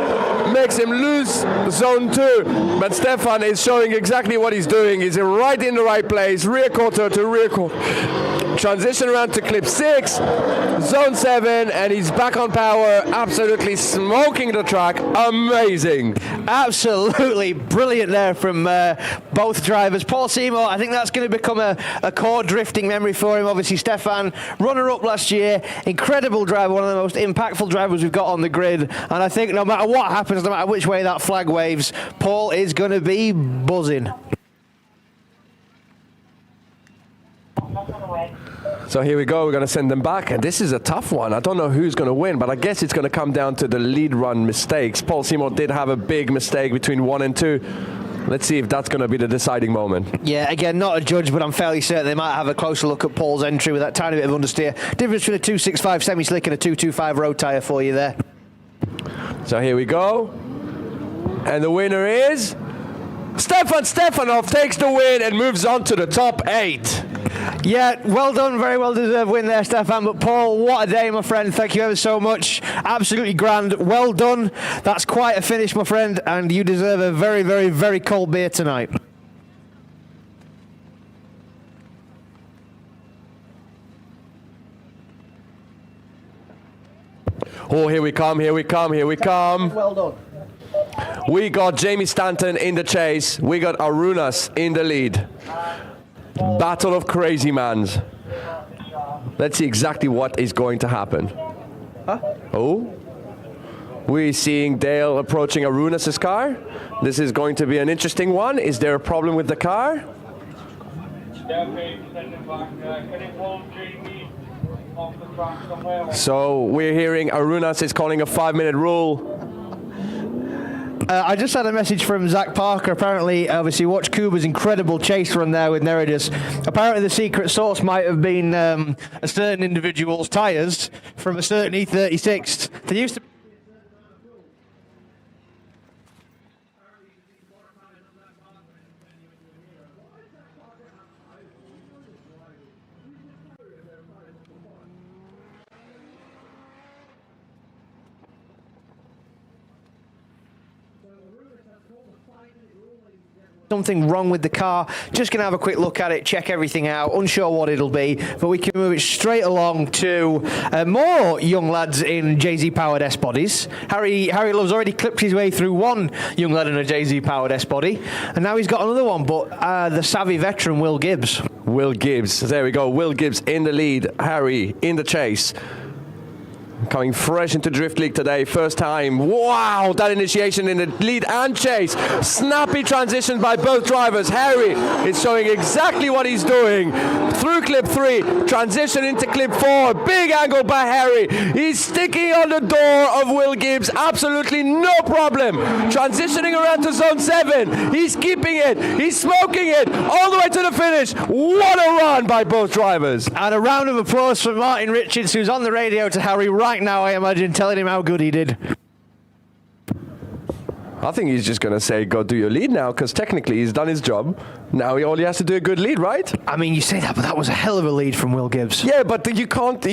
Makes him lose zone 2, but Stefan is showing exactly what he's doing. He's right in the right place, rear quarter to rear quarter. Transition around to clip 6, zone 7, and he's back on power, absolutely smoking the track. Amazing. Absolutely brilliant there from both drivers. Paul Seymour, I think that's going to become a core drifting memory for him. Obviously, Stefan, runner-up last year, incredible driver, one of the most impactful drivers we've got on the grid. And I think no matter what happens, no matter which way that flag waves, Paul is going to be buzzing. So here we go, we're going to send them back, and this is a tough one. I don't know who's going to win, but I guess it's going to come down to the lead run mistakes. Paul Seymour did have a big mistake between 1 and 2. Let's see if that's going to be the deciding moment. Yeah, again, not a judge, but I'm fairly certain they might have a closer look at Paul's entry with that tiny bit of understeer. Difference between a 265 semi-slick and a 225 road tyre for you there. So here we go, and the winner is Stefan Stefanov. Takes the win and moves on to the top 8. Yeah, well done, very well deserved win there, Stefan. But Paul, what a day, my friend. Thank you ever so much. Absolutely grand. Well done. That's quite a finish, my friend, and you deserve a very, very, very cold beer tonight. Oh, here we come, here we come, here we come. Well done. We got Jamie Stanton in the chase. We got Arunas in the lead. Battle of crazy mans. Let's see exactly what is going to happen. Huh? Oh. We're seeing Dale approaching Arunas' car. This is going to be an interesting one. Is there a problem with the car? Yeah, okay, standing back. Can you hold JB off the track somewhere? So we're hearing Arunas is calling a 5-minute rule. I just had a message from Zach Parker. Apparently, obviously, watch Kuba's incredible chase run there with Neridus. Apparently, the secret source might have been a certain individual's tyres from a certain E36. They used to. Something wrong with the car. Just going to have a quick look at it, check everything out. Unsure what it'll be, but we can move it straight along to more young lads in JZ powered S bodies. Harry Love's already clipped his way through one young lad in a JZ powered S body, and now he's got another one. But the savvy veteran Will Gibbs. Will Gibbs, there we go. Will Gibbs in the lead. Harry in the chase. Coming fresh into Drift League today, first time. Wow, that initiation in the lead and chase. Snappy transition by both drivers. Harry is showing exactly what he's doing. Through clip 3, transition into clip 4. Big angle by Harry. He's sticking on the door of Will Gibbs. Absolutely no problem. Transitioning around to zone 7. He's keeping it. He's smoking it. All the way to the finish. What a run by both drivers. And a round of applause for Martin Richards, who's on the radio to Harry right now, I imagine, telling him how good he did. I think he's just going to say, go do your lead now, because technically he's done his job. Now all he has to do a good lead, right? I mean, you say that, but that was a hell of a lead from Will Gibbs. Yeah, but you can't...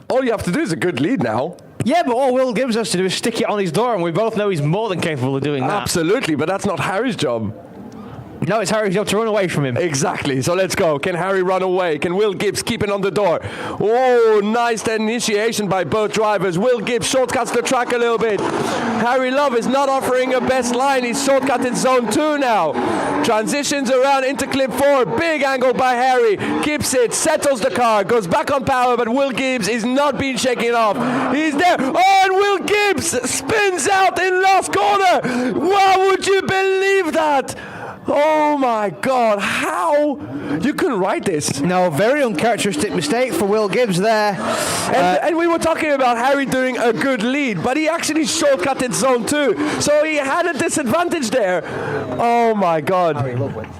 all you have to do is a good lead now. Yeah, but all Will Gibbs has to do is stick it on his door, and we both know he's more than capable of doing that. Absolutely, but that's not Harry's job. No, it's Harry's job to run away from him. Exactly, so let's go. Can Harry run away? Can Will Gibbs keep it on the door? Oh, nice initiation by both drivers. Will Gibbs shortcuts the track a little bit. Harry Love is not offering a best line. He's shortcutted zone 2 now. Transitions around into clip 4. Big angle by Harry. Keeps it, settles the car, goes back on power, but Will Gibbs is not being shaken off. He's there. Oh, and Will Gibbs spins out in last corner. Wow, would you believe that? Oh my God, how? You couldn't write this. No, very uncharacteristic mistake for Will Gibbs there. And we were talking about Harry doing a good lead, but he actually shortcutted zone 2. So he had a disadvantage there. Oh my God. Harry Love went.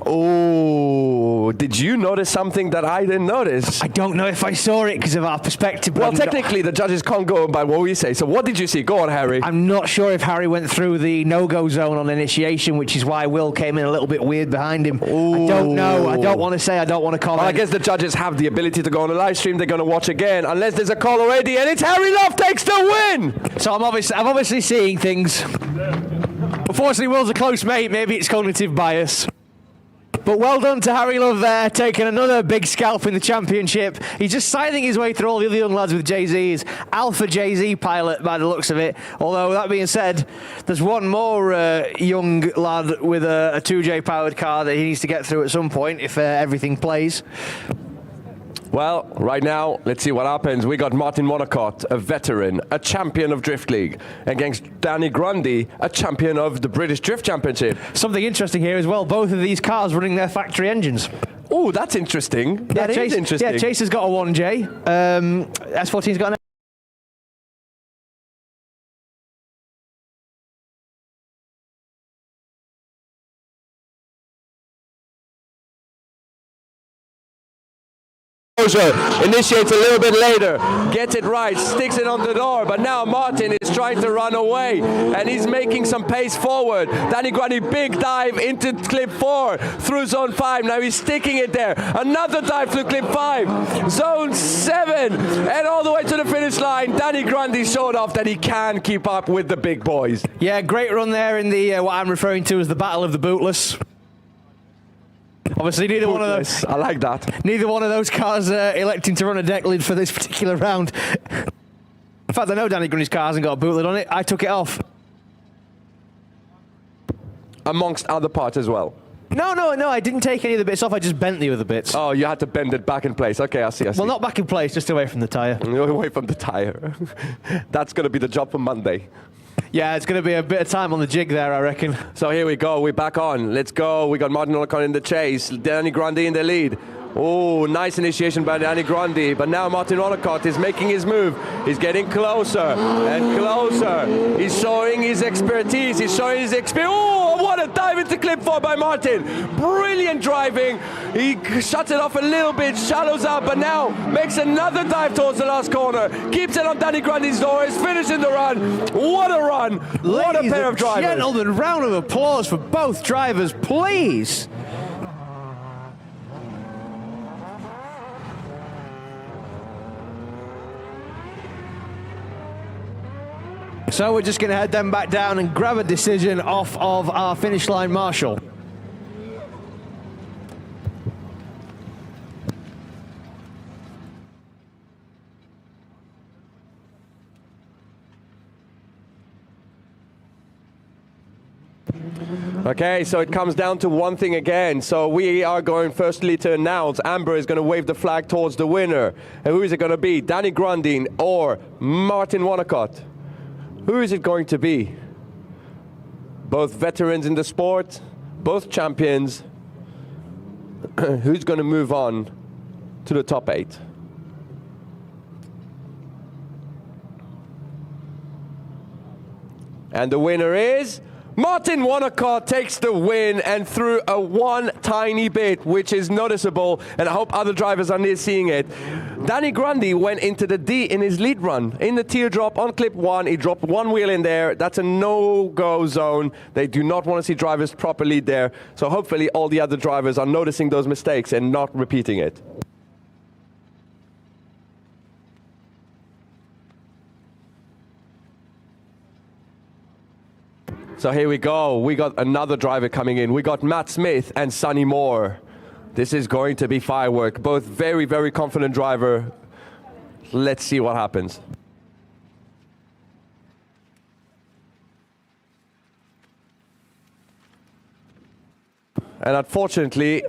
Oh, did you notice something that I didn't notice? I don't know if I saw it because of our perspective. Well, technically, the judges can't go by what we say. So what did you see? Go on, Harry. I'm not sure if Harry went through the no-go zone on initiation, which is why Will came in a little bit weird behind him. Ooh. I don't know. I don't want to say. I don't want to comment. Well, I guess the judges have the ability to go on the live stream. They're going to watch again, unless there's a call already, and it's Harry Love takes the win. So I'm obviously seeing things. Unfortunately, Will's a close mate. Maybe it's cognitive bias. But well done to Harry Love there, taking another big scalp in the championship. He's just scything his way through all the other young lads with JZs. Alpha JZ pilot by the looks of it. Although, that being said, there's one more young lad with a 2J powered car that he needs to get through at some point if everything plays. Well, right now, let's see what happens. We got Martin Monacott, a veteran, a champion of Drift League, against Danny Grundy, a champion of the British Drift Championship. Something interesting here as well, both of these cars running their factory engines. Oh, that's interesting. That is interesting. Yeah, Chase has got a 1J. S14's got an initiates a little bit later, gets it right, sticks it on the door, but now Martin is trying to run away, and he's making some pace forward. Danny Grundy, big dive into clip 4, through zone 5, now he's sticking it there. Another dive through clip 5, zone 7, and all the way to the finish line. Danny Grundy showed off that he can keep up with the big boys. Yeah, great run there in the what I'm referring to as the Battle of the Bootless. Obviously, neither one of those. I like that. Neither one of those cars electing to run a deck lid for this particular round. In fact, I know Danny Grundy's car hasn't got a boot lid on it. I took it off. Amongst other parts as well. No, I didn't take any of the bits off. I just bent the other bits. Oh, you had to bend it back in place. Okay, I see. Well, not back in place, just away from the tyre. Away from the tyre. That's going to be the job for Monday. Yeah, it's going to be a bit of time on the jig there, I reckon. So here we go, we're back on. Let's go. We got Martin O'Connor in the chase, Danny Grandi in the lead. Oh, nice initiation by Danny Grandi, but now Martin Onacott is making his move. He's getting closer and closer. He's showing his expertise. He's showing his experience. Oh, what a dive into clip 4 by Martin. Brilliant driving. He shuts it off a little bit, shallows out, but now makes another dive towards the last corner. Keeps it on Danny Grandi's door. He's finishing the run. What a run. What a pair of drivers. Gentlemen, round of applause for both drivers, please. So we're just going to head them back down and grab a decision off of our finish line marshal. Okay, so it comes down to one thing again. So we are going firstly to announce Amber is going to wave the flag towards the winner. And who is it going to be? Danny Grandin or Martin Wonacott? Who is it going to be? Both veterans in the sport, both champions. Who's going to move on to the top 8? And the winner is Martin Wonacott. Takes the win, and through a one tiny bit, which is noticeable, and I hope other drivers are near seeing it. Danny Grandi went into the D in his lead run. In the teardrop on clip 1, he dropped one wheel in there. That's a no-go zone. They do not want to see drivers proper lead there. So hopefully all the other drivers are noticing those mistakes and not repeating it. So here we go. We got another driver coming in. We got Matt Smith and Sonny Moore. This is going to be firework. Both very, very confident driver. Let's see what happens. And unfortunately,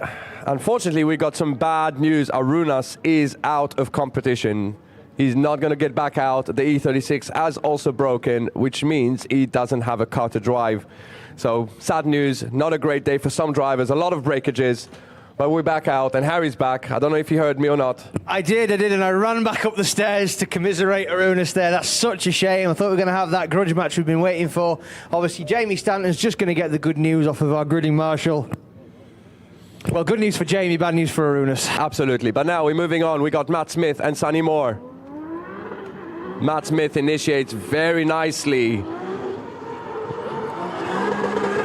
we got some bad news. Arunas is out of competition. He's not going to get back out. The E36 has also broken, which means he doesn't have a car to drive. So sad news, not a great day for some drivers, a lot of breakages, but we're back out and Harry's back. I don't know if you heard me or not. I did, and I ran back up the stairs to commiserate Arunas there. That's such a shame. I thought we were going to have that grudge match we've been waiting for. Obviously, Jamie Stanton's just going to get the good news off of our gridding marshal. Well, good news for Jamie, bad news for Arunas. Absolutely, but now we're moving on. We got Matt Smith and Sonny Moore. Matt Smith initiates very nicely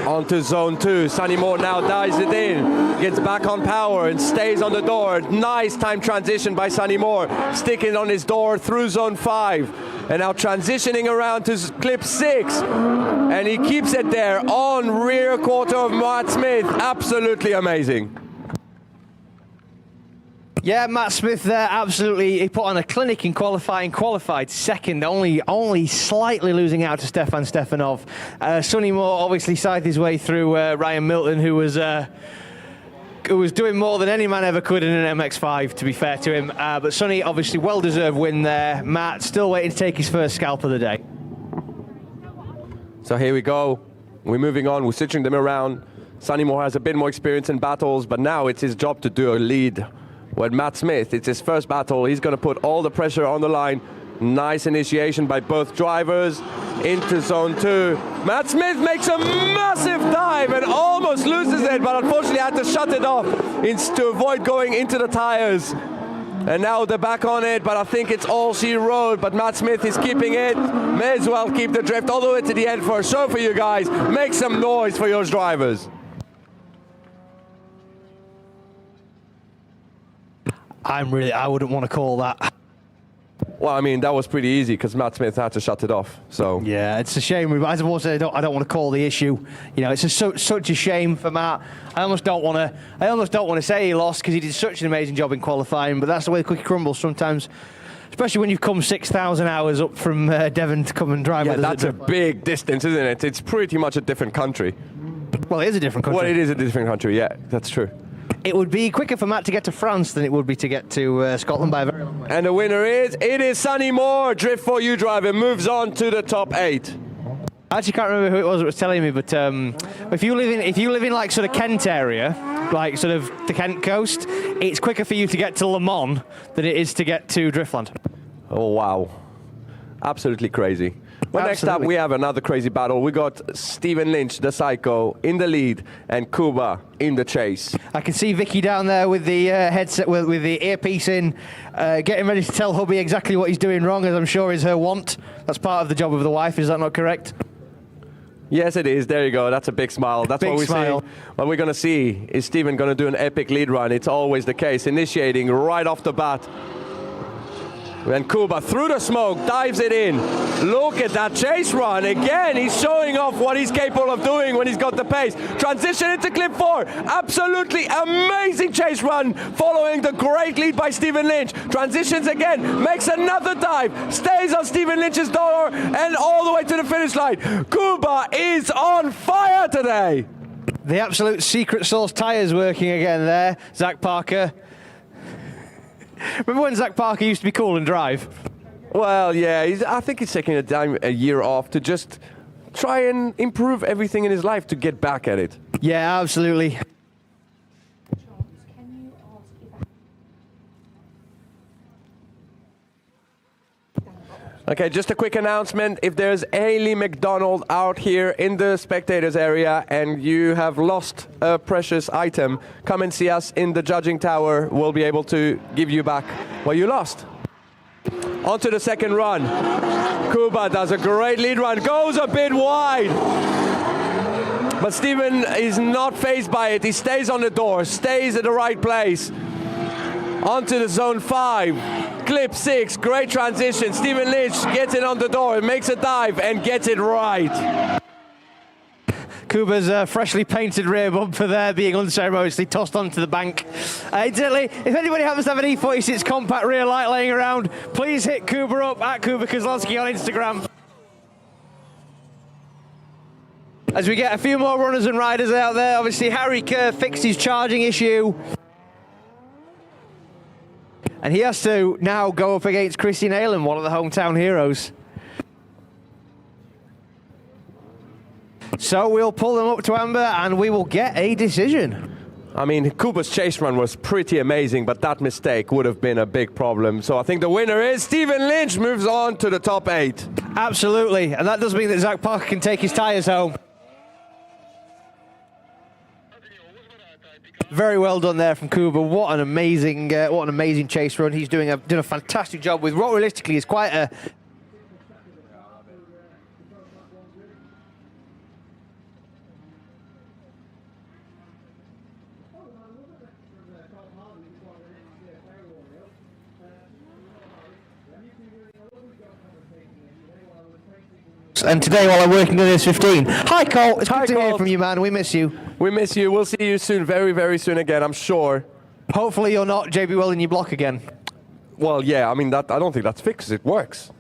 onto zone 2. Sonny Moore now dives it in, gets back on power and stays on the door. Nice time transition by Sonny Moore, sticking on his door through zone 5. And now transitioning around to clip 6. And he keeps it there on rear quarter of Matt Smith. Absolutely amazing. Yeah, Matt Smith there, absolutely. He put on a clinic in qualifying, qualified second, only slightly losing out to Stefan Stefanov. Sonny Moore obviously scythed his way through Ryan Milton, who was doing more than any man ever could in an MX-5, to be fair to him. But Sonny, obviously, well-deserved win there. Matt still waiting to take his first scalp of the day. So here we go. We're moving on. We're switching them around. Sonny Moore has a bit more experience in battles, but now it's his job to do a lead. With Matt Smith, it's his first battle. He's going to put all the pressure on the line. Nice initiation by both drivers into zone 2. Matt Smith makes a massive dive and almost loses it, but unfortunately had to shut it off to avoid going into the tires. And now they're back on it, but I think it's all she wrote. But Matt Smith is keeping it. May as well keep the drift all the way to the end for a show for you guys. Make some noise for your drivers. I wouldn't want to call that. Well, I mean, that was pretty easy because Matt Smith had to shut it off. So yeah, it's a shame. As I said, I don't want to call the issue. You know, it's such a shame for Matt. I almost don't want to say he lost because he did such an amazing job in qualifying. But that's the way the cookie crumbles sometimes, especially when you've come 6,000 hours up from Devon to come and drive. Yeah, that's a big distance, isn't it? It's pretty much a different country. Well, it is a different country. Well, it is a different country. Yeah, that's true. It would be quicker for Matt to get to France than it would be to get to Scotland by a very long way. And the winner is Sonny Moore. Drift4U driver moves on to the top 8. I actually can't remember who it was that was telling me, but if you live in like sort of Kent area, like sort of the Kent coast, it's quicker for you to get to Le Mans than it is to get to Driftland. Oh, wow. Absolutely crazy. Well, next up, we have another crazy battle. We got Stephen Lynch, the Psycho, in the lead, and Kuba in the chase. I can see Vicky down there with the headset, with the earpiece in, getting ready to tell hubby exactly what he's doing wrong, as I'm sure is her want. That's part of the job of the wife, is that not correct? Yes, it is. There you go. That's a big smile. That's big what we smile. see. What we're going to see is Stephen going to do an epic lead run. It's always the case, initiating right off the bat. And Kuba, through the smoke, dives it in. Look at that chase run. Again, he's showing off what he's capable of doing when he's got the pace. Transition into clip 4. Absolutely amazing chase run following the great lead by Stephen Lynch. Transitions again, makes another dive, stays on Stephen Lynch's door, and all the way to the finish line. Kuba is on fire today. The absolute secret sauce tyres working again there. Zach Parker. Remember when Zach Parker used to be cool and drive? Well, yeah, I think he's taking a year off to just try and improve everything in his life to get back at it. Yeah, absolutely. Okay, just a quick announcement. If there's Haley McDonald out here in the spectators area and you have lost a precious item, come and see us in the judging tower. We'll be able to give you back what you lost. On to the second run. Kuba does a great lead run, goes a bit wide. But Stephen is not fazed by it. He stays on the door, stays at the right place. On to the zone 5. Clip 6, great transition. Stephen Lynch gets it on the door, makes a dive and gets it right. Kuba's freshly painted rear bumper there being unceremoniously tossed onto the bank. Incidentally, if anybody happens to have an E46 compact rear light laying around, please hit Kuba up at Kuba Kozlowski on Instagram. As we get a few more runners and riders out there, obviously Harry Kerr fixed his charging issue. And he has to now go up against Christy Nayland, one of the hometown heroes. So we'll pull them up to Amber and we will get a decision. I mean, Kuba's chase run was pretty amazing, but that mistake would have been a big problem. So I think the winner is Stephen Lynch, moves on to the top 8. Absolutely, and that does mean that Zach Parker can take his tyres home. Very well done there from Kuba. What an amazing chase run. He's doing a fantastic job with what realistically is quite a. And today, while I'm working on this 15. Hi, Cole. It's good to hear from you, man. We miss you. We miss you. We'll see you soon, very, very soon again, I'm sure. Hopefully you're not JB welding your block again. Well, yeah, I mean, I don't think that's fixed. It works.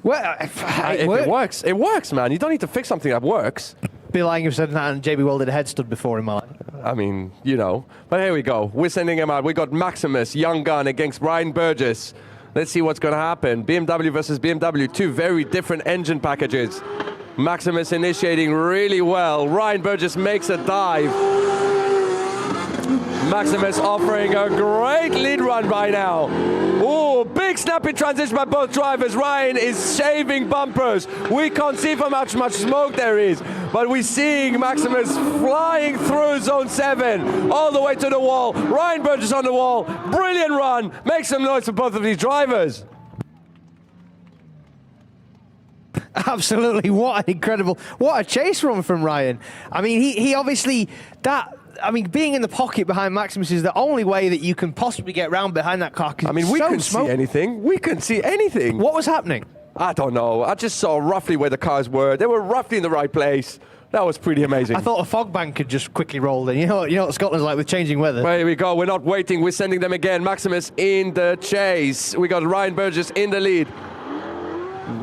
Well, it works. It works, man. You don't need to fix something that works. Be lying if you said that and JB welded a head stud before in my life. I mean, you know. But here we go. We're sending him out. We got Maximus, young gun, against Ryan Burgess. Let's see what's going to happen. BMW versus BMW, two very different engine packages. Maximus initiating really well. Ryan Burgess makes a dive. Maximus offering a great lead run right now. Oh, big snappy transition by both drivers. Ryan is shaving bumpers. We can't see from how much smoke there is, but we're seeing Maximus flying through zone 7, all the way to the wall. Ryan Burgess on the wall. Brilliant run. Make some noise for both of these drivers. Absolutely, what a chase run from Ryan. I mean, he obviously, being in the pocket behind Maximus is the only way that you can possibly get round behind that car. I mean, we couldn't see anything. We couldn't see anything. What was happening? I don't know. I just saw roughly where the cars were. They were roughly in the right place. That was pretty amazing. I thought a fog bank could just quickly roll in. You know what Scotland's like with changing weather. Well, here we go. We're not waiting. We're sending them again. Maximus in the chase. We got Ryan Burgess in the lead.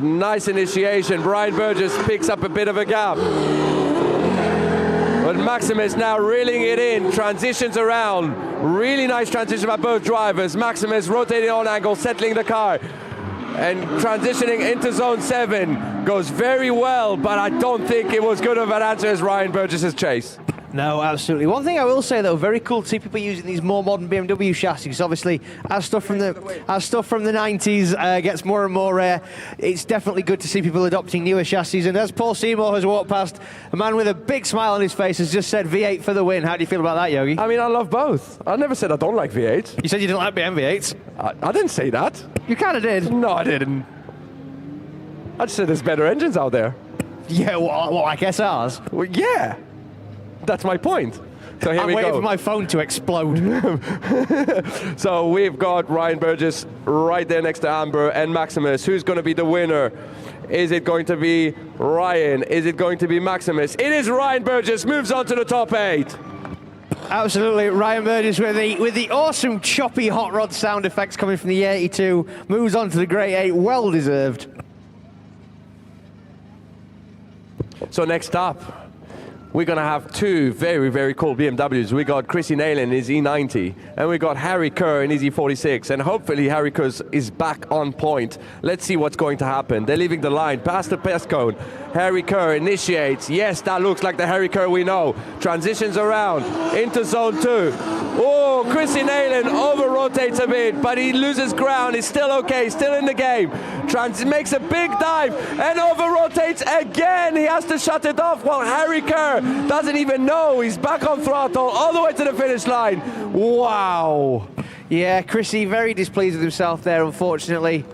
Nice initiation. Ryan Burgess picks up a bit of a gap. But Maximus now reeling it in. Transitions around. Really nice transition by both drivers. Maximus rotating on angle, settling the car. and transitioning into zone 7 goes very well, but I don't think it was good of an answer as Ryan Burgess's chase. No, absolutely. One thing I will say though, very cool to see people using these more modern BMW chassis. Obviously, as stuff from the 90s gets more and more rare, it's definitely good to see people adopting newer chassis. And as Paul Seymour has walked past, a man with a big smile on his face has just said V8 for the win. How do you feel about that, Yogi? I mean, I love both. I never said I don't like V8s. You said you didn't like BMW8s. I didn't say that. You kind of did. No, I didn't. I just said there's better engines out there. Yeah, well, I guess ours. Well, yeah. That's my point. So here I'm we waiting go. for my phone to explode. So we've got Ryan Burgess right there next to Amber and Maximus. Who's going to be the winner? Is it going to be Ryan? Is it going to be Maximus? It is Ryan Burgess, moves on to the top 8. Absolutely, Ryan Burgess with the awesome choppy hot rod sound effects coming from the 82, moves on to the Great 8, well deserved. So next up, we're going to have two very, very cool BMWs. We got Chrissy Naylor in his E90, and we got Harry Kerr in his E46, and hopefully Harry Kerr is back on point. Let's see what's going to happen. They're leaving the line, past the pest cone. Harry Kerr initiates. Yes, that looks like the Harry Kerr we know. Transitions around into zone 2. Oh, Chrissy Naylor over-rotates a bit, but he loses ground. He's still okay, still in the game. Makes a big dive and over-rotates again. He has to shut it off while Harry Kerr doesn't even know. He's back on throttle all the way to the finish line. Wow. Yeah, Chrissy very displeased with himself there, unfortunately.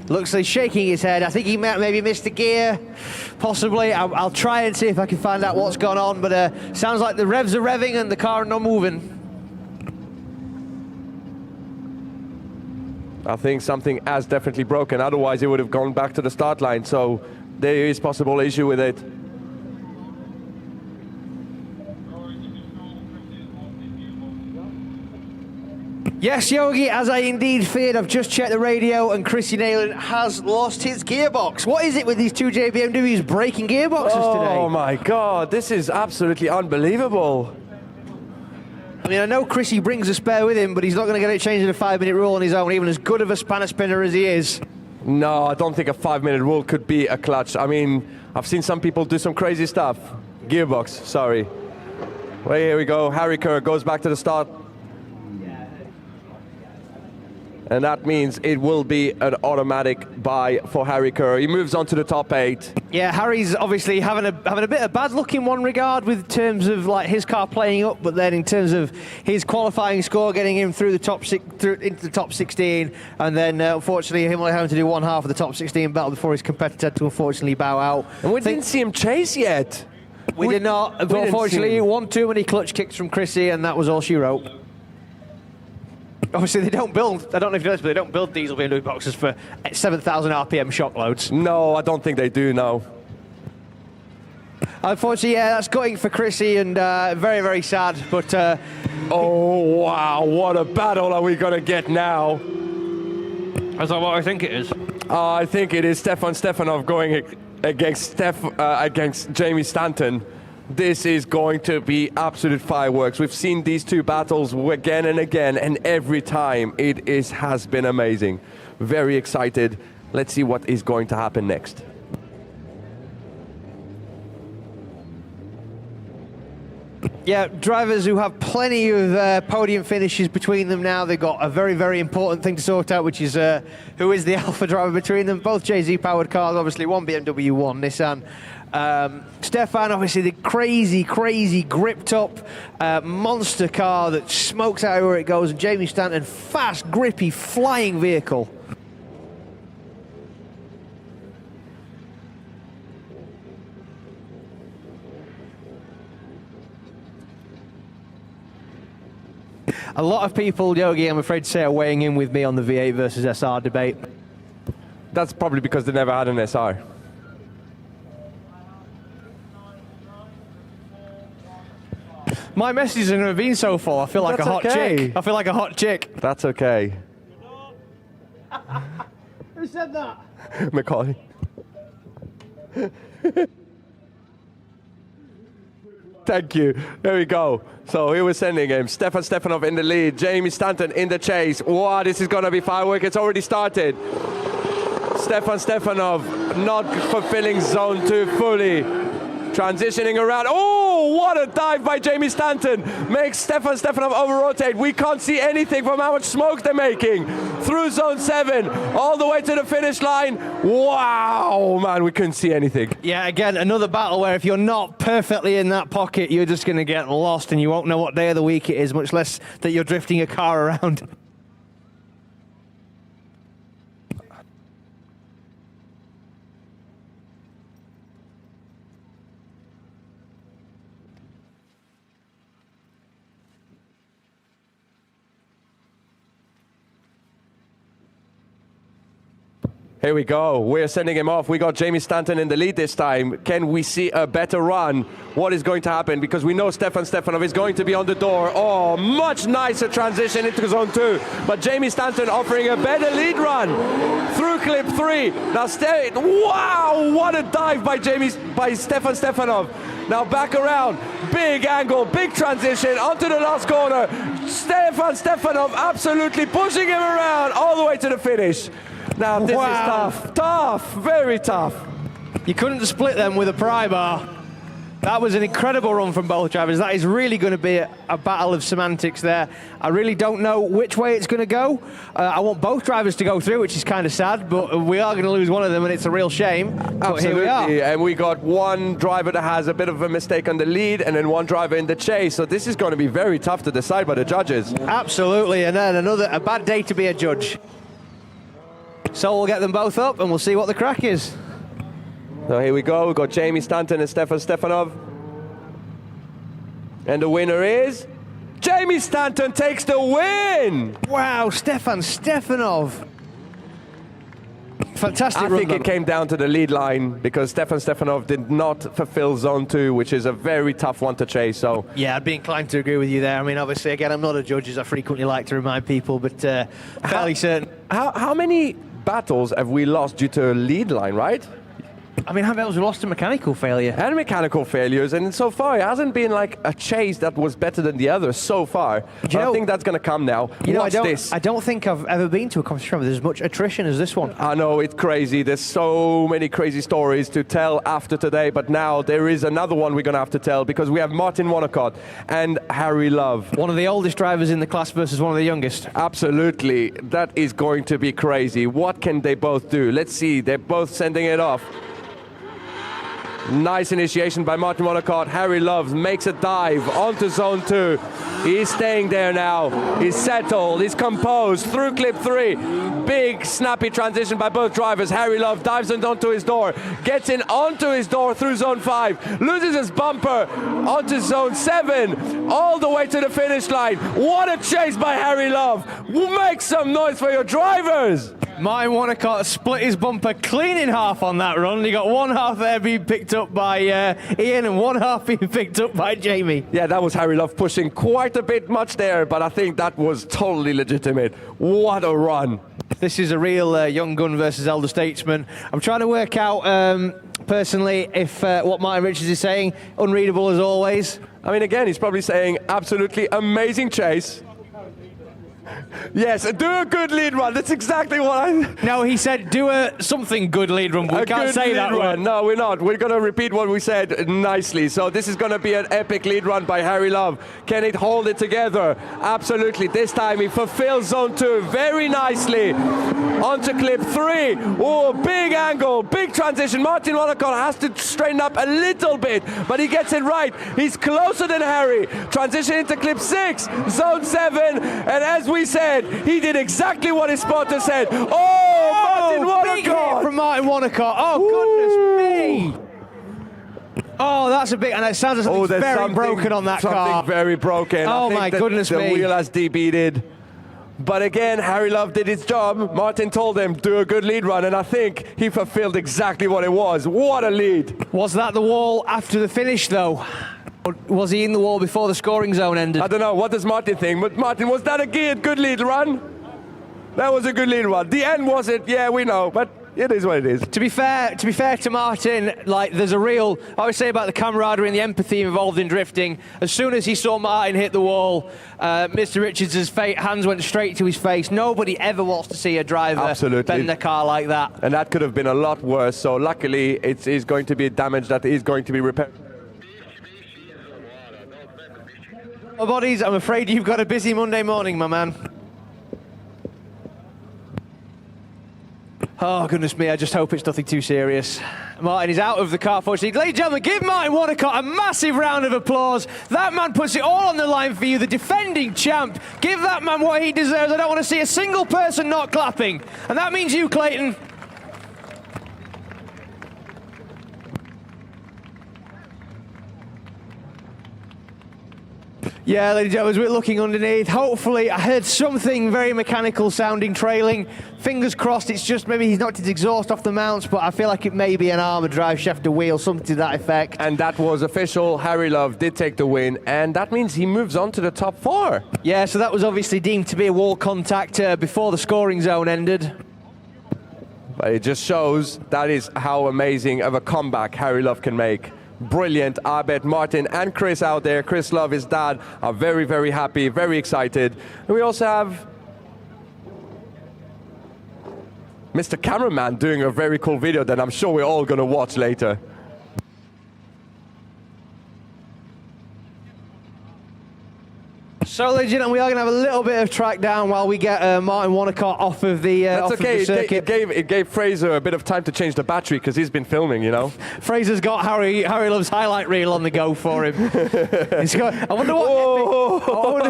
Looks like he's shaking his head. I think he maybe missed a gear, possibly. I'll try and see if I can find out what's gone on, but sounds like the revs are revving and the car not moving. I think something has definitely broken, otherwise it would have gone back to the start line, so there is possible issue with it. Yes, Yogi, as I indeed feared, I've just checked the radio and Chrissy Naylor has lost his gearbox. What is it with these two BMWs breaking gearboxes today? Oh my God, this is absolutely unbelievable. I mean, I know Chrissy brings a spare with him, but he's not going to get it changed in a 5-minute rule on his own, even as good of a spanner spinner as he is. No, I don't think a 5-minute rule could be a clutch. I mean, I've seen some people do some crazy stuff. Gearbox, sorry. Well, here we go. Harry Kerr goes back to the start. And that means it will be an automatic buy for Harry Kerr. He moves on to the top 8. Yeah, Harry's obviously having a bit of bad luck in one regard with terms of like his car playing up, but then in terms of his qualifying score getting him through the top into the top 16, and then unfortunately him only having to do one half of the top 16 battle before his competitor had to unfortunately bow out. And we didn't see him chase yet. We did not. But unfortunately, one too many clutch kicks from Chrissy, and that was all she wrote. Obviously, they don't build, I don't know if you noticed, but they don't build diesel BMW boxes for 7,000 RPM shock loads. No, I don't think they do, no. Unfortunately, yeah, that's gutting for Chrissy and very, very sad. But oh, wow, what a battle are we going to get now? Is that what I think it is? I think it is Stefan Stefanov going against Jamie Stanton. This is going to be absolute fireworks. We've seen these two battles again and again, and every time it has been amazing. Very excited. Let's see what is going to happen next. yeah, drivers who have plenty of podium finishes between them now. They've got a very, very important thing to sort out, which is who is the alpha driver between them. Both JZ powered cars, obviously one BMW, one Nissan. Stefan, obviously the crazy gripped up monster car that smokes out where it goes, and Jamie Stanton, fast, grippy, flying vehicle. A lot of people, Yogi, I'm afraid to say, are weighing in with me on the V8 versus SR debate. That's probably because they never had an SR. My messages have never been so full. I feel like That's a hot okay. chick. I feel like a hot chick. That's okay. Who said that? Macaulay. Thank you. There we go. So here we're sending him. Stefan Stefanov in the lead. Jamie Stanton in the chase. Wow, this is going to be firework. It's already started. Stefan Stefanov not fulfilling zone 2 fully. Transitioning around. Oh, what a dive by Jamie Stanton. Makes Stefan Stefanov over-rotate. We can't see anything from how much smoke they're making. Through zone 7, all the way to the finish line. Wow, man, we couldn't see anything. Yeah, again, another battle where if you're not perfectly in that pocket, you're just going to get lost and you won't know what day of the week it is, much less that you're drifting a car around. Here we go. We're sending him off. We got Jamie Stanton in the lead this time. Can we see a better run? What is going to happen? Because we know Stefan Stefanov is going to be on the door. Oh, much nicer transition into zone 2. But Jamie Stanton offering a better lead run through clip 3. Now, wow, what a dive by Stefan Stefanov. Now back around, big angle, big transition onto the last corner. Stefan Stefanov absolutely pushing him around all the way to the finish. Now this is tough, very tough. You couldn't split them with a pry bar. That was an incredible run from both drivers. That is really going to be a battle of semantics there. I really don't know which way it's going to go. I want both drivers to go through, which is kind of sad, but we are going to lose one of them, and it's a real shame. Absolutely. But here we are. And we got one driver that has a bit of a mistake on the lead, and then one driver in the chase. So this is going to be very tough to decide by the judges. Absolutely, and then a bad day to be a judge. So we'll get them both up, and we'll see what the crack is. So here we go, we've got Jamie Stanton and Stefan Stefanov. And the winner is... Jamie Stanton takes the win! Wow, Stefan Stefanov. Fantastic run. I think it came down to the lead line because Stefan Stefanov did not fulfill zone 2, which is a very tough one to chase. So yeah, I'd be inclined to agree with you there. I mean, obviously, again, I'm not a judge, as I frequently like to remind people, but fairly certain. How many battles have we lost due to a lead line, right? I mean, how about we lost a mechanical failure? And mechanical failures, and so far it hasn't been like a chase that was better than the others so far. I think that's going to come now. Watch this. I don't think I've ever been to a competition where there's as much attrition as this one. I know, it's crazy. There's so many crazy stories to tell after today, but now there is another one we're going to have to tell because we have Martin Wonnacott and Harry Love. One of the oldest drivers in the class versus one of the youngest. Absolutely. That is going to be crazy. What can they both do? Let's see. They're both sending it off. Nice initiation by Martin Wonnacott. Harry Love makes a dive onto zone 2. He's staying there now. He's settled. He's composed through clip 3. Big snappy transition by both drivers. Harry Love dives onto his door. Gets in onto his door through zone 5. Loses his bumper onto zone 7. All the way to the finish line. What a chase by Harry Love. Make some noise for your drivers. Martin Wonnacott split his bumper clean in half on that run. He got one half there being picked up by Ian and one half being picked up by Jamie. Yeah, that was Harry Love pushing quite a bit much there, but I think that was totally legitimate. What a run. This is a real young gun versus elder statesman. I'm trying to work out personally if what Martin Richards is saying, unreadable as always. I mean, again, he's probably saying absolutely amazing chase. Yes, do a good lead run. That's exactly what I... No, he said do a something good lead run, but we can't say that word. No, we're not. We're going to repeat what we said nicely. So this is going to be an epic lead run by Harry Love. Can it hold it together? Absolutely. This time he fulfills zone 2 very nicely. Onto clip 3. Oh, big angle, big transition. Martin Wonnacott has to straighten up a little bit, but he gets it right. He's closer than Harry. Transition into clip 6, zone 7, and as we said, he did exactly what his spotter said. Oh, Martin Wonnacott! Big hit from Martin Wonnacott. Oh, goodness me! Oh, that's a big, and it sounds like something's very broken on that car. Something very broken. Oh, my goodness me. The wheel has debeaded. But again, Harry Love did his job. Martin told him, do a good lead run, and I think he fulfilled exactly what it was. What a lead. Was that the wall after the finish, though? Or was he in the wall before the scoring zone ended? I don't know. What does Martin think? But Martin, was that a good lead run? That was a good lead run. The end was it? Yeah, we know. But it is what it is. To be fair to Martin, like there's a real, I always say about the camaraderie and the empathy involved in drifting. As soon as he saw Martin hit the wall, Mr. Richards' hands went straight to his face. Nobody ever wants to see a driver bend their car like that. And that could have been a lot worse. So luckily, it is going to be damage that is going to be repaired. Well, buddies, I'm afraid you've got a busy Monday morning, my man. Oh, goodness me, I just hope it's nothing too serious. Martin is out of the car, fortunately. Ladies and gentlemen, give Martin Wonnacott a massive round of applause. That man puts it all on the line for you, the defending champ. Give that man what he deserves. I don't want to see a single person not clapping. And that means you, Clayton. Yeah, ladies and gentlemen, as we're looking underneath, hopefully I heard something very mechanical sounding trailing. Fingers crossed it's just maybe he's knocked his exhaust off the mounts, but I feel like it may be an armour drive shaft or wheel, something to that effect. And that was official. Harry Love did take the win, and that means he moves on to the top 4. Yeah, so that was obviously deemed to be a wall contact before the scoring zone ended. But it just shows that is how amazing of a comeback Harry Love can make. Brilliant. I bet Martin and Chris out there, Chris Love, his dad, are very, very happy, very excited. And we also have Mr. Cameraman doing a very cool video that I'm sure we're all going to watch later. So, ladies and gentlemen, we are going to have a little bit of track down while we get Martin Wonnacott off of the That's off okay. of the circuit. It gave Fraser a bit of time to change the battery because he's been filming, you know. Fraser's got Harry Love's highlight reel on the go for him. I wonder what...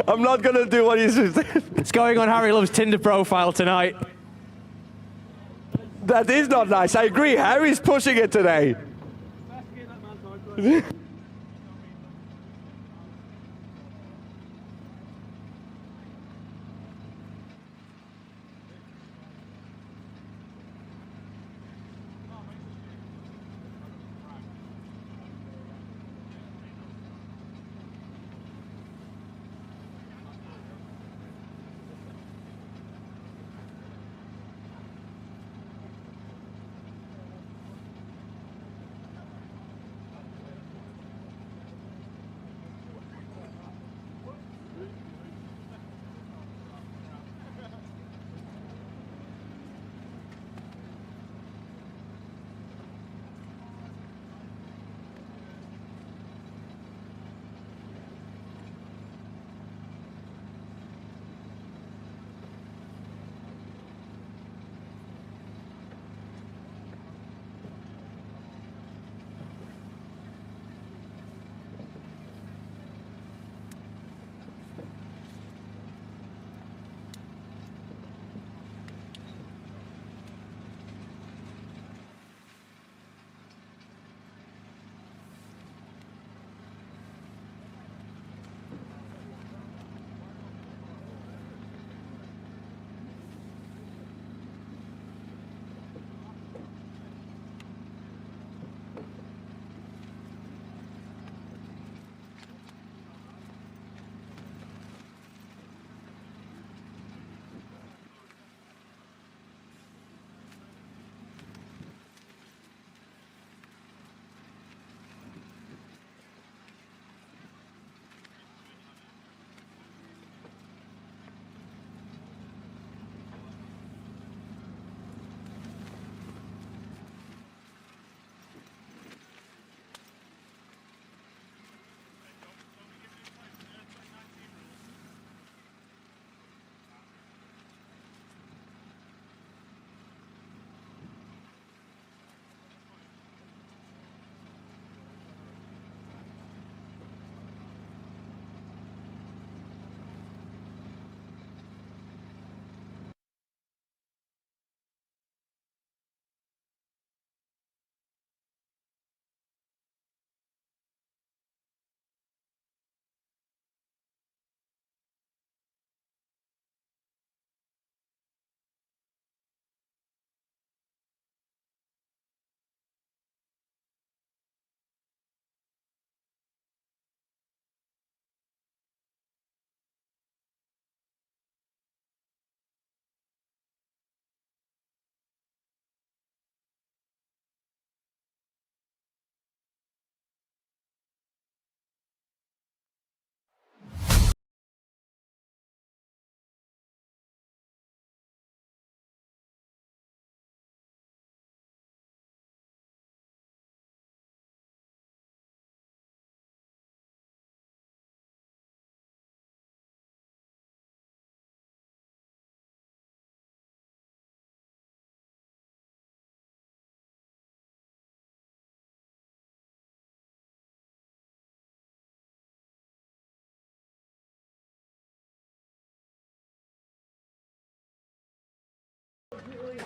I'm not going to do what he's... It's going on Harry Love's Tinder profile tonight. That is not nice. I agree. Harry's pushing it today.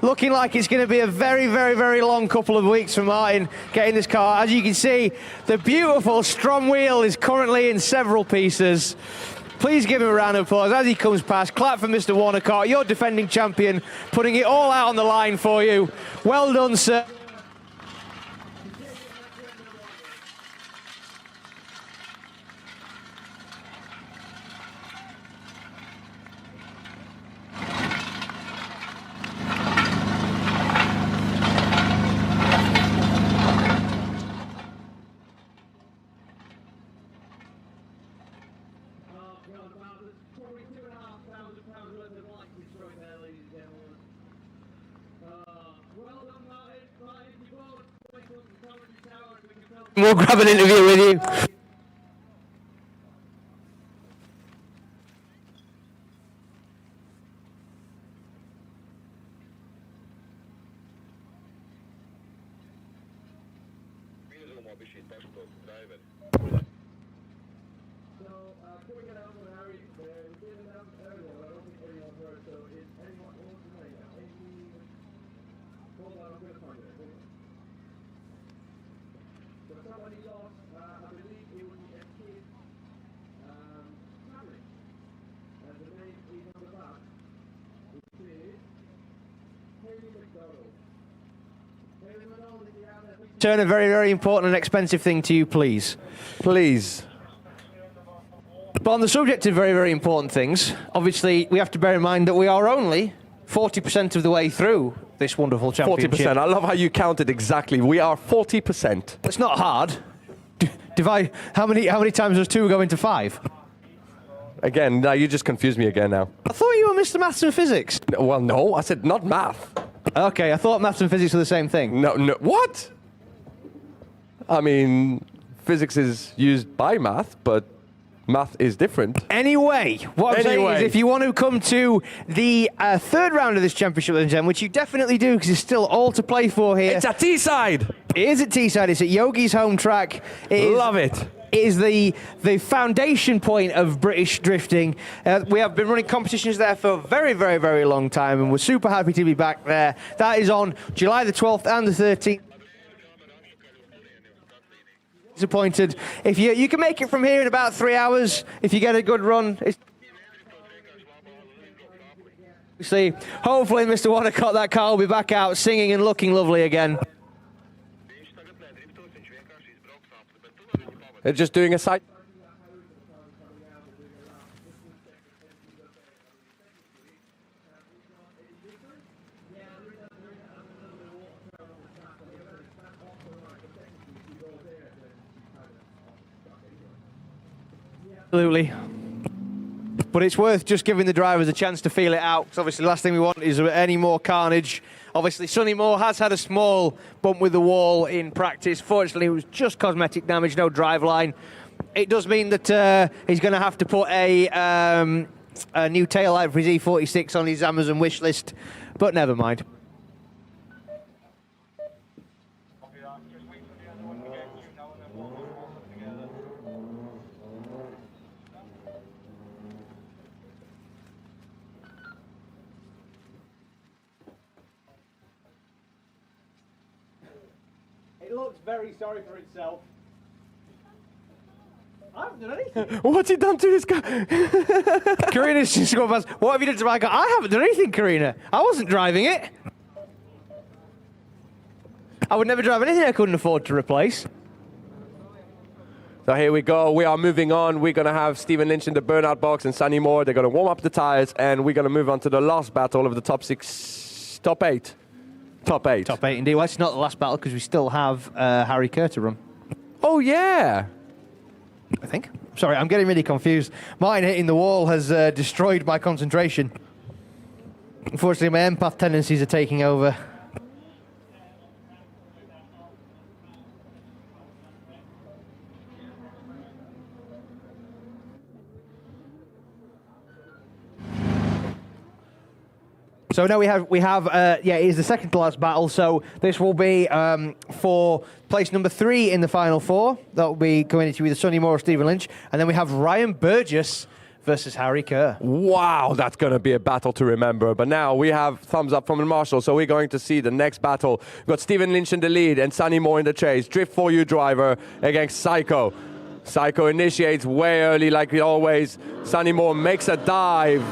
Looking like it's going to be a very, very, very long couple of weeks for Martin getting this car. As you can see, the beautiful Strom wheel is currently in several pieces. Please give him a round of applause as he comes past. Clap for Mr. Warnacott, your defending champion, putting it all out on the line for you. Well done, sir. We'll grab an interview with you. Turn a very, very important and expensive thing to you, please. Please. But on the subject of very, very important things, obviously we have to bear in mind that we are only 40% of the way through this wonderful championship. 40%. I love how you counted exactly. We are 40%. It's not hard. Divide. How many times does 2 go into 5? Again, now you just confused me again now. I thought you were Mr. Maths and Physics. Well, no, I said not math. Okay, I thought maths and physics were the same thing. No, what? I mean, physics is used by math, but math is different. Anyway, what I'm saying is if you want to come to the third round of this championship, ladies and gentlemen, which you definitely do because it's still all to play for here. It's at Teesside. It is at Teesside. It's at Yogi's home track. Love it. It is the foundation point of British drifting. We have been running competitions there for a very, very, very long time, and we're super happy to be back there. That is on July the 12th and the 13th. Disappointed. If you can make it from here in about 3 hours, if you get a good run. See, hopefully Mr. Warnacott, that car will be back out singing and looking lovely again. They're just doing a side. Absolutely. But it's worth just giving the drivers a chance to feel it out, because obviously the last thing we want is any more carnage. Obviously Sonny Moore has had a small bump with the wall in practice. Fortunately it was just cosmetic damage, no driveline. It does mean that he's going to have to put a new taillight for his E46 on his Amazon wish list, but never mind. It looks very sorry for itself. I haven't done anything. What's he done to this guy? Karina's just going past. What have you done to my car? I haven't done anything, Karina. I wasn't driving it. I would never drive anything I couldn't afford to replace. So here we go. We are moving on. We're going to have Stephen Lynch in the burnout box and Sonny Moore. They're going to warm up the tires, and we're going to move on to the last battle of the top 8. Top 8. Top 8 indeed. Well, it's not the last battle because we still have Harry Kerr to run. Oh, yeah. I think. Sorry, I'm getting really confused. Mine hitting the wall has destroyed my concentration. Unfortunately, my empath tendencies are taking over. So now we have yeah, it is the second to last battle. So this will be for place number 3 in the final 4. That will be going into either Sonny Moore or Stephen Lynch, and then we have Ryan Burgess versus Harry Kerr. Wow, that's going to be a battle to remember. But now we have thumbs up from the marshal, so we're going to see the next battle. We've got Stephen Lynch in the lead and Sonny Moore in the chase. Drift4U driver against Psycho. Psycho initiates way early like he always. Sonny Moore makes a dive.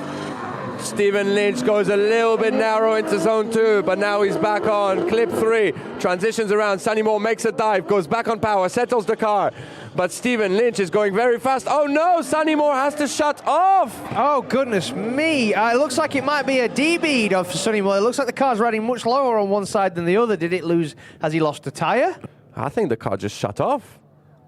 Stephen Lynch goes a little bit narrow into zone 2, but now he's back on clip 3. Transitions around. Sonny Moore makes a dive, goes back on power, settles the car. But Stephen Lynch is going very fast. Oh no, Sonny Moore has to shut off. Oh goodness me. It looks like it might be a D-bead of Sonny Moore. It looks like the car's riding much lower on one side than the other. Did it lose? Has he lost a tyre? I think the car just shut off.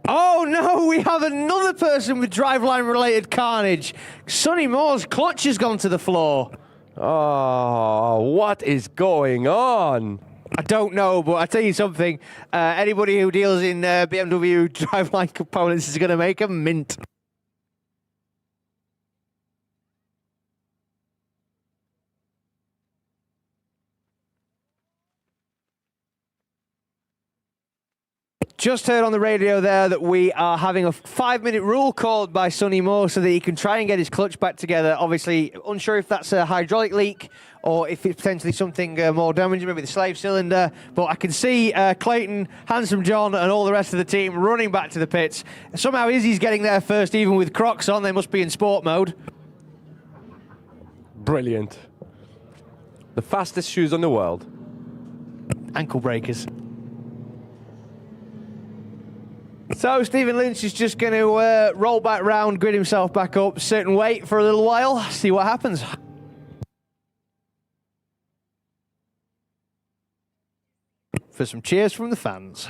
Oh no, we have another person with driveline related carnage. Sonny Moore's clutch has gone to the floor. Oh, what is going on? I don't know, but I tell you something, anybody who deals in BMW driveline components is going to make a mint. Just heard on the radio there that we are having a 5-minute rule called by Sonny Moore so that he can try and get his clutch back together. Obviously, unsure if that's a hydraulic leak or if it's potentially something more damaging, maybe the slave cylinder. But I can see Clayton, Handsome John, and all the rest of the team running back to the pits. Somehow Izzy's getting there first, even with Crocs on. They must be in sport mode. Brilliant. The fastest shoes in the world. Ankle breakers. So Stephen Lynch is just going to roll back round, grid himself back up, sit and wait for a little while, see what happens. For some cheers from the fans.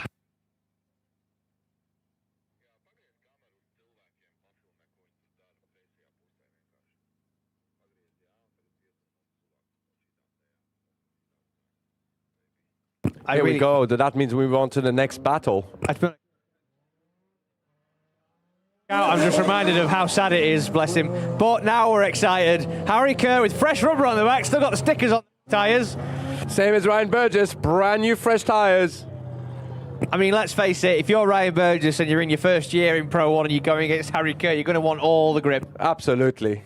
Here we go. That means we move on to the next battle. I'm just reminded of how sad it is, bless him. But now we're excited. Harry Kerr with fresh rubber on the back, still got the stickers on the tyres. Same as Ryan Burgess, brand new fresh tyres. I mean, let's face it, if you're Ryan Burgess and you're in your first year in Pro 1 and you're going against Harry Kerr, you're going to want all the grip. Absolutely.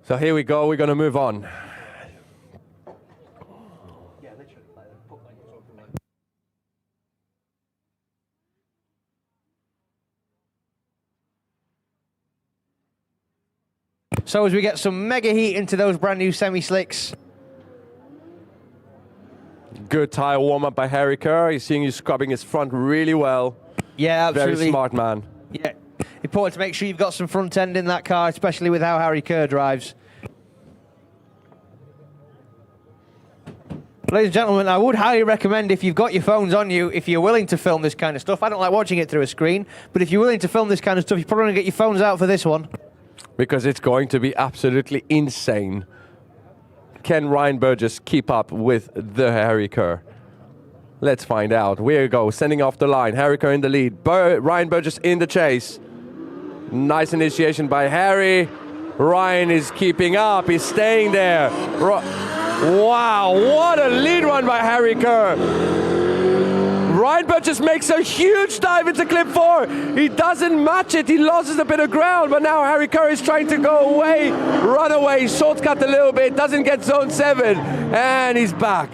So here we go, we're going to move on. So as we get some mega heat into those brand new semi-slicks. Good tyre warm-up by Harry Kerr. You're seeing you scrubbing his front really well. Yeah, absolutely. Very smart man. Yeah. Important to make sure you've got some front end in that car, especially with how Harry Kerr drives. Ladies and gentlemen, I would highly recommend, if you've got your phones on you, if you're willing to film this kind of stuff. I don't like watching it through a screen, but if you're willing to film this kind of stuff, you're probably going to get your phones out for this one. Because it's going to be absolutely insane. Can Ryan Burgess keep up with the Harry Kerr? Let's find out. Here we go, sending off the line. Harry Kerr in the lead. Ryan Burgess in the chase. Nice initiation by Harry. Ryan is keeping up. He's staying there. Wow, what a lead run by Harry Kerr. Ryan Burgess makes a huge dive into clip 4. He doesn't match it. He loses a bit of ground, but now Harry Kerr is trying to go away, run away, shortcut a little bit, doesn't get zone 7, and he's back.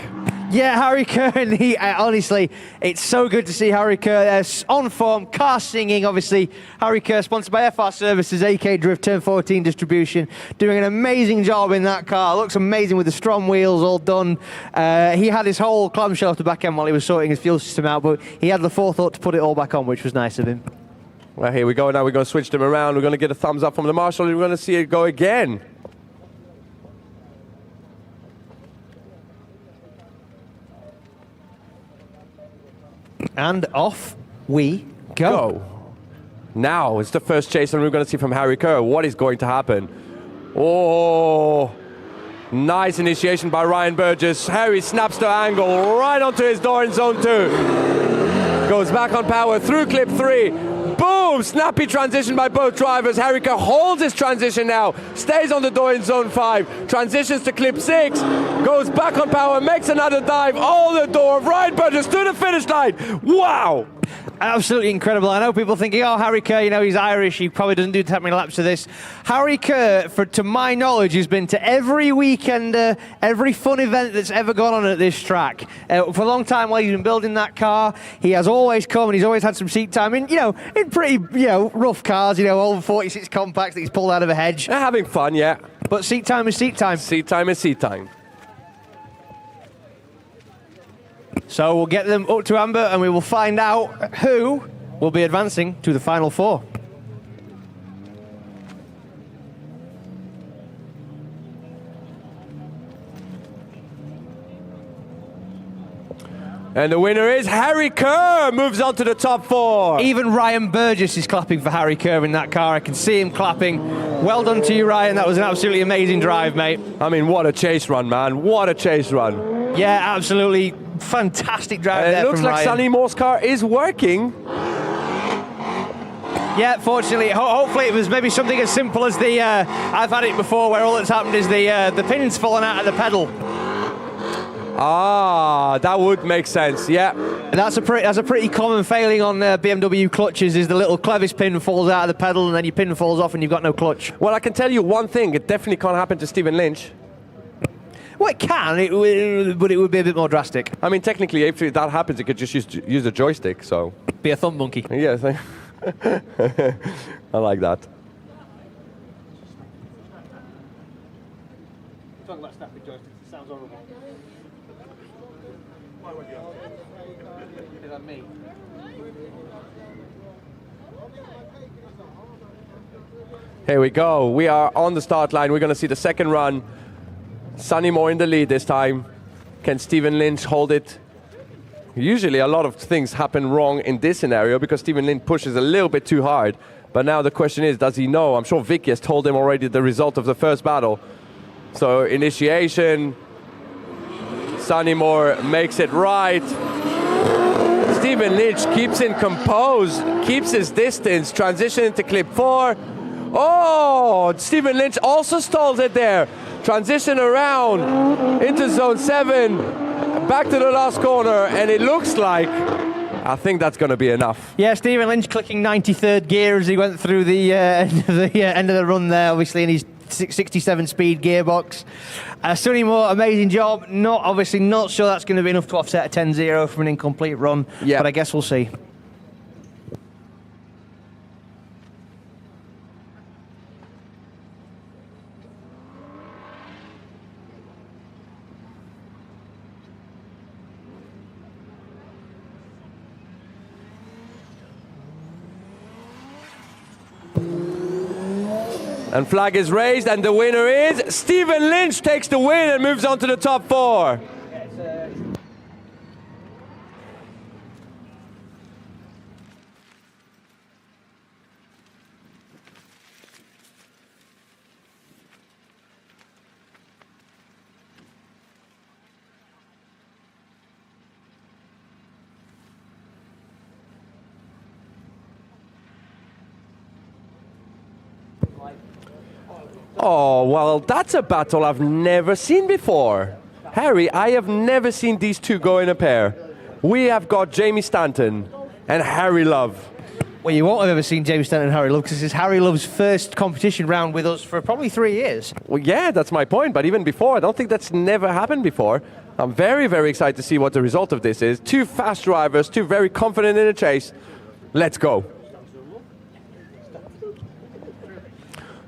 Yeah, Harry Kerr, and honestly, it's so good to see Harry Kerr on form, car singing, obviously. Harry Kerr, sponsored by FR Services, AK Drift 1014 distribution, doing an amazing job in that car. Looks amazing with the Strom wheels all done. He had his whole clamshell off the back end while he was sorting his fuel system out, but he had the forethought to put it all back on, which was nice of him. Well, here we go. Now we're going to switch them around. We're going to get a thumbs up from the marshal, and we're going to see it go again. And off we go. Now it's the first chase, and we're going to see from Harry Kerr what is going to happen. Oh, nice initiation by Ryan Burgess. Harry snaps the angle right onto his door in zone 2. Goes back on power through clip 3. Boom! Snappy transition by both drivers. Harry Kerr holds his transition now. Stays on the door in zone 5. Transitions to clip 6. Goes back on power, makes another dive. On the door. Ryan Burgess to the finish line. Wow! Absolutely incredible. I know people thinking, oh, Harry Kerr, you know, he's Irish, he probably doesn't do that many laps of this. Harry Kerr, to my knowledge, has been to every weekend, every fun event that's ever gone on at this track. For a long time while he's been building that car, he has always come and he's always had some seat time in, in pretty, rough cars, old 46 compacts that he's pulled out of a hedge. They're having fun, yeah. But seat time is seat time. Seat time is seat time. So we'll get them up to Amber and we will find out who will be advancing to the final 4. And the winner is Harry Kerr, moves on to the top 4. Even Ryan Burgess is clapping for Harry Kerr in that car. I can see him clapping. Well done to you, Ryan. That was an absolutely amazing drive, mate. I mean, what a chase run, man. What a chase run. Yeah, absolutely fantastic drive there from Ryan. It looks like Sonny Moore's car is working. Yeah, fortunately, hopefully it was maybe something as simple as the, I've had it before where all that's happened is the pin's fallen out of the pedal. Ah, that would make sense, yeah. That's a pretty common failing on BMW clutches, is the little clevis pin falls out of the pedal and then your pin falls off and you've got no clutch. Well, I can tell you one thing, it definitely can't happen to Stephen Lynch. Well, it can, but it would be a bit more drastic. I mean, technically, if that happens, you could just use a joystick, so... Be a thumb monkey. Yes, I like that. Talking about snappy joysticks, it sounds horrible. Is that me? Here we go. We are on the start line. We're going to see the second run. Sonny Moore in the lead this time. Can Stephen Lynch hold it? Usually a lot of things happen wrong in this scenario because Stephen Lynch pushes a little bit too hard. But now the question is, does he know? I'm sure Vicky has told him already the result of the first battle. So initiation. Sonny Moore makes it right. Stephen Lynch keeps in composed, keeps his distance, transition into clip 4. Oh, Stephen Lynch also stalls it there. Transition around into zone 7, back to the last corner, and it looks like, I think that's going to be enough. Yeah, Stephen Lynch clicking 93rd gear as he went through the end of the run there, obviously in his 67 speed gearbox. Sonny Moore, amazing job. Obviously not sure that's going to be enough to offset a 10-0 from an incomplete run, but I guess we'll see. And flag is raised, and the winner is Stephen Lynch. Takes the win and moves on to the top 4. Oh, well, that's a battle I've never seen before. Harry, I have never seen these two go in a pair. We have got Jamie Stanton and Harry Love. Well, you won't have ever seen Jamie Stanton and Harry Love because this is Harry Love's first competition round with us for probably 3 years. Well, yeah, that's my point, but even before, I don't think that's never happened before. I'm very, very excited to see what the result of this is. Two fast drivers, two very confident in the chase. Let's go.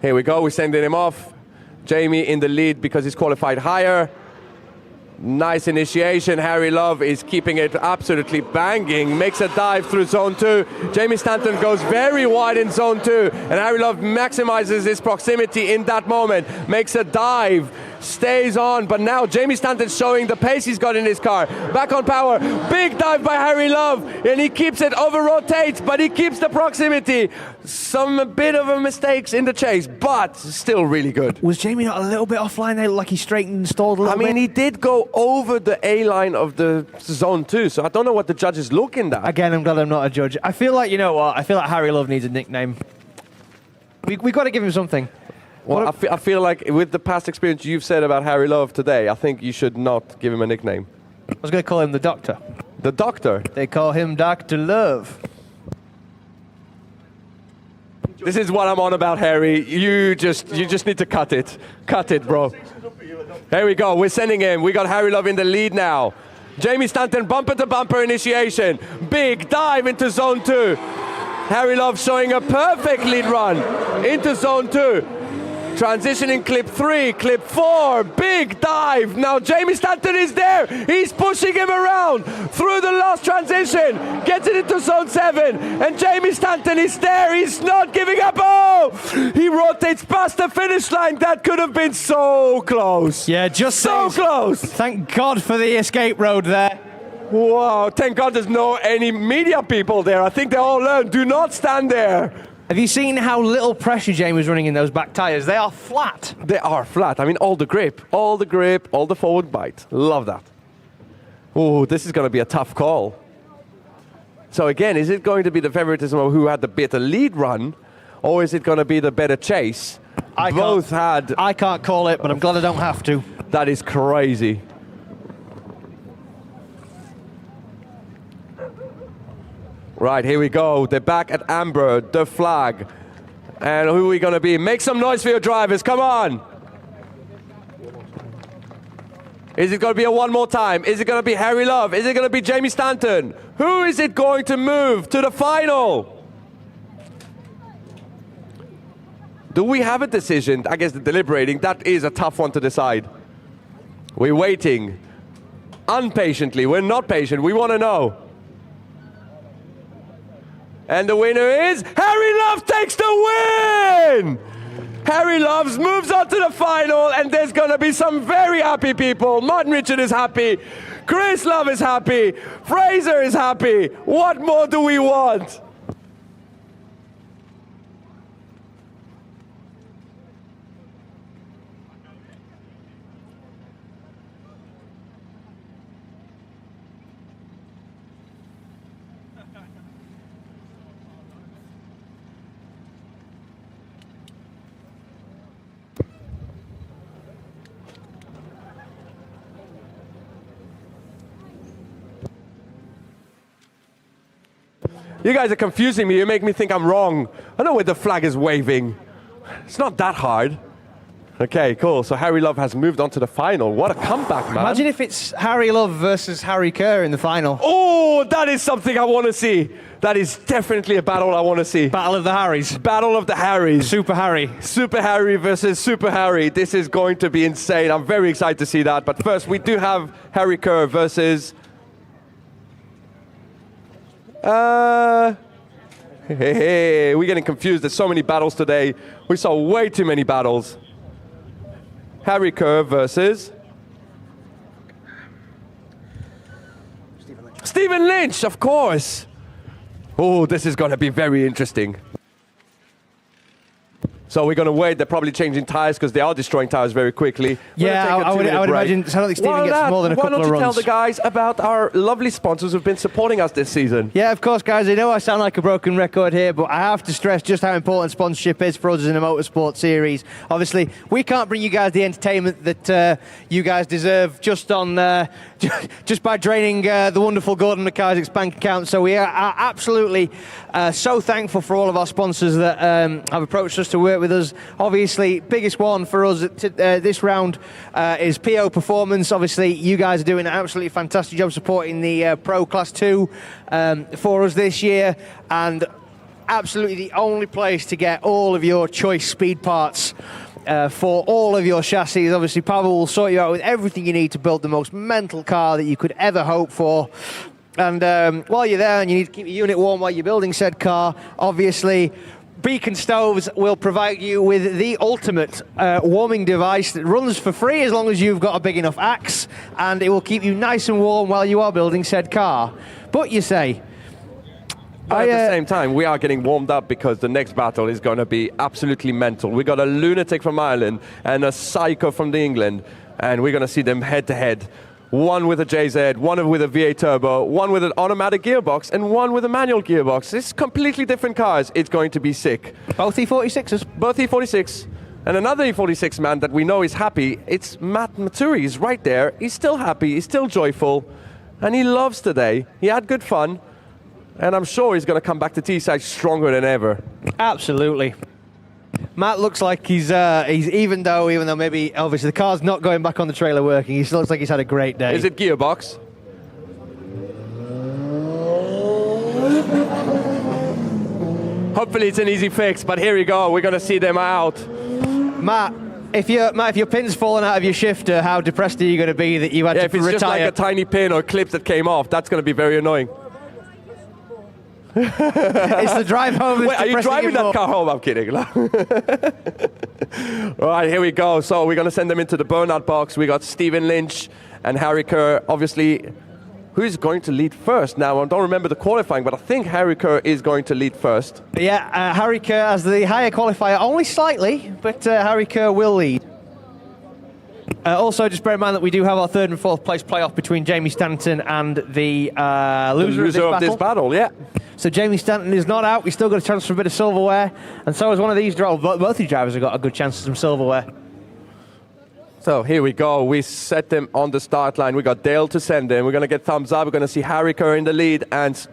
Here we go, we're sending him off. Jamie in the lead because he's qualified higher. Nice initiation. Harry Love is keeping it absolutely banging. Makes a dive through zone 2. Jamie Stanton goes very wide in zone 2. And Harry Love maximizes his proximity in that moment. Makes a dive. stays on, but now Jamie Stanton showing the pace he's got in his car. Back on power, big dive by Harry Love, and he keeps it, over-rotates, but he keeps the proximity. Some bit of a mistakes in the chase, but still really good. Was Jamie not a little bit offline there? Like he straightened and stalled a little bit? I mean, he did go over the A-line of the zone too, so I don't know what the judge is looking at. Again, I'm glad I'm not a judge. I feel like, you know what, I feel like Harry Love needs a nickname. We got to give him something. Well, I feel like with the past experience you've said about Harry Love today, I think you should not give him a nickname. I was going to call him the Doctor. The Doctor? They call him Dr. Love. This is what I'm on about, Harry. You just need to cut it. Cut it, bro. Here we go. We're sending him. We got Harry Love in the lead now. Jamie Stanton, bumper-to-bumper initiation. Big dive into zone 2. Harry Love showing a perfect lead run into zone 2. Transitioning clip 3, clip 4, big dive. Now Jamie Stanton is there. He's pushing him around through the last transition. Gets it into zone 7. And Jamie Stanton is there. He's not giving up. Oh! He rotates past the finish line. That could have been so close. Yeah, just so close. Thank God for the escape road there. Wow, thank God there's no any media people there. I think they all learned, do not stand there. Have you seen how little pressure Jamie was running in those back tyres? They are flat. They are flat. I mean, all the grip, all the forward bite. Love that. Oh, this is going to be a tough call. So again, is it going to be the favoritism of who had the better lead run, or is it going to be the better chase? I can't call it, but I'm glad I don't have to. That is crazy. Right, here we go. They're back at Amber, the flag. And who are we going to be? Make some noise for your drivers. Come on. Is it going to be a one more time? Is it going to be Harry Love? Is it going to be Jamie Stanton? Who is it going to move to the final? Do we have a decision? I guess the deliberating, that is a tough one to decide. We're waiting. Impatiently. We're not patient. We want to know. And the winner is Harry Love takes the win! Harry Loves moves on to the final, and there's going to be some very happy people. Martin Richard is happy. Chris Love is happy. Fraser is happy. What more do we want? You guys are confusing me. You make me think I'm wrong. I know where the flag is waving. It's not that hard. Okay, cool. So Harry Love has moved on to the final. What a comeback, man. Imagine if it's Harry Love versus Harry Kerr in the final. Oh, that is something I want to see. That is definitely a battle I want to see. Battle of the Harrys. Battle of the Harrys. Super Harry. Super Harry versus Super Harry. This is going to be insane. I'm very excited to see that. But first, we do have Harry Kerr versus... Hey, we're getting confused. There's so many battles today. We saw way too many battles. Harry Kerr versus Stephen Lynch, of course. Oh, this is going to be very interesting. So we're going to wait. They're probably changing tires because they are destroying tires very quickly. Yeah, I would imagine. I don't think Stephen gets more than a couple of runs. Why don't you tell the guys about our lovely sponsors who've been supporting us this season? Yeah, of course, guys. I know I sound like a broken record here, but I have to stress just how important sponsorship is for us in a motorsport series. Obviously, we can't bring you guys the entertainment that you guys deserve just on just by draining the wonderful Gordon McIsaac's bank account. So we are absolutely so thankful for all of our sponsors that have approached us to work with us. Obviously, biggest one for us this round is PO Performance. Obviously, you guys are doing an absolutely fantastic job supporting the Pro Class 2 for us this year, and absolutely the only place to get all of your choice speed parts for all of your chassis. Obviously, Pavel will sort you out with everything you need to build the most mental car that you could ever hope for. And while you're there and you need to keep your unit warm while you're building said car, obviously, Beacon Stoves will provide you with the ultimate warming device that runs for free as long as you've got a big enough axe, and it will keep you nice and warm while you are building said car. But you say... But at the same time, we are getting warmed up because the next battle is going to be absolutely mental. We got a lunatic from Ireland and a psycho from the England, and we're going to see them head to head. One with a JZ, one with a V8 turbo, one with an automatic gearbox, and one with a manual gearbox. It's completely different cars. It's going to be sick. Both E46s. Both E46. And another E46 man that we know is happy, it's Matt Maturi. He's right there. He's still happy. He's still joyful. And he loves today. He had good fun. And I'm sure he's going to come back to Teesside stronger than ever. Absolutely. Matt looks like he's even though maybe obviously the car's not going back on the trailer working, he still looks like he's had a great day. Is it gearbox? Hopefully it's an easy fix, but here we go. We're going to see them out. Matt, if your pin's fallen out of your shifter, how depressed are you going to be that you had to if it's retire? just like a tiny pin or clips that came off, that's going to be very annoying. It's the drive home. Wait, are you driving that car home? I'm kidding. All right, here we go. So we're going to send them into the burnout box. We got Stephen Lynch and Harry Kerr. Obviously, who's going to lead first? Now, I don't remember the qualifying, but I think Harry Kerr is going to lead first. Yeah, Harry Kerr as the higher qualifier, only slightly, but Harry Kerr will lead. Also, just bear in mind that we do have our third and fourth place playoff between Jamie Stanton and the loser of this battle. Yeah. So Jamie Stanton is not out. We still got a chance for a bit of silverware, and so is one of these drivers. Both these drivers have got a good chance for some silverware. So here we go. We set them on the start line. We got Dale to send them. We're going to get thumbs up. We're going to see Harry Kerr in the lead and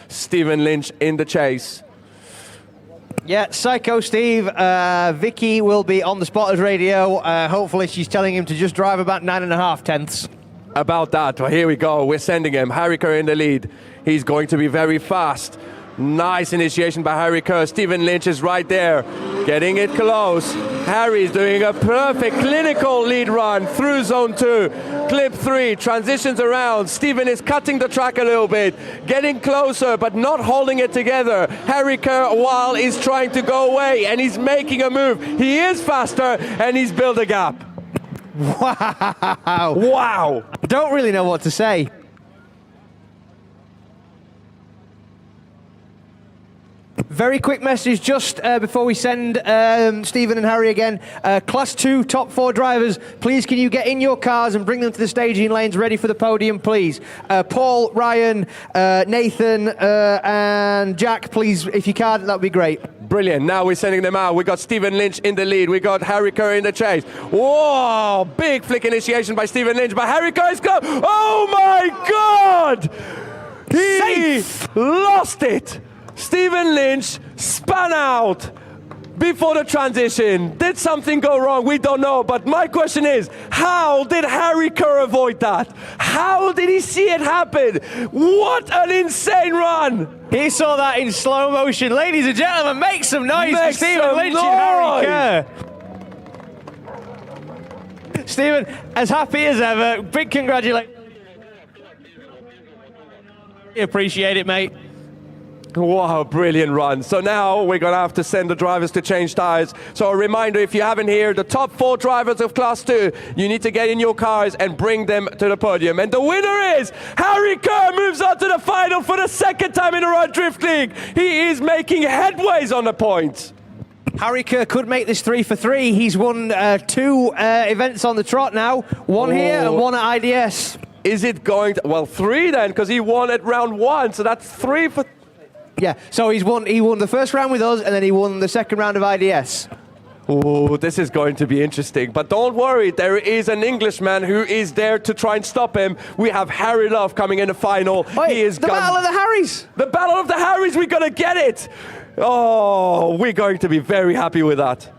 Stephen Lynch in the chase. Yeah, Psycho Steve, Vicky will be on the spotters radio. Hopefully she's telling him to just drive about 9.5 tenths. About that, well, here we go. We're sending him. Harry Kerr in the lead. He's going to be very fast. Nice initiation by Harry Kerr. Stephen Lynch is right there, getting it close. Harry's doing a perfect clinical lead run through zone 2. Clip 3, transitions around. Stephen is cutting the track a little bit, getting closer, but not holding it together. Harry Kerr, while he's trying to go away, and he's making a move. He is faster, and he's built a gap. Wow. Wow. I don't really know what to say. Very quick message just before we send Stephen and Harry again. Class 2 top 4 drivers, please can you get in your cars and bring them to the staging lanes ready for the podium, please. Paul, Ryan, Nathan, and Jack, please, if you can, that would be great. Brilliant. Now we're sending them out. We got Stephen Lynch in the lead. We got Harry Kerr in the chase. Whoa! Big flick initiation by Stephen Lynch, but Harry Kerr is close. Oh my God! He lost it. Stephen Lynch spun out before the transition. Did something go wrong? We don't know. But my question is, how did Harry Kerr avoid that? How did he see it happen? What an insane run! He saw that in slow motion. Ladies and gentlemen, make some noise for Stephen Lynch and Harry Kerr. Stephen, as happy as ever. Big congratulations. Appreciate it, mate. Wow, brilliant run. So now we're going to have to send the drivers to change tires. So a reminder, if you haven't here, the top 4 drivers of Class 2, you need to get in your cars and bring them to the podium. And the winner is Harry Kerr, moves on to the final for the second time in a row Drift League. He is making headways on the points. Harry Kerr could make this 3 for 3. He's won 2 events on the trot now. One here and one at IDS. Is it going to... Well, 3 then, because he won at round 1. So that's 3 for... Yeah, so he won the first round with us, and then he won the second round of IDS. Oh, this is going to be interesting. But don't worry, there is an Englishman who is there to try and stop him. We have Harry Love coming in the final. Wait, he is the Battle of the Harrys! The Battle of the Harrys, we're going to get it! Oh, we're going to be very happy with that.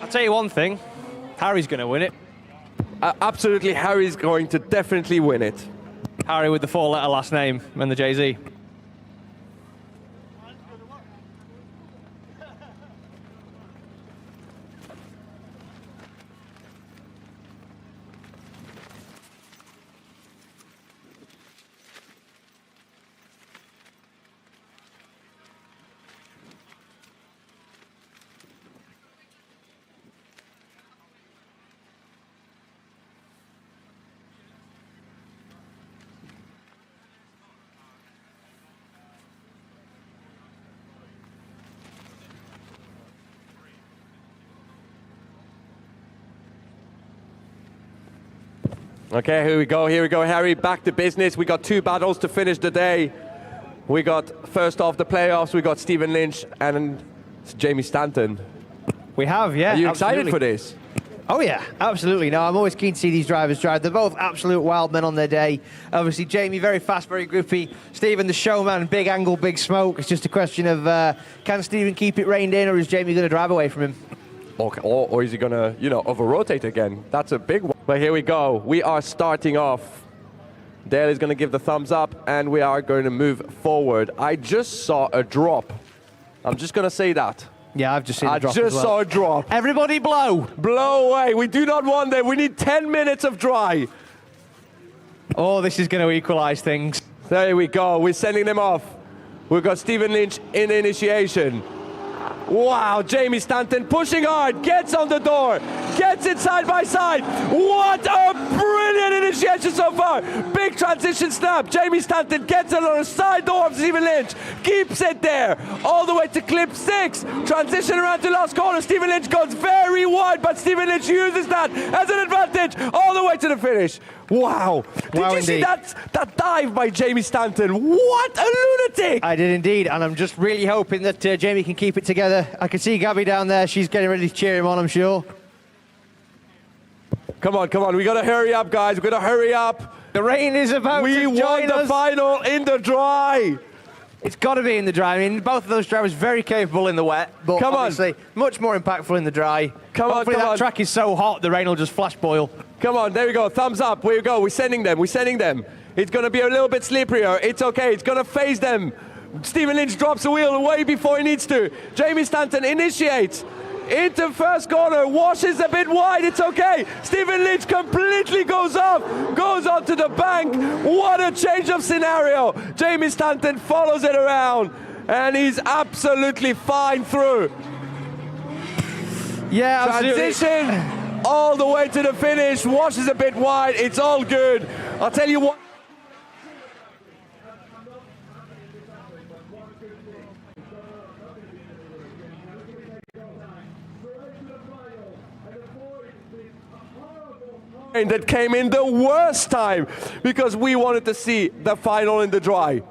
I'll tell you one thing, Harry's going to win it. Absolutely, Harry's going to definitely win it. Harry with the 4-letter last name and the Jay-Z. Okay, here we go, Harry, back to business. We got 2 battles to finish the day. We got, first off, the playoffs, we got Stephen Lynch and Jamie Stanton. We have, yeah. Are you absolutely. excited for this? Oh yeah, absolutely. No, I'm always keen to see these drivers drive. They're both absolute wild men on their day. Obviously, Jamie, very fast, very grippy. Stephen, the showman, big angle, big smoke. It's just a question of can Stephen keep it reined in, or is Jamie going to drive away from him? Okay, or is he going to, over-rotate again? That's a big one. But here we go. We are starting off. Dale is going to give the thumbs up, and we are going to move forward. I just saw a drop. I'm just going to say that. Yeah, I've just seen a drop I just as well. saw a drop. Everybody blow. Blow away. We do not want that. We need 10 minutes of dry. Oh, this is going to equalise things. There we go. We're sending them off. We've got Stephen Lynch in initiation. Wow, Jamie Stanton pushing hard, gets on the door, gets it side by side. What a brilliant initiation so far. Big transition snap. Jamie Stanton gets it on the side door of Stephen Lynch, keeps it there, all the way to clip 6. Transition around to last corner. Stephen Lynch goes very wide, but Stephen Lynch uses that as an advantage all the way to the finish. Wow. Did you see that dive by Jamie Stanton? What a lunatic! I did indeed, and I'm just really hoping that Jamie can keep it together. I can see Gabby down there. She's getting ready to cheer him on, I'm sure. Come on. We got to hurry up, guys. We got to hurry up. The rain is about to join us. We won the final in the dry. It's got to be in the dry. I mean, both of those drivers very capable in the wet, but obviously much more impactful in the dry. Hopefully that track is so hot the rain will just flash boil. Come on, there we go. Thumbs up. Here we go. We're sending them. It's going to be a little bit slipperier. It's okay. It's going to phase them. Stephen Lynch drops the wheel way before he needs to. Jamie Stanton initiates into first corner, washes a bit wide. It's okay. Stephen Lynch completely goes onto the bank. What a change of scenario. Jamie Stanton follows it around, and he's absolutely fine through. Yeah, transition all the way to the finish, washes a bit wide. It's all good. I'll tell you what. That came in the worst time because we wanted to see the final in the dry.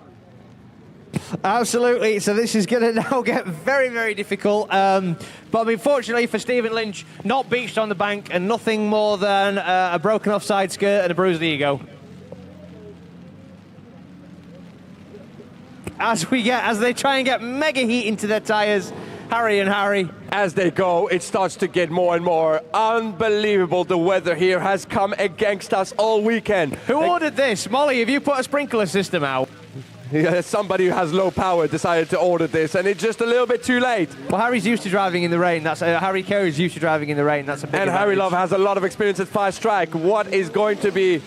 Absolutely. So this is going to now get very, very difficult. But I mean, fortunately for Stephen Lynch, not beached on the bank and nothing more than a broken off side skirt and a bruised ego. As they try and get mega heat into their tyres, Harry and Harry. As they go, it starts to get more and more unbelievable. The weather here has come against us all weekend. Who ordered this? Molly, have you put a sprinkler system out? Yeah, somebody who has low power decided to order this, and it's just a little bit too late. Well, Harry's used to driving in the rain. That's Harry Carey's used to driving in the rain. That's a big advantage. Harry Love has a lot of experience at fast track. What is going to be?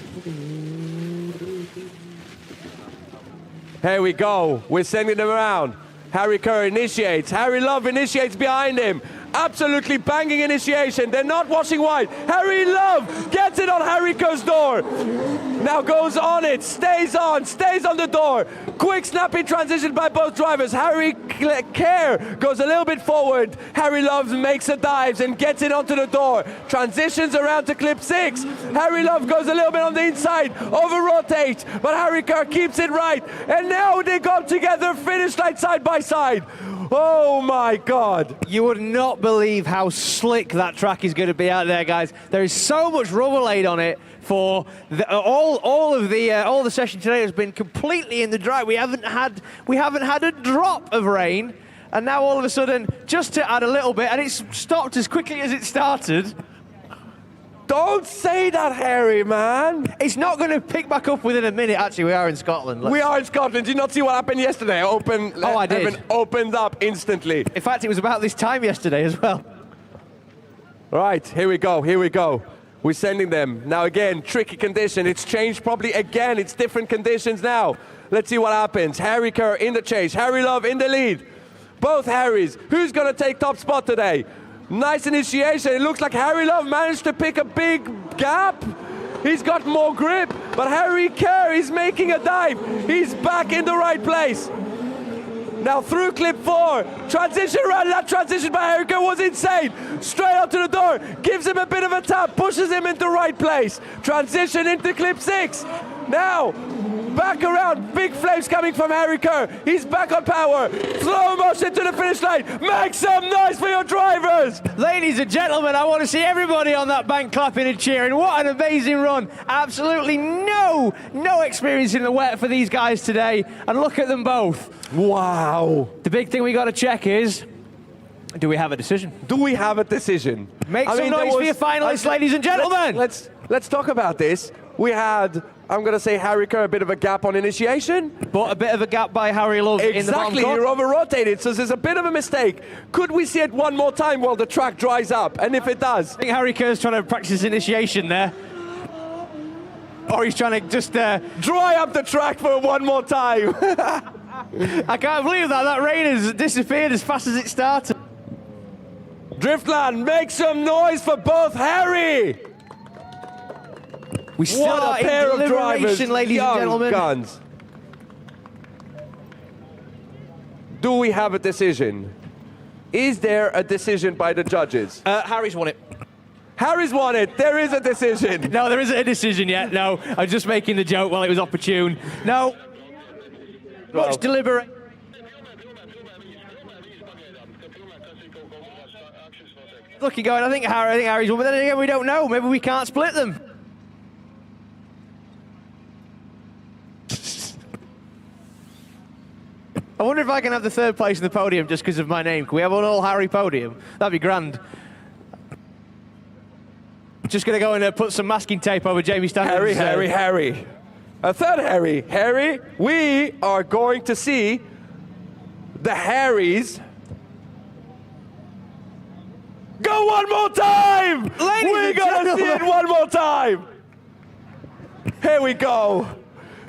Here we go. We're sending them around. Harry Kerr initiates. Harry Love initiates behind him. Absolutely banging initiation. They're not washing wide. Harry Love gets it on Harry Kerr's door. Now goes on it. Stays on the door. Quick snappy transition by both drivers. Harry Kerr goes a little bit forward. Harry Love makes a dive and gets it onto the door. Transitions around to clip 6. Harry Love goes a little bit on the inside. Over-rotates. But Harry Kerr keeps it right. And now they go together. Finish line side by side. Oh my God. You would not believe how slick that track is going to be out there, guys. There is so much rubber laid on it for all the session today has been completely in the dry. We haven't had a drop of rain. And now all of a sudden, just to add a little bit, and it's stopped as quickly as it started. Don't say that, Harry, man. It's not going to pick back up within a minute. Actually, we are in Scotland. We are in Scotland. Did you not see what happened yesterday? I did. Heaven opened up instantly. In fact, it was about this time yesterday as well. Right, here we go, here we go. We're sending them. Now again, tricky condition. It's changed probably again. It's different conditions now. Let's see what happens. Harry Kerr in the chase. Harry Love in the lead. Both Harrys. Who's going to take top spot today? Nice initiation. It looks like Harry Love managed to pick a big gap. He's got more grip, but Harry Kerr is making a dive. He's back in the right place. Now through clip 4, transition around. That transition by Harry Kerr was insane. Straight up to the door, gives him a bit of a tap, pushes him into the right place. Transition into clip 6. Now, back around, big flames coming from Harry Kerr. He's back on power. Slow motion to the finish line. Make some noise for your drivers. Ladies and gentlemen, I want to see everybody on that bank clapping and cheering. What an amazing run. Absolutely no experience in the wet for these guys today. And look at them both. Wow. The big thing we got to check is, do we have a decision? Do we have a decision? Make some noise for your finalists, ladies and gentlemen. Let's talk about this. We had, I'm going to say, Harry Kerr, a bit of a gap on initiation. But a bit of a gap by Harry Love in the bottom Exactly, corner. you're over-rotated, so there's a bit of a mistake. Could we see it one more time while the track dries up? And if it does? I think Harry Kerr's trying to practice initiation there. Or he's trying to just... dry up the track for one more time. I can't believe that. That rain has disappeared as fast as it started. Driftland, make some noise for both Harry! We still What a pair of drivers, ladies and gentlemen. Guns. Do we have a decision? Is there a decision by the judges? Harry's won it. Harry's won it. There is a decision. No, there isn't a decision yet. No, I was just making the joke while it was opportune. No. Much deliberate. Looking going, I think Harry's won, but then again, we don't know. Maybe we can't split them. I wonder if I can have the third place in the podium just because of my name. Can we have an all Harry podium? That'd be grand. Just going to go and put some masking tape over Jamie Stanton's... Harry. A third Harry. Harry, we are going to see the Harrys go one more time! We're going to see it one more time! Here we go.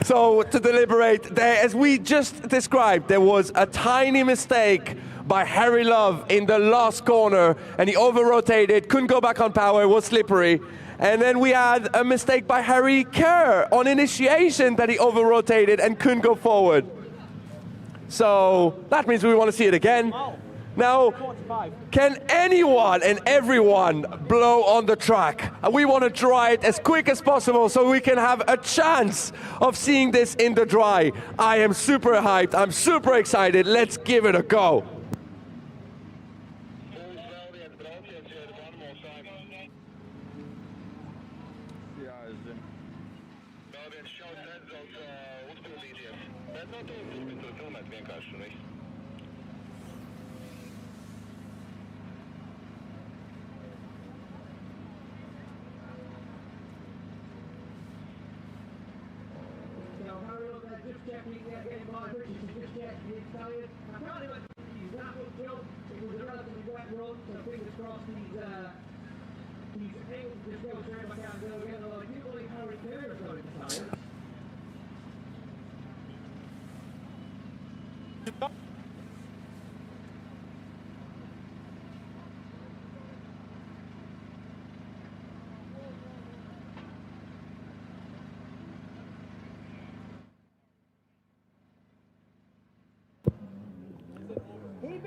So to deliberate, as we just described, there was a tiny mistake by Harry Love in the last corner, and he over-rotated, couldn't go back on power, was slippery. And then we had a mistake by Harry Kerr on initiation that he over-rotated and couldn't go forward. So that means we want to see it again. Now, can anyone and everyone blow on the track? We want to dry it as quick as possible so we can have a chance of seeing this in the dry. I am super hyped. I'm super excited. Let's give it a go.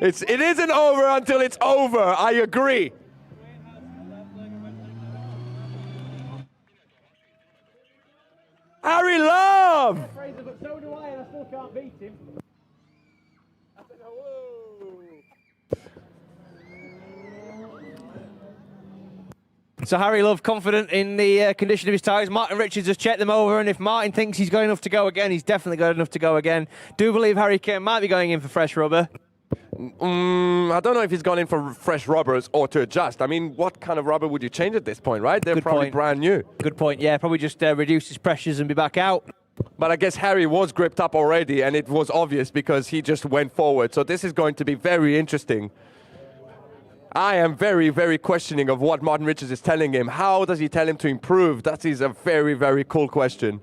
It isn't over until it's over. I agree. Harry Love! But so do I, and I still can't beat him. So Harry Love confident in the condition of his tyres. Martin Richards has checked them over, and if Martin thinks he's got enough to go again, he's definitely got enough to go again. Do believe Harry Kerr might be going in for fresh rubber. I don't know if he's gone in for fresh rubbers or to adjust. I mean, what kind of rubber would you change at this point, right? They're probably brand new. Good point, yeah. Probably just reduce his pressures and be back out. But I guess Harry was gripped up already, and it was obvious because he just went forward. So this is going to be very interesting. I am very, very questioning of what Martin Richards is telling him. How does he tell him to improve? That is a very, very cool question.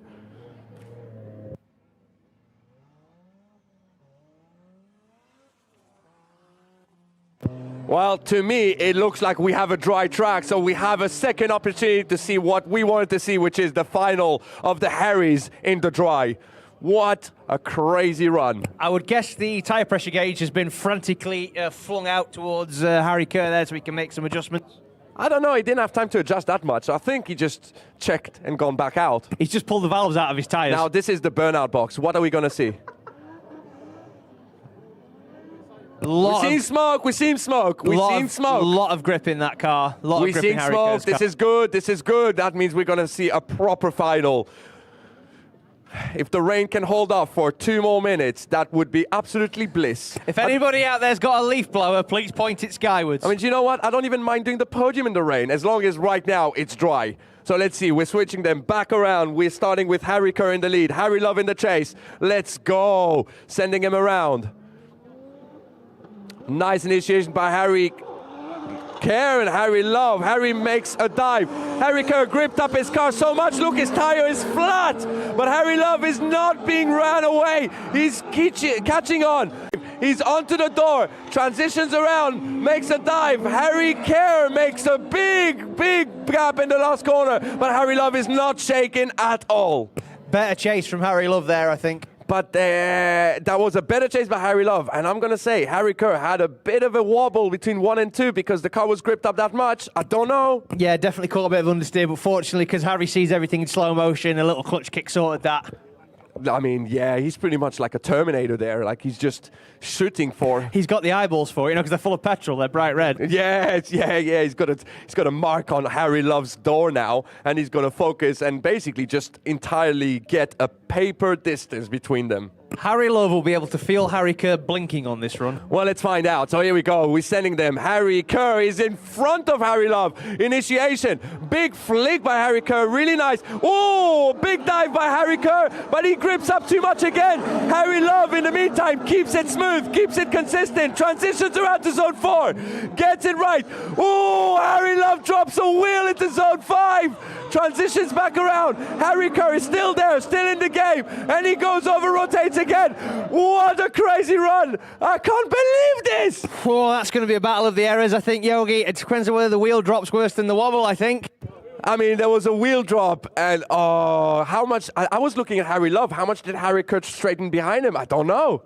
Well, to me, it looks like we have a dry track, so we have a second opportunity to see what we wanted to see, which is the final of the Harrys in the dry. What a crazy run. I would guess the tyre pressure gauge has been frantically flung out towards Harry Kerr there so we can make some adjustments. I don't know, he didn't have time to adjust that much. So I think he just checked and gone back out. He's just pulled the valves out of his tyres. Now this is the burnout box. What are we going to see? We've seen smoke, we've seen smoke, we've seen smoke. A lot of grip in that car. We've seen smoke, this is good, this is good. That means we're going to see a proper final. If the rain can hold off for 2 more minutes, that would be absolutely bliss. If anybody out there's got a leaf blower, please point it skywards. I mean, do you know what? I don't even mind doing the podium in the rain, as long as right now it's dry. So let's see, we're switching them back around. We're starting with Harry Kerr in the lead, Harry Love in the chase. Let's go, sending him around. Nice initiation by Harry Kerr and Harry Love. Harry makes a dive. Harry Kerr gripped up his car so much. Look, his tire is flat. But Harry Love is not being ran away. He's catching on. He's onto the door. Transitions around. Makes a dive. Harry Kerr makes a big, big gap in the last corner. But Harry Love is not shaken at all. Better chase from Harry Love there, I think. But that was a better chase by Harry Love. And I'm going to say Harry Kerr had a bit of a wobble between 1 and 2 because the car was gripped up that much. I don't know. Yeah, definitely caught a bit of understeer, but fortunately, because Harry sees everything in slow motion, a little clutch kick sorted that. I mean, yeah, he's pretty much like a Terminator there. Like, he's just shooting for... He's got the eyeballs for it, because they're full of petrol. They're bright red. Yeah. He's got a mark on Harry Love's door now, and he's going to focus and basically just entirely get a paper distance between them. Harry Love will be able to feel Harry Kerr blinking on this run. Well, let's find out. So here we go. We're sending them. Harry Kerr is in front of Harry Love. Initiation. Big flick by Harry Kerr. Really nice. Oh, big dive by Harry Kerr. But he grips up too much again. Harry Love, in the meantime, keeps it smooth, keeps it consistent. Transitions around to zone 4. Gets it right. Oh, Harry Love drops a wheel into zone 5. Transitions back around. Harry Kerr is still there, still in the game. And he goes over, rotates again. What a crazy run. I can't believe this. Oh, that's going to be a battle of the errors, I think, Yogi. It depends on whether the wheel drops worse than the wobble, I think. I mean, there was a wheel drop, and how much... I was looking at Harry Love. How much did Harry Kerr straighten behind him? I don't know.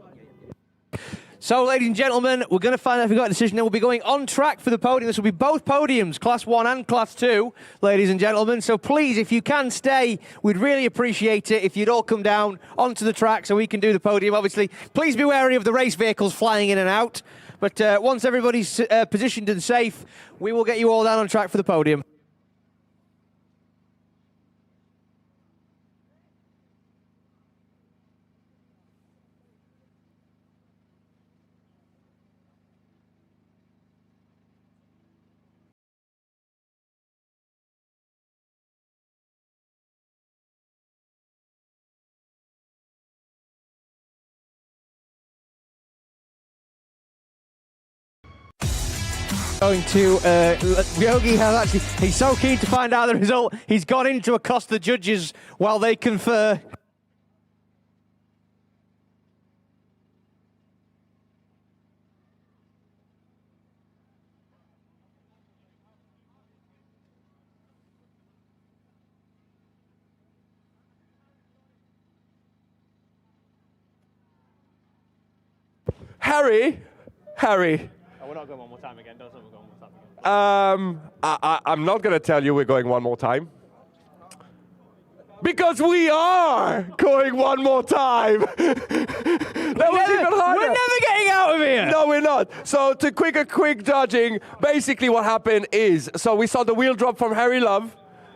So, ladies and gentlemen, we're going to find out if we got a decision. Then we'll be going on track for the podium. This will be both podiums, Class 1 and Class 2, ladies and gentlemen. So please, if you can stay, we'd really appreciate it if you'd all come down onto the track so we can do the podium. Obviously, please be wary of the race vehicles flying in and out. But once everybody's positioned and safe, we will get you all down on track for the podium. Going to Yogi has actually, he's so keen to find out the result, he's gone in to accost the judges while they confer. Harry. We're not going one more time again. Don't say we're going one more time again. I'm not going to tell you we're going one more time. Because we are going one more time. That was even harder. We're never getting out of here. No, we're not. So to quick judging, basically what happened is, so we saw the wheel drop from Harry Love,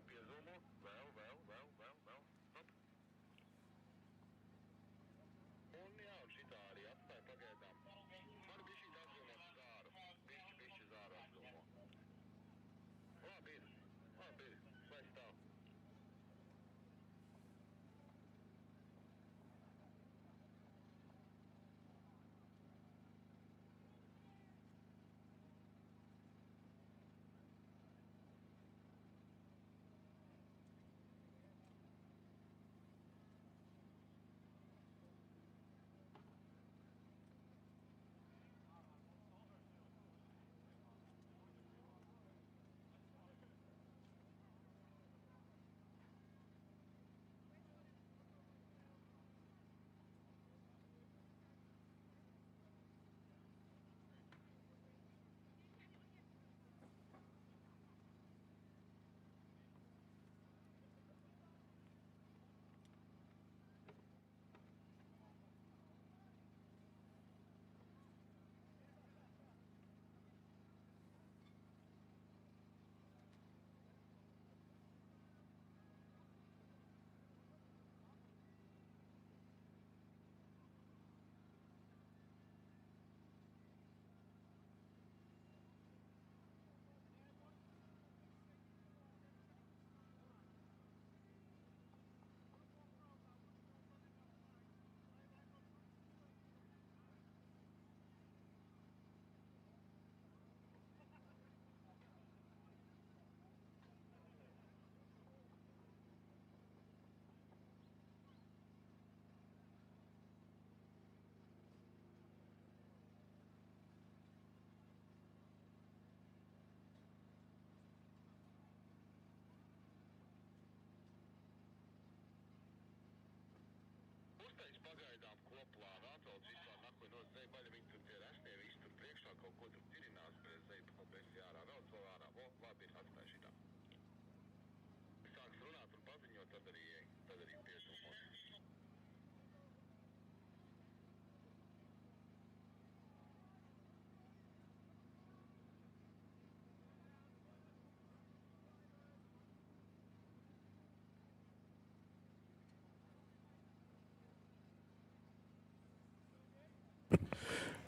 Copy, Zulu.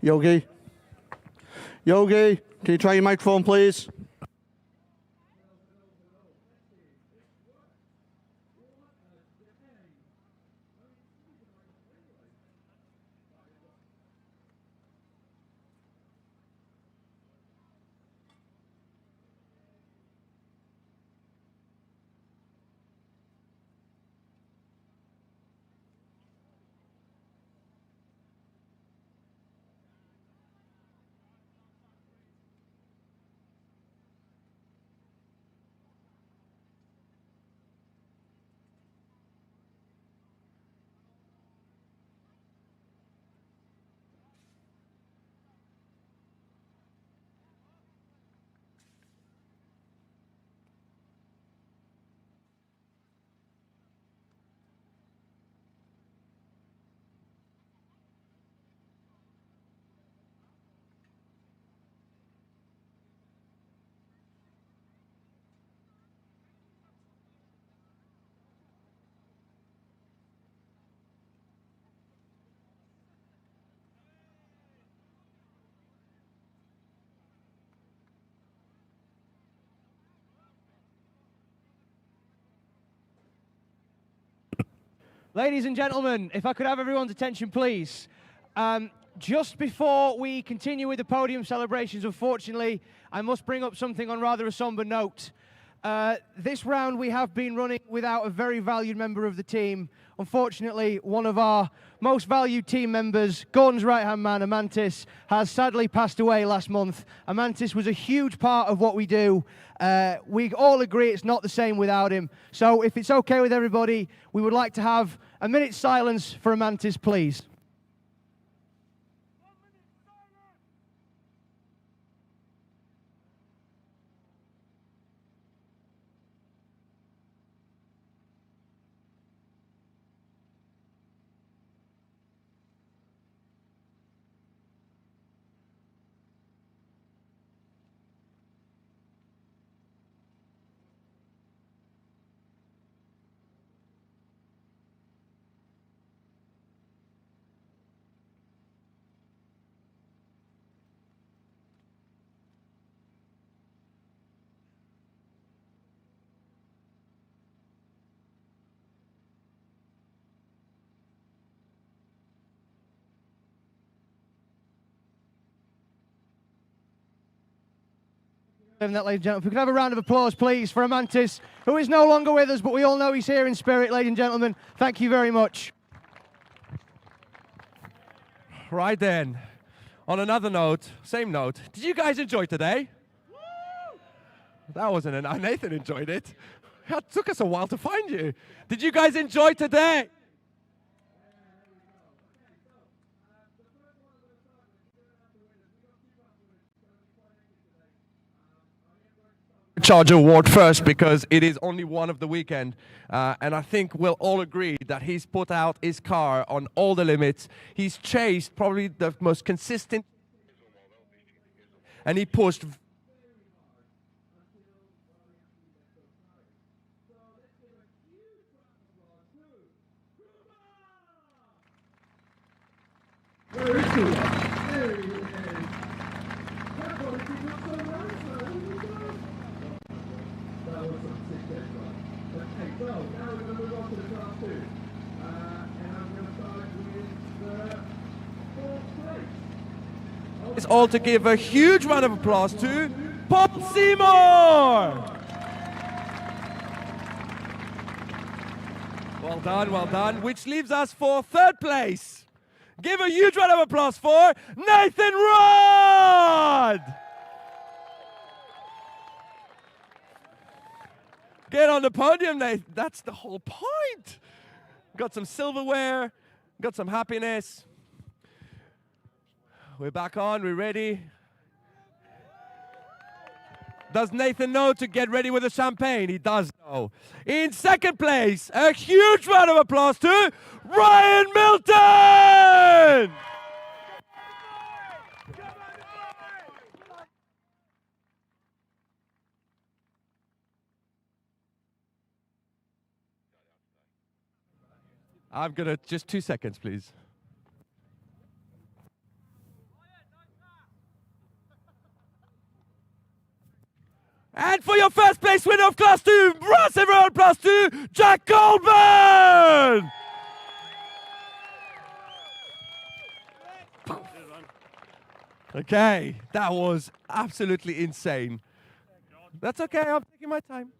Yogi? Yogi, can you try your microphone, please? Ladies and gentlemen, if I could have everyone's attention, please. Just before we continue with the podium celebrations, unfortunately, I must bring up something on rather a somber note. This round we have been running without a very valued member of the team. Unfortunately, one of our most valued team members, Gordon's right-hand man, Amantis, has sadly passed away last month. Amantis was a huge part of what we do. We all agree it's not the same without him. So if it's okay with everybody, we would like to have a minute's silence for Amantis, please. That, ladies and gentlemen. If we could have a round of applause, please, for Amantis, who is no longer with us, but we all know he's here in spirit, ladies and gentlemen. Thank you very much. Right then, on another note, same note, did you guys enjoy today? That wasn't enough. Nathan enjoyed it. It took us a while to find you. Did you guys enjoy today? Charger Award first because it is only one of the weekend, and I think we'll all agree that he's put out his car on all the limits. He's chased probably the most consistent, and he pushed. Where is he? There he is. Okay, so now we're going to move on to the class 2. And I'm going to start with the 4th place. It's all to give a huge round of applause to Paul Seymour! Well done, which leaves us for 3rd place. Give a huge round of applause for Nathan Rod! Get on the podium, Nathan. That's the whole point. Got some silverware, got some happiness. We're back on, we're ready. Does Nathan know to get ready with the champagne? He does know. In second place, a huge round of applause to Ryan Milton! I'm gonna, just 2 seconds, please. And for your first place winner of Class 2, massive round of applause to Jack Colburn! Okay, that was absolutely insane. That's okay, I'm taking my time.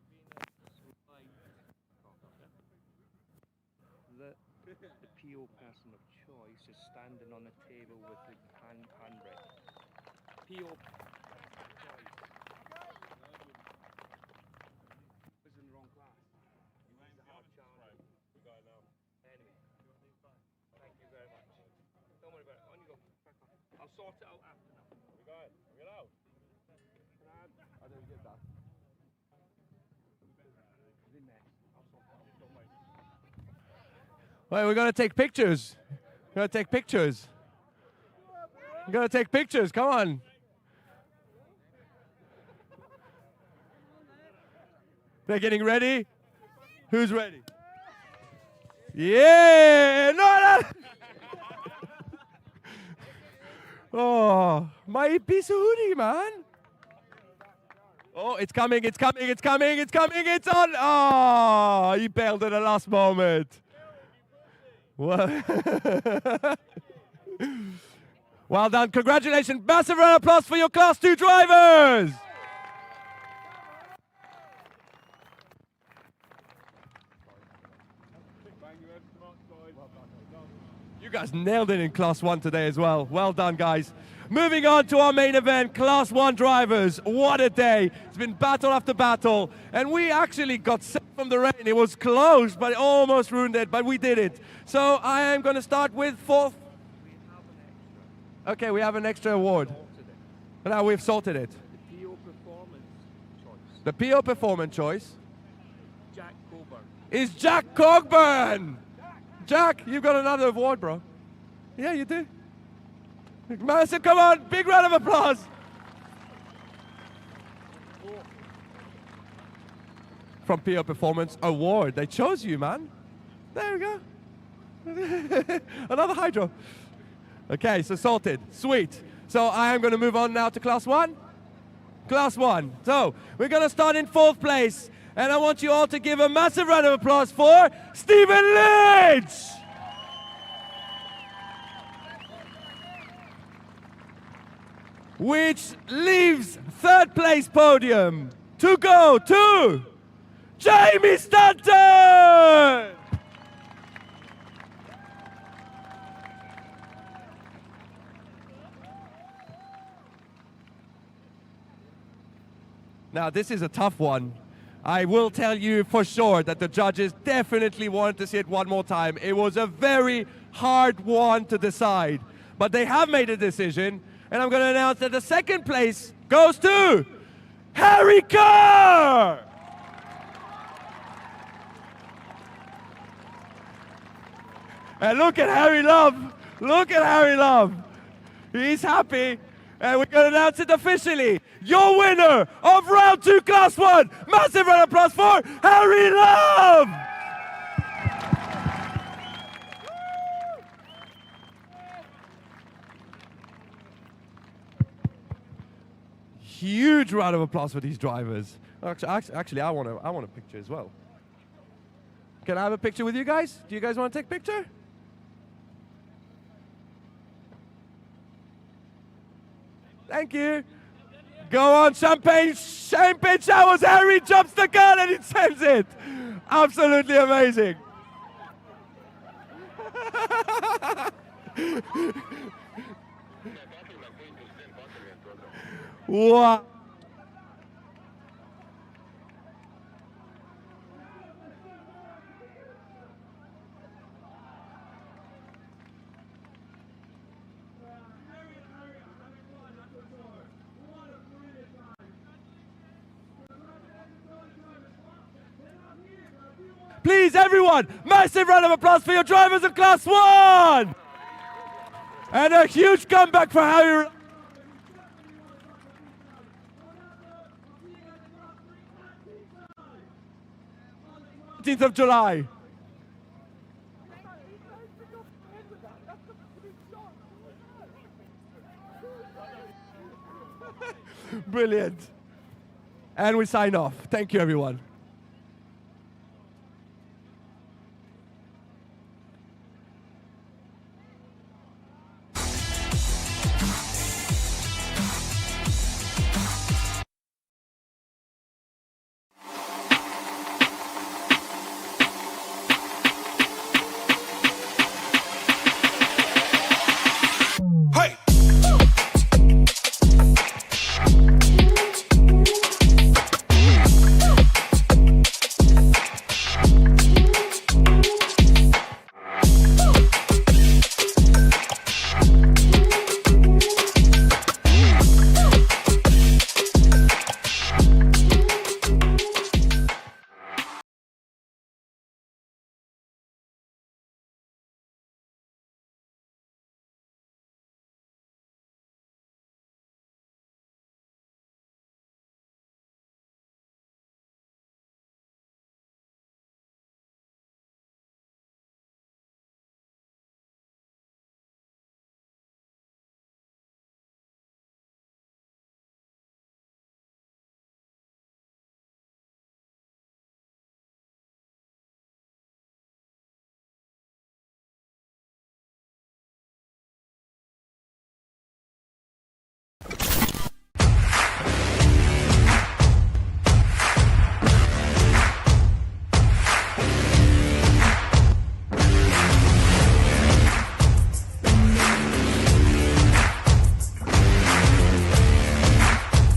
The PO person of choice is standing on the table with the handbrake. PO was in the wrong class. He used a hard challenge. We got it now. Anyway, thank you very much. Don't worry about it. On you go. Crack on. I'll sort it out after now. We got it. We got out. I didn't get that. Wait, we're gonna take pictures. We're gonna take pictures. We're gonna take pictures, come on. They're getting ready. Who's ready? Yeah! No! Oh, my piece of hoodie, man. Oh, it's coming, it's coming, it's coming, it's coming, it's on! Oh, he bailed at the last moment. Well, well done. Congratulations. Massive round of applause for your Class 2 drivers. You guys nailed it in Class 1 today as well. Well done, guys. Moving on to our main event, Class 1 drivers. What a day. It's been battle after battle. And we actually got saved from the rain. It was close, but it almost ruined it, but we did it. So I am going to start with fourth. Okay, we have an extra award. Now we've sorted it. The PO performance choice. The PO performance choice Jack Coburn. is Jack Coburn. Jack, you've got another award, bro. Yeah, you do. Madison, come on, big round of applause. From PO Performance Award, they chose you, man. There we go. Another hydro. Okay, so sorted, sweet. So I am going to move on now to Class 1. Class 1. So we're going to start in fourth place. And I want you all to give a massive round of applause for Stephen Lynch. Which leaves third place podium to go to Jamie Stanton! Now this is a tough one. I will tell you for sure that the judges definitely wanted to see it one more time. It was a very hard one to decide, but they have made a decision. And I'm going to announce that the second place goes to Harry Kerr! And look at Harry Love. Look at Harry Love. He's happy. And we're going to announce it officially. Your winner of round 2 Class 1. Massive round of applause for Harry Love! Huge round of applause for these drivers. Actually, I want a picture as well. Can I have a picture with you guys? Do you guys want to take a picture? Thank you. Go on, champagne showers. Harry jumps the gun and he sends it. Absolutely amazing. Wow. Please, everyone, massive round of applause for your drivers of Class 1! And a huge comeback for Harry. 19th of July. Brilliant. And we sign off. Thank you, everyone.